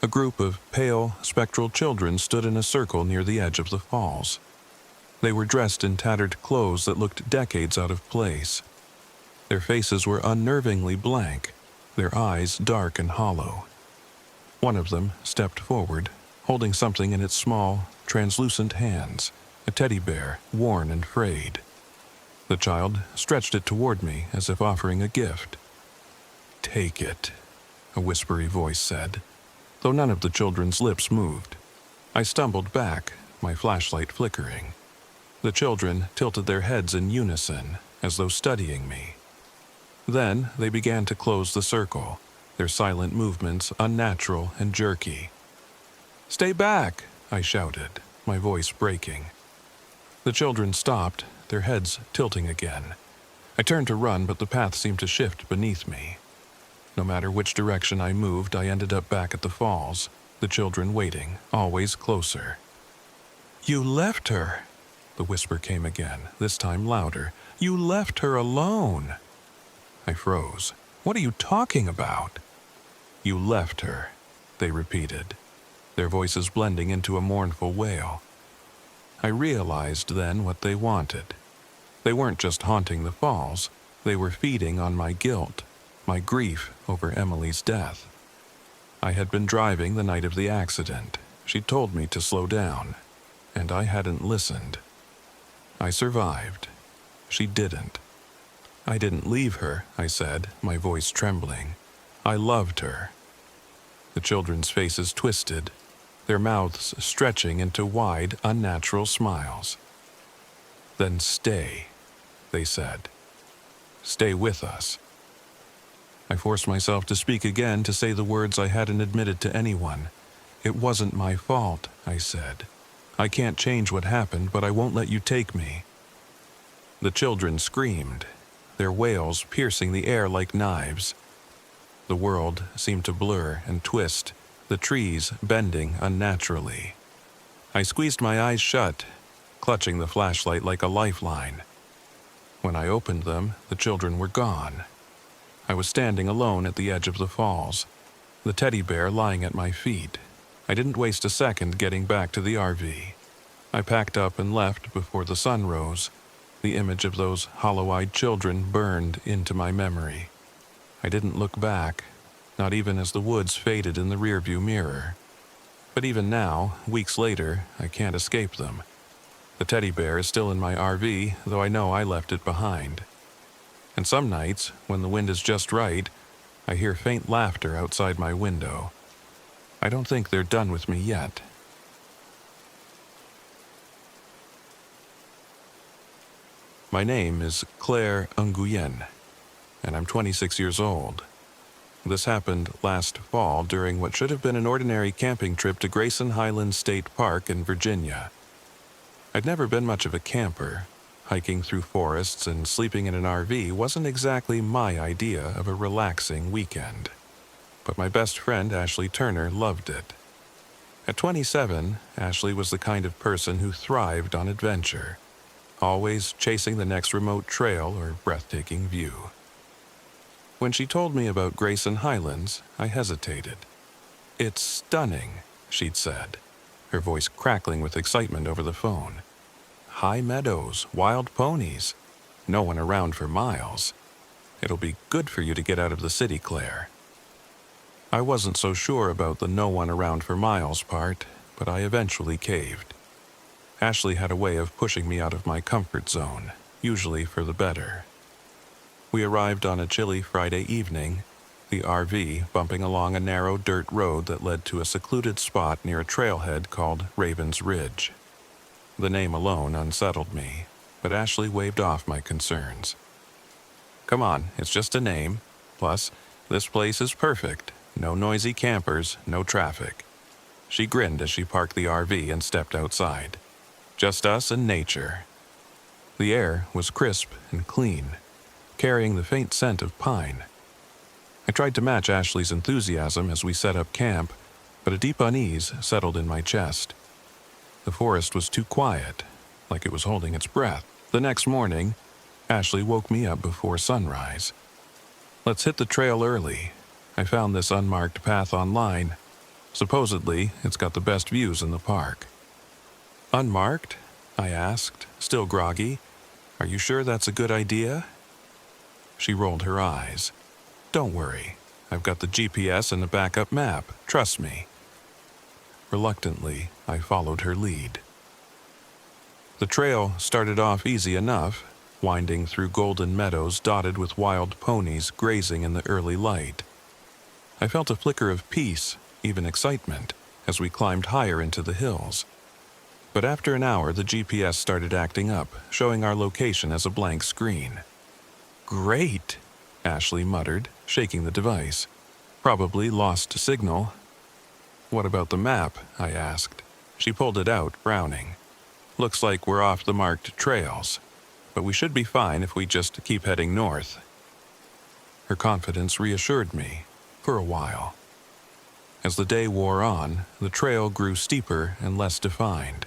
Speaker 1: A group of pale, spectral children stood in a circle near the edge of the falls. They were dressed in tattered clothes that looked decades out of place. Their faces were unnervingly blank, their eyes dark and hollow. One of them stepped forward, holding something in its small, translucent hands, a teddy bear, worn and frayed. The child stretched it toward me as if offering a gift. "Take it," a whispery voice said, though none of the children's lips moved. I stumbled back, my flashlight flickering. The children tilted their heads in unison, as though studying me. Then they began to close the circle, their silent movements unnatural and jerky. "Stay back!" I shouted, my voice breaking. The children stopped, their heads tilting again. I turned to run, but the path seemed to shift beneath me. No matter which direction I moved, I ended up back at the falls, the children waiting, always closer. "You left her!" The whisper came again, this time louder. "You left her alone!" I froze. "What are you talking about?" "You left her," they repeated, their voices blending into a mournful wail. I realized then what they wanted. They weren't just haunting the falls, they were feeding on my guilt, my grief over Emily's death. I had been driving the night of the accident. She told me to slow down, and I hadn't listened. I survived. She didn't. "I didn't leave her," I said, my voice trembling. "I loved her." The children's faces twisted, their mouths stretching into wide, unnatural smiles. "Then stay," they said. "Stay with us." I forced myself to speak again to say the words I hadn't admitted to anyone. "It wasn't my fault," I said. "I can't change what happened, but I won't let you take me." The children screamed, their wails piercing the air like knives. The world seemed to blur and twist, the trees bending unnaturally. I squeezed my eyes shut, clutching the flashlight like a lifeline. When I opened them, the children were gone. I was standing alone at the edge of the falls, the teddy bear lying at my feet. I didn't waste a second getting back to the RV. I packed up and left before the sun rose. The image of those hollow-eyed children burned into my memory. I didn't look back, not even as the woods faded in the rearview mirror. But even now, weeks later, I can't escape them. The teddy bear is still in my RV, though I know I left it behind. And some nights, when the wind is just right, I hear faint laughter outside my window. I don't think they're done with me yet. My name is Claire Nguyen, and I'm 26 years old. This happened last fall during what should have been an ordinary camping trip to Grayson Highlands State Park in Virginia. I'd never been much of a camper. Hiking through forests and sleeping in an RV wasn't exactly my idea of a relaxing weekend. But my best friend, Ashley Turner, loved it. At 27, Ashley was the kind of person who thrived on adventure, always chasing the next remote trail or breathtaking view. When she told me about Grayson Highlands, I hesitated. "It's stunning," she'd said, her voice crackling with excitement over the phone. "High meadows, wild ponies, no one around for miles. It'll be good for you to get out of the city, Claire." I wasn't so sure about the "no one around for miles" part, but I eventually caved. Ashley had a way of pushing me out of my comfort zone, usually for the better. We arrived on a chilly Friday evening, the RV bumping along a narrow dirt road that led to a secluded spot near a trailhead called Raven's Ridge. The name alone unsettled me, but Ashley waved off my concerns. "Come on, it's just a name. Plus, this place is perfect. No noisy campers, no traffic." She grinned as she parked the RV and stepped outside. Just us and nature. The air was crisp and clean, carrying the faint scent of pine. I tried to match Ashley's enthusiasm as we set up camp, but a deep unease settled in my chest. The forest was too quiet, like it was holding its breath. The next morning, Ashley woke me up before sunrise. "Let's hit the trail early. I found this unmarked path online. Supposedly, it's got the best views in the park." "Unmarked?" I asked, still groggy. "Are you sure that's a good idea?" She rolled her eyes. "Don't worry. I've got the GPS and a backup map. Trust me." Reluctantly, I followed her lead. The trail started off easy enough, winding through golden meadows dotted with wild ponies grazing in the early light. I felt a flicker of peace, even excitement, as we climbed higher into the hills. But after an hour, the GPS started acting up, showing our location as a blank screen. "Great," Ashley muttered, shaking the device. "Probably lost signal." "What about the map?" I asked. She pulled it out, frowning. "Looks like we're off the marked trails, but we should be fine if we just keep heading north." Her confidence reassured me, for a while. As the day wore on, the trail grew steeper and less defined.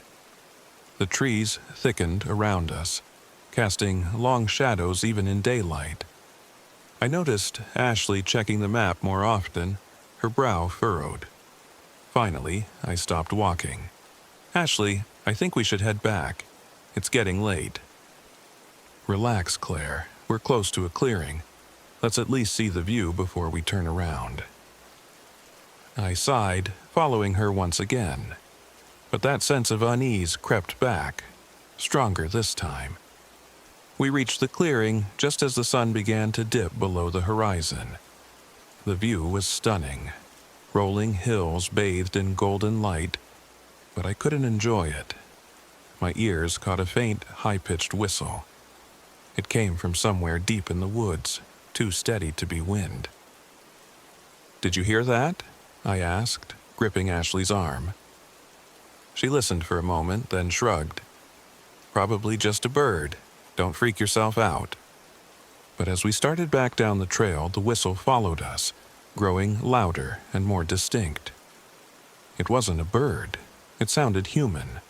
Speaker 1: The trees thickened around us, casting long shadows even in daylight. I noticed Ashley checking the map more often, her brow furrowed. Finally, I stopped walking. "Ashley, I think we should head back. It's getting late." "Relax, Claire. We're close to a clearing. Let's at least see the view before we turn around." I sighed, following her once again. But that sense of unease crept back, stronger this time. We reached the clearing just as the sun began to dip below the horizon. The view was stunning. Rolling hills bathed in golden light, but I couldn't enjoy it. My ears caught a faint, high-pitched whistle. It came from somewhere deep in the woods, too steady to be wind. "Did you hear that?" I asked, gripping Ashley's arm. She listened for a moment, then shrugged. "Probably just a bird. Don't freak yourself out." But as we started back down the trail, the whistle followed us, growing louder and more distinct. It wasn't a bird. It sounded human.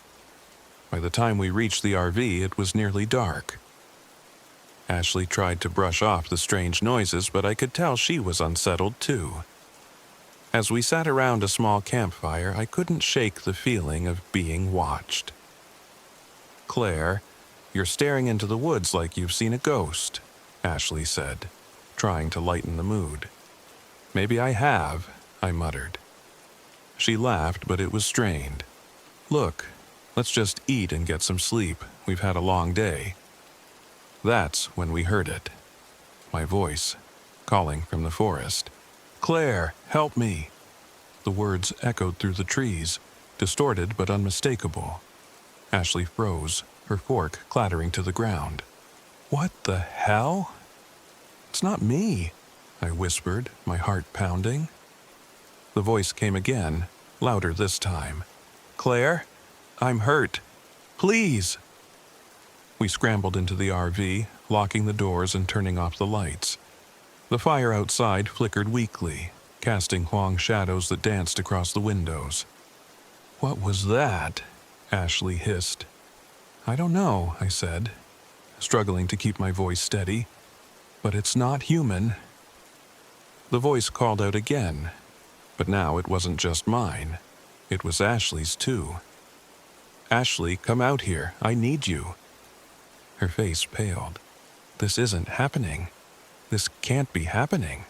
Speaker 1: By the time we reached the RV, it was nearly dark. Ashley tried to brush off the strange noises, but I could tell she was unsettled too. As we sat around a small campfire, I couldn't shake the feeling of being watched. "Claire, you're staring into the woods like you've seen a ghost," Ashley said, trying to lighten the mood. "Maybe I have," I muttered. She laughed, but it was strained. "Look, let's just eat and get some sleep. We've had a long day." That's when we heard it. My voice, calling from the forest. "Claire, help me!" The words echoed through the trees, distorted but unmistakable. Ashley froze, her fork clattering to the ground. "What the hell?" "It's not me," I whispered, my heart pounding. The voice came again, louder this time. "Claire, I'm hurt. Please!" We scrambled into the RV, locking the doors and turning off the lights. The fire outside flickered weakly, casting long shadows that danced across the windows. "What was that?" Ashley hissed. "I don't know," I said, struggling to keep my voice steady. "But it's not human." The voice called out again, but now it wasn't just mine. It was Ashley's too. "Ashley, come out here. I need you." Her face paled. "This isn't happening. This can't be happening."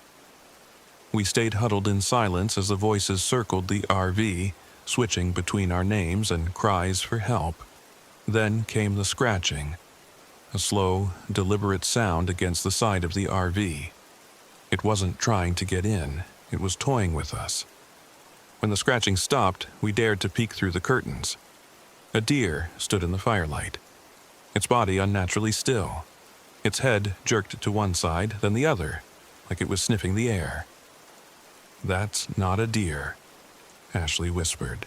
Speaker 1: We stayed huddled in silence as the voices circled the RV, switching between our names and cries for help. Then came the scratching, a slow, deliberate sound against the side of the RV. It wasn't trying to get in, it was toying with us. When the scratching stopped, we dared to peek through the curtains. A deer stood in the firelight, its body unnaturally still. Its head jerked to one side, then the other, like it was sniffing the air. "That's not a deer," Ashley whispered.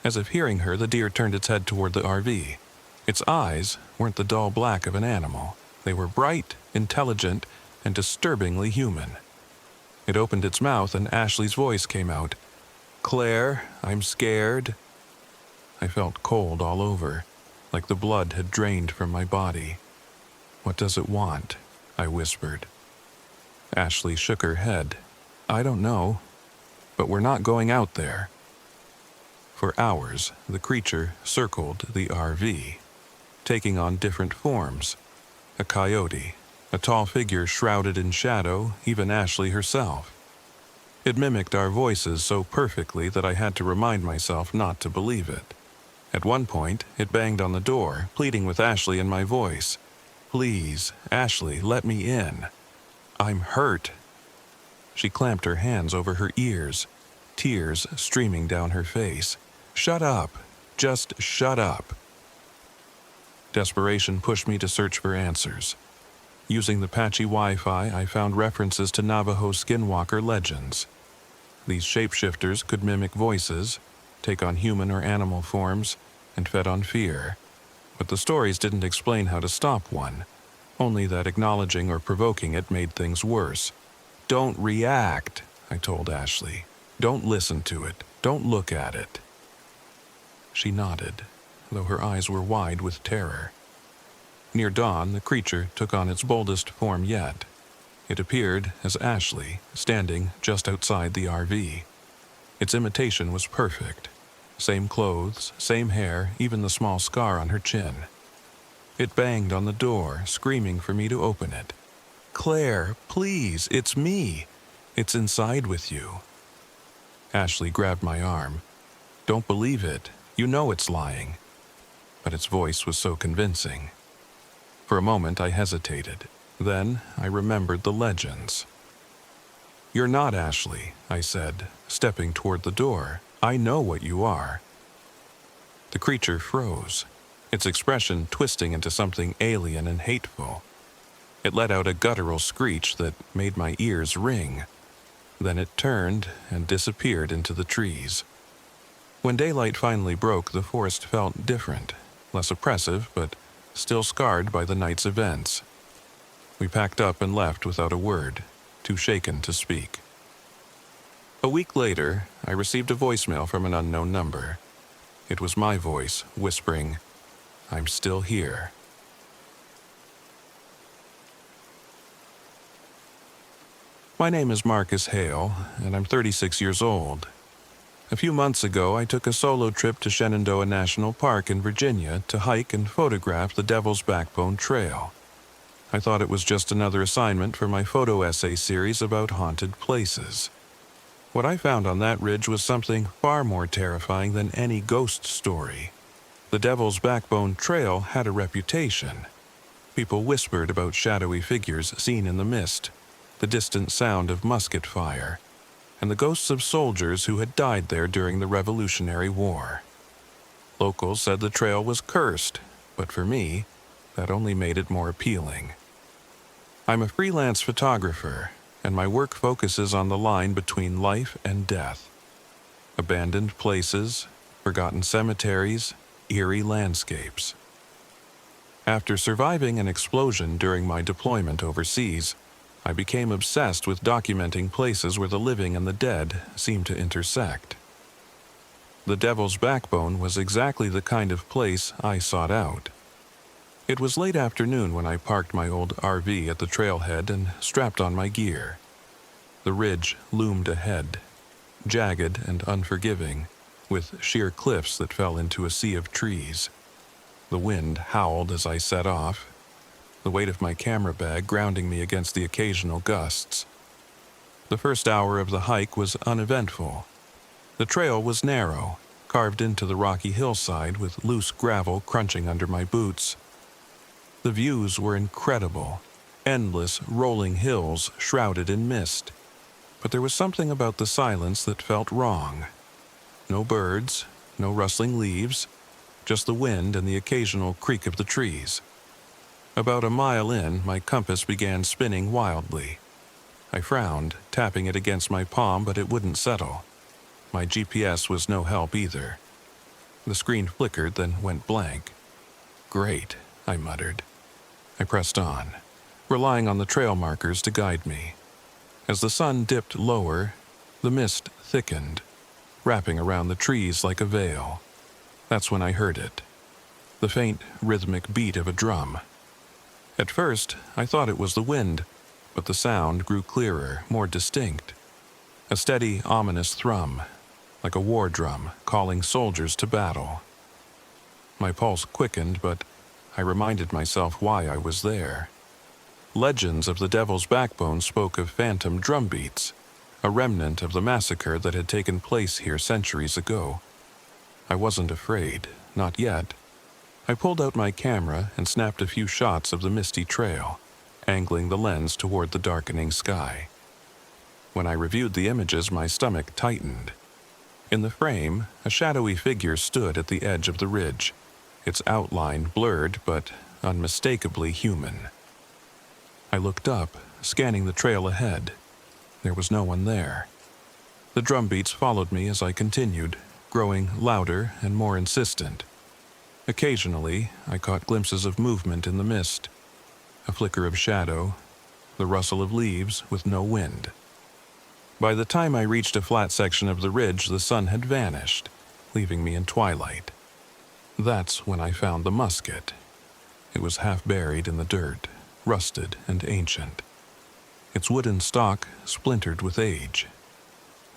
Speaker 1: As if hearing her, the deer turned its head toward the RV. Its eyes weren't the dull black of an animal. They were bright, intelligent, and disturbingly human. It opened its mouth and Ashley's voice came out. "Claire, I'm scared." I felt cold all over, like the blood had drained from my body. "What does it want?" I whispered. Ashley shook her head. "I don't know, but we're not going out there." For hours, the creature circled the RV, taking on different forms. A coyote, a tall figure shrouded in shadow, even Ashley herself. It mimicked our voices so perfectly that I had to remind myself not to believe it. At one point, it banged on the door, pleading with Ashley in my voice. "Please, Ashley, let me in. I'm hurt." She clamped her hands over her ears, tears streaming down her face. "Shut up. Just shut up." Desperation pushed me to search for answers. Using the patchy Wi-Fi, I found references to Navajo skinwalker legends. These shapeshifters could mimic voices, take on human or animal forms, and fed on fear. But the stories didn't explain how to stop one, only that acknowledging or provoking it made things worse. "Don't react," I told Ashley. "Don't listen to it. Don't look at it." She nodded, though her eyes were wide with terror. Near dawn, the creature took on its boldest form yet. It appeared as Ashley, standing just outside the RV. Its imitation was perfect. Same clothes, same hair, even the small scar on her chin. It banged on the door, screaming for me to open it. "Claire, please, it's me. It's inside with you." Ashley grabbed my arm. "Don't believe it. You know it's lying." But its voice was so convincing. For a moment I hesitated. Then I remembered the legends. "You're not Ashley," I said, stepping toward the door. "I know what you are." The creature froze, its expression twisting into something alien and hateful. It let out a guttural screech that made my ears ring. Then it turned and disappeared into the trees. When daylight finally broke, the forest felt different, less oppressive, but still scarred by the night's events. We packed up and left without a word, too shaken to speak. A week later, I received a voicemail from an unknown number. It was my voice, whispering, "I'm still here." My name is Marcus Hale, and I'm 36 years old. A few months ago, I took a solo trip to Shenandoah National Park in Virginia to hike and photograph the Devil's Backbone Trail. I thought it was just another assignment for my photo essay series about haunted places. What I found on that ridge was something far more terrifying than any ghost story. The Devil's Backbone Trail had a reputation. People whispered about shadowy figures seen in the mist, the distant sound of musket fire, and the ghosts of soldiers who had died there during the Revolutionary War. Locals said the trail was cursed, but for me, that only made it more appealing. I'm a freelance photographer, and my work focuses on the line between life and death. Abandoned places, forgotten cemeteries, eerie landscapes. After surviving an explosion during my deployment overseas, I became obsessed with documenting places where the living and the dead seemed to intersect. The Devil's Backbone was exactly the kind of place I sought out. It was late afternoon when I parked my old RV at the trailhead and strapped on my gear. The ridge loomed ahead, jagged and unforgiving, with sheer cliffs that fell into a sea of trees. The wind howled as I set off, the weight of my camera bag grounding me against the occasional gusts. The first hour of the hike was uneventful. The trail was narrow, carved into the rocky hillside with loose gravel crunching under my boots. The views were incredible, endless rolling hills shrouded in mist. But there was something about the silence that felt wrong. No birds, no rustling leaves, just the wind and the occasional creak of the trees. About a mile in, my compass began spinning wildly. I frowned, tapping it against my palm, but it wouldn't settle. My GPS was no help either. The screen flickered, then went blank. "Great," I muttered. I pressed on, relying on the trail markers to guide me. As the sun dipped lower, the mist thickened, wrapping around the trees like a veil. That's when I heard it. The faint, rhythmic beat of a drum. At first, I thought it was the wind, but the sound grew clearer, more distinct. A steady, ominous thrum, like a war drum calling soldiers to battle. My pulse quickened, but I reminded myself why I was there. Legends of the Devil's Backbone spoke of phantom drumbeats, a remnant of the massacre that had taken place here centuries ago. I wasn't afraid, not yet. I pulled out my camera and snapped a few shots of the misty trail, angling the lens toward the darkening sky. When I reviewed the images, my stomach tightened. In the frame, a shadowy figure stood at the edge of the ridge, its outline blurred but unmistakably human. I looked up, scanning the trail ahead. There was no one there. The drumbeats followed me as I continued, growing louder and more insistent. Occasionally, I caught glimpses of movement in the mist, a flicker of shadow, the rustle of leaves with no wind. By the time I reached a flat section of the ridge, the sun had vanished, leaving me in twilight. That's when I found the musket. It was half buried in the dirt, rusted and ancient. Its wooden stock splintered with age.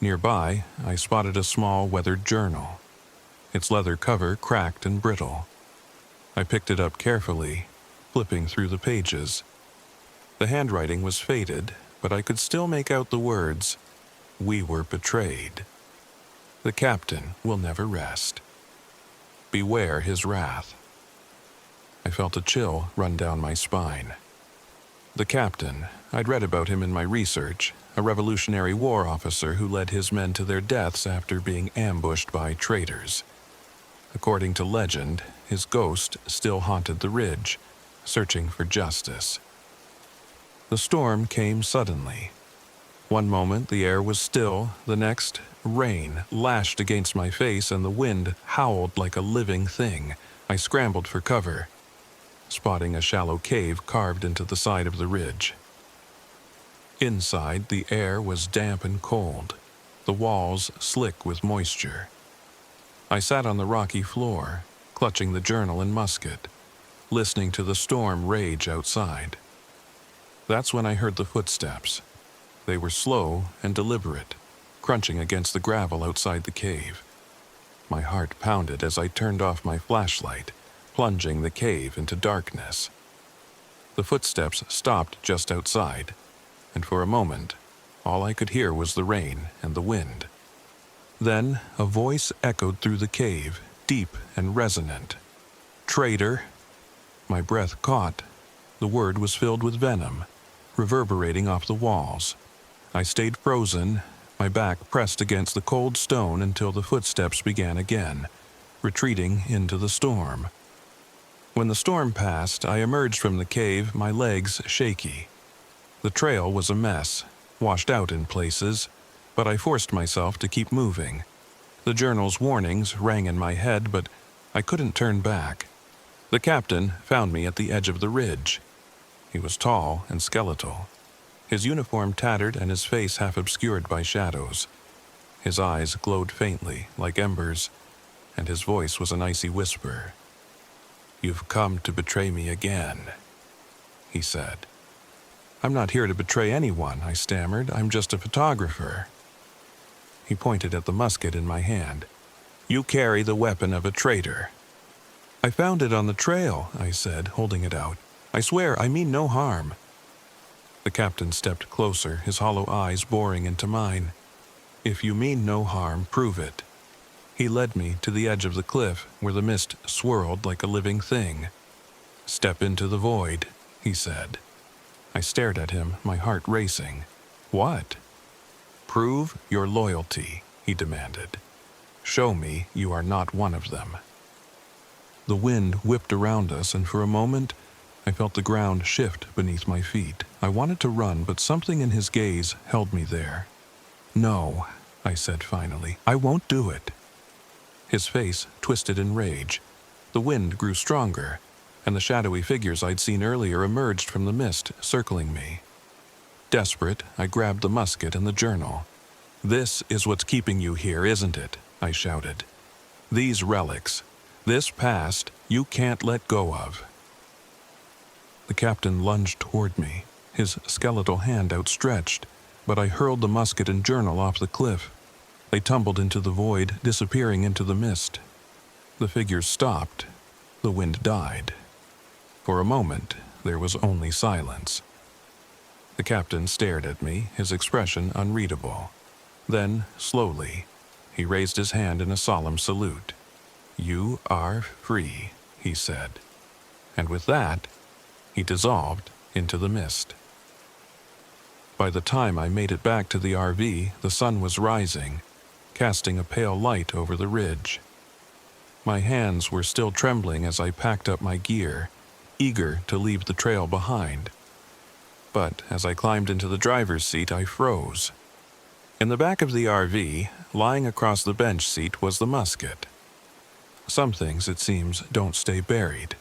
Speaker 1: Nearby, I spotted a small weathered journal, its leather cover cracked and brittle. I picked it up carefully, flipping through the pages. The handwriting was faded, but I could still make out the words, "We were betrayed. The captain will never rest. Beware his wrath." I felt a chill run down my spine. The captain, I'd read about him in my research, a Revolutionary War officer who led his men to their deaths after being ambushed by traitors. According to legend, his ghost still haunted the ridge, searching for justice. The storm came suddenly. One moment the air was still, the next, rain lashed against my face and the wind howled like a living thing. I scrambled for cover, spotting a shallow cave carved into the side of the ridge. Inside, the air was damp and cold, the walls slick with moisture. I sat on the rocky floor, clutching the journal and musket, listening to the storm rage outside. That's when I heard the footsteps. They were slow and deliberate, crunching against the gravel outside the cave. My heart pounded as I turned off my flashlight, plunging the cave into darkness. The footsteps stopped just outside, and for a moment, all I could hear was the rain and the wind. Then a voice echoed through the cave, deep and resonant. "Traitor!" My breath caught. The word was filled with venom, reverberating off the walls. I stayed frozen, my back pressed against the cold stone until the footsteps began again, retreating into the storm. When the storm passed, I emerged from the cave, my legs shaky. The trail was a mess, washed out in places, but I forced myself to keep moving. The journal's warnings rang in my head, but I couldn't turn back. The captain found me at the edge of the ridge. He was tall and skeletal, his uniform tattered and his face half obscured by shadows. His eyes glowed faintly, like embers, and his voice was an icy whisper. "You've come to betray me again," he said. "I'm not here to betray anyone," I stammered. "I'm just a photographer." He pointed at the musket in my hand. "You carry the weapon of a traitor." "I found it on the trail," I said, holding it out. "I swear, I mean no harm." The captain stepped closer, his hollow eyes boring into mine. "If you mean no harm, prove it." He led me to the edge of the cliff, where the mist swirled like a living thing. "Step into the void," he said. I stared at him, my heart racing. "What?" "Prove your loyalty," he demanded. "Show me you are not one of them." The wind whipped around us, and for a moment, I felt the ground shift beneath my feet. I wanted to run, but something in his gaze held me there. "No," I said finally. "I won't do it." His face twisted in rage. The wind grew stronger, and the shadowy figures I'd seen earlier emerged from the mist, circling me. Desperate, I grabbed the musket and the journal. "This is what's keeping you here, isn't it?" I shouted. "These relics, this past, you can't let go of." The captain lunged toward me, his skeletal hand outstretched, but I hurled the musket and journal off the cliff. They tumbled into the void, disappearing into the mist. The figures stopped. The wind died. For a moment, there was only silence. The captain stared at me, his expression unreadable. Then, slowly, he raised his hand in a solemn salute. "You are free," he said. And with that, he dissolved into the mist. By the time I made it back to the RV, the sun was rising, casting a pale light over the ridge. My hands were still trembling as I packed up my gear, eager to leave the trail behind. But as I climbed into the driver's seat, I froze. In the back of the RV, lying across the bench seat, was the musket. Some things, it seems, don't stay buried.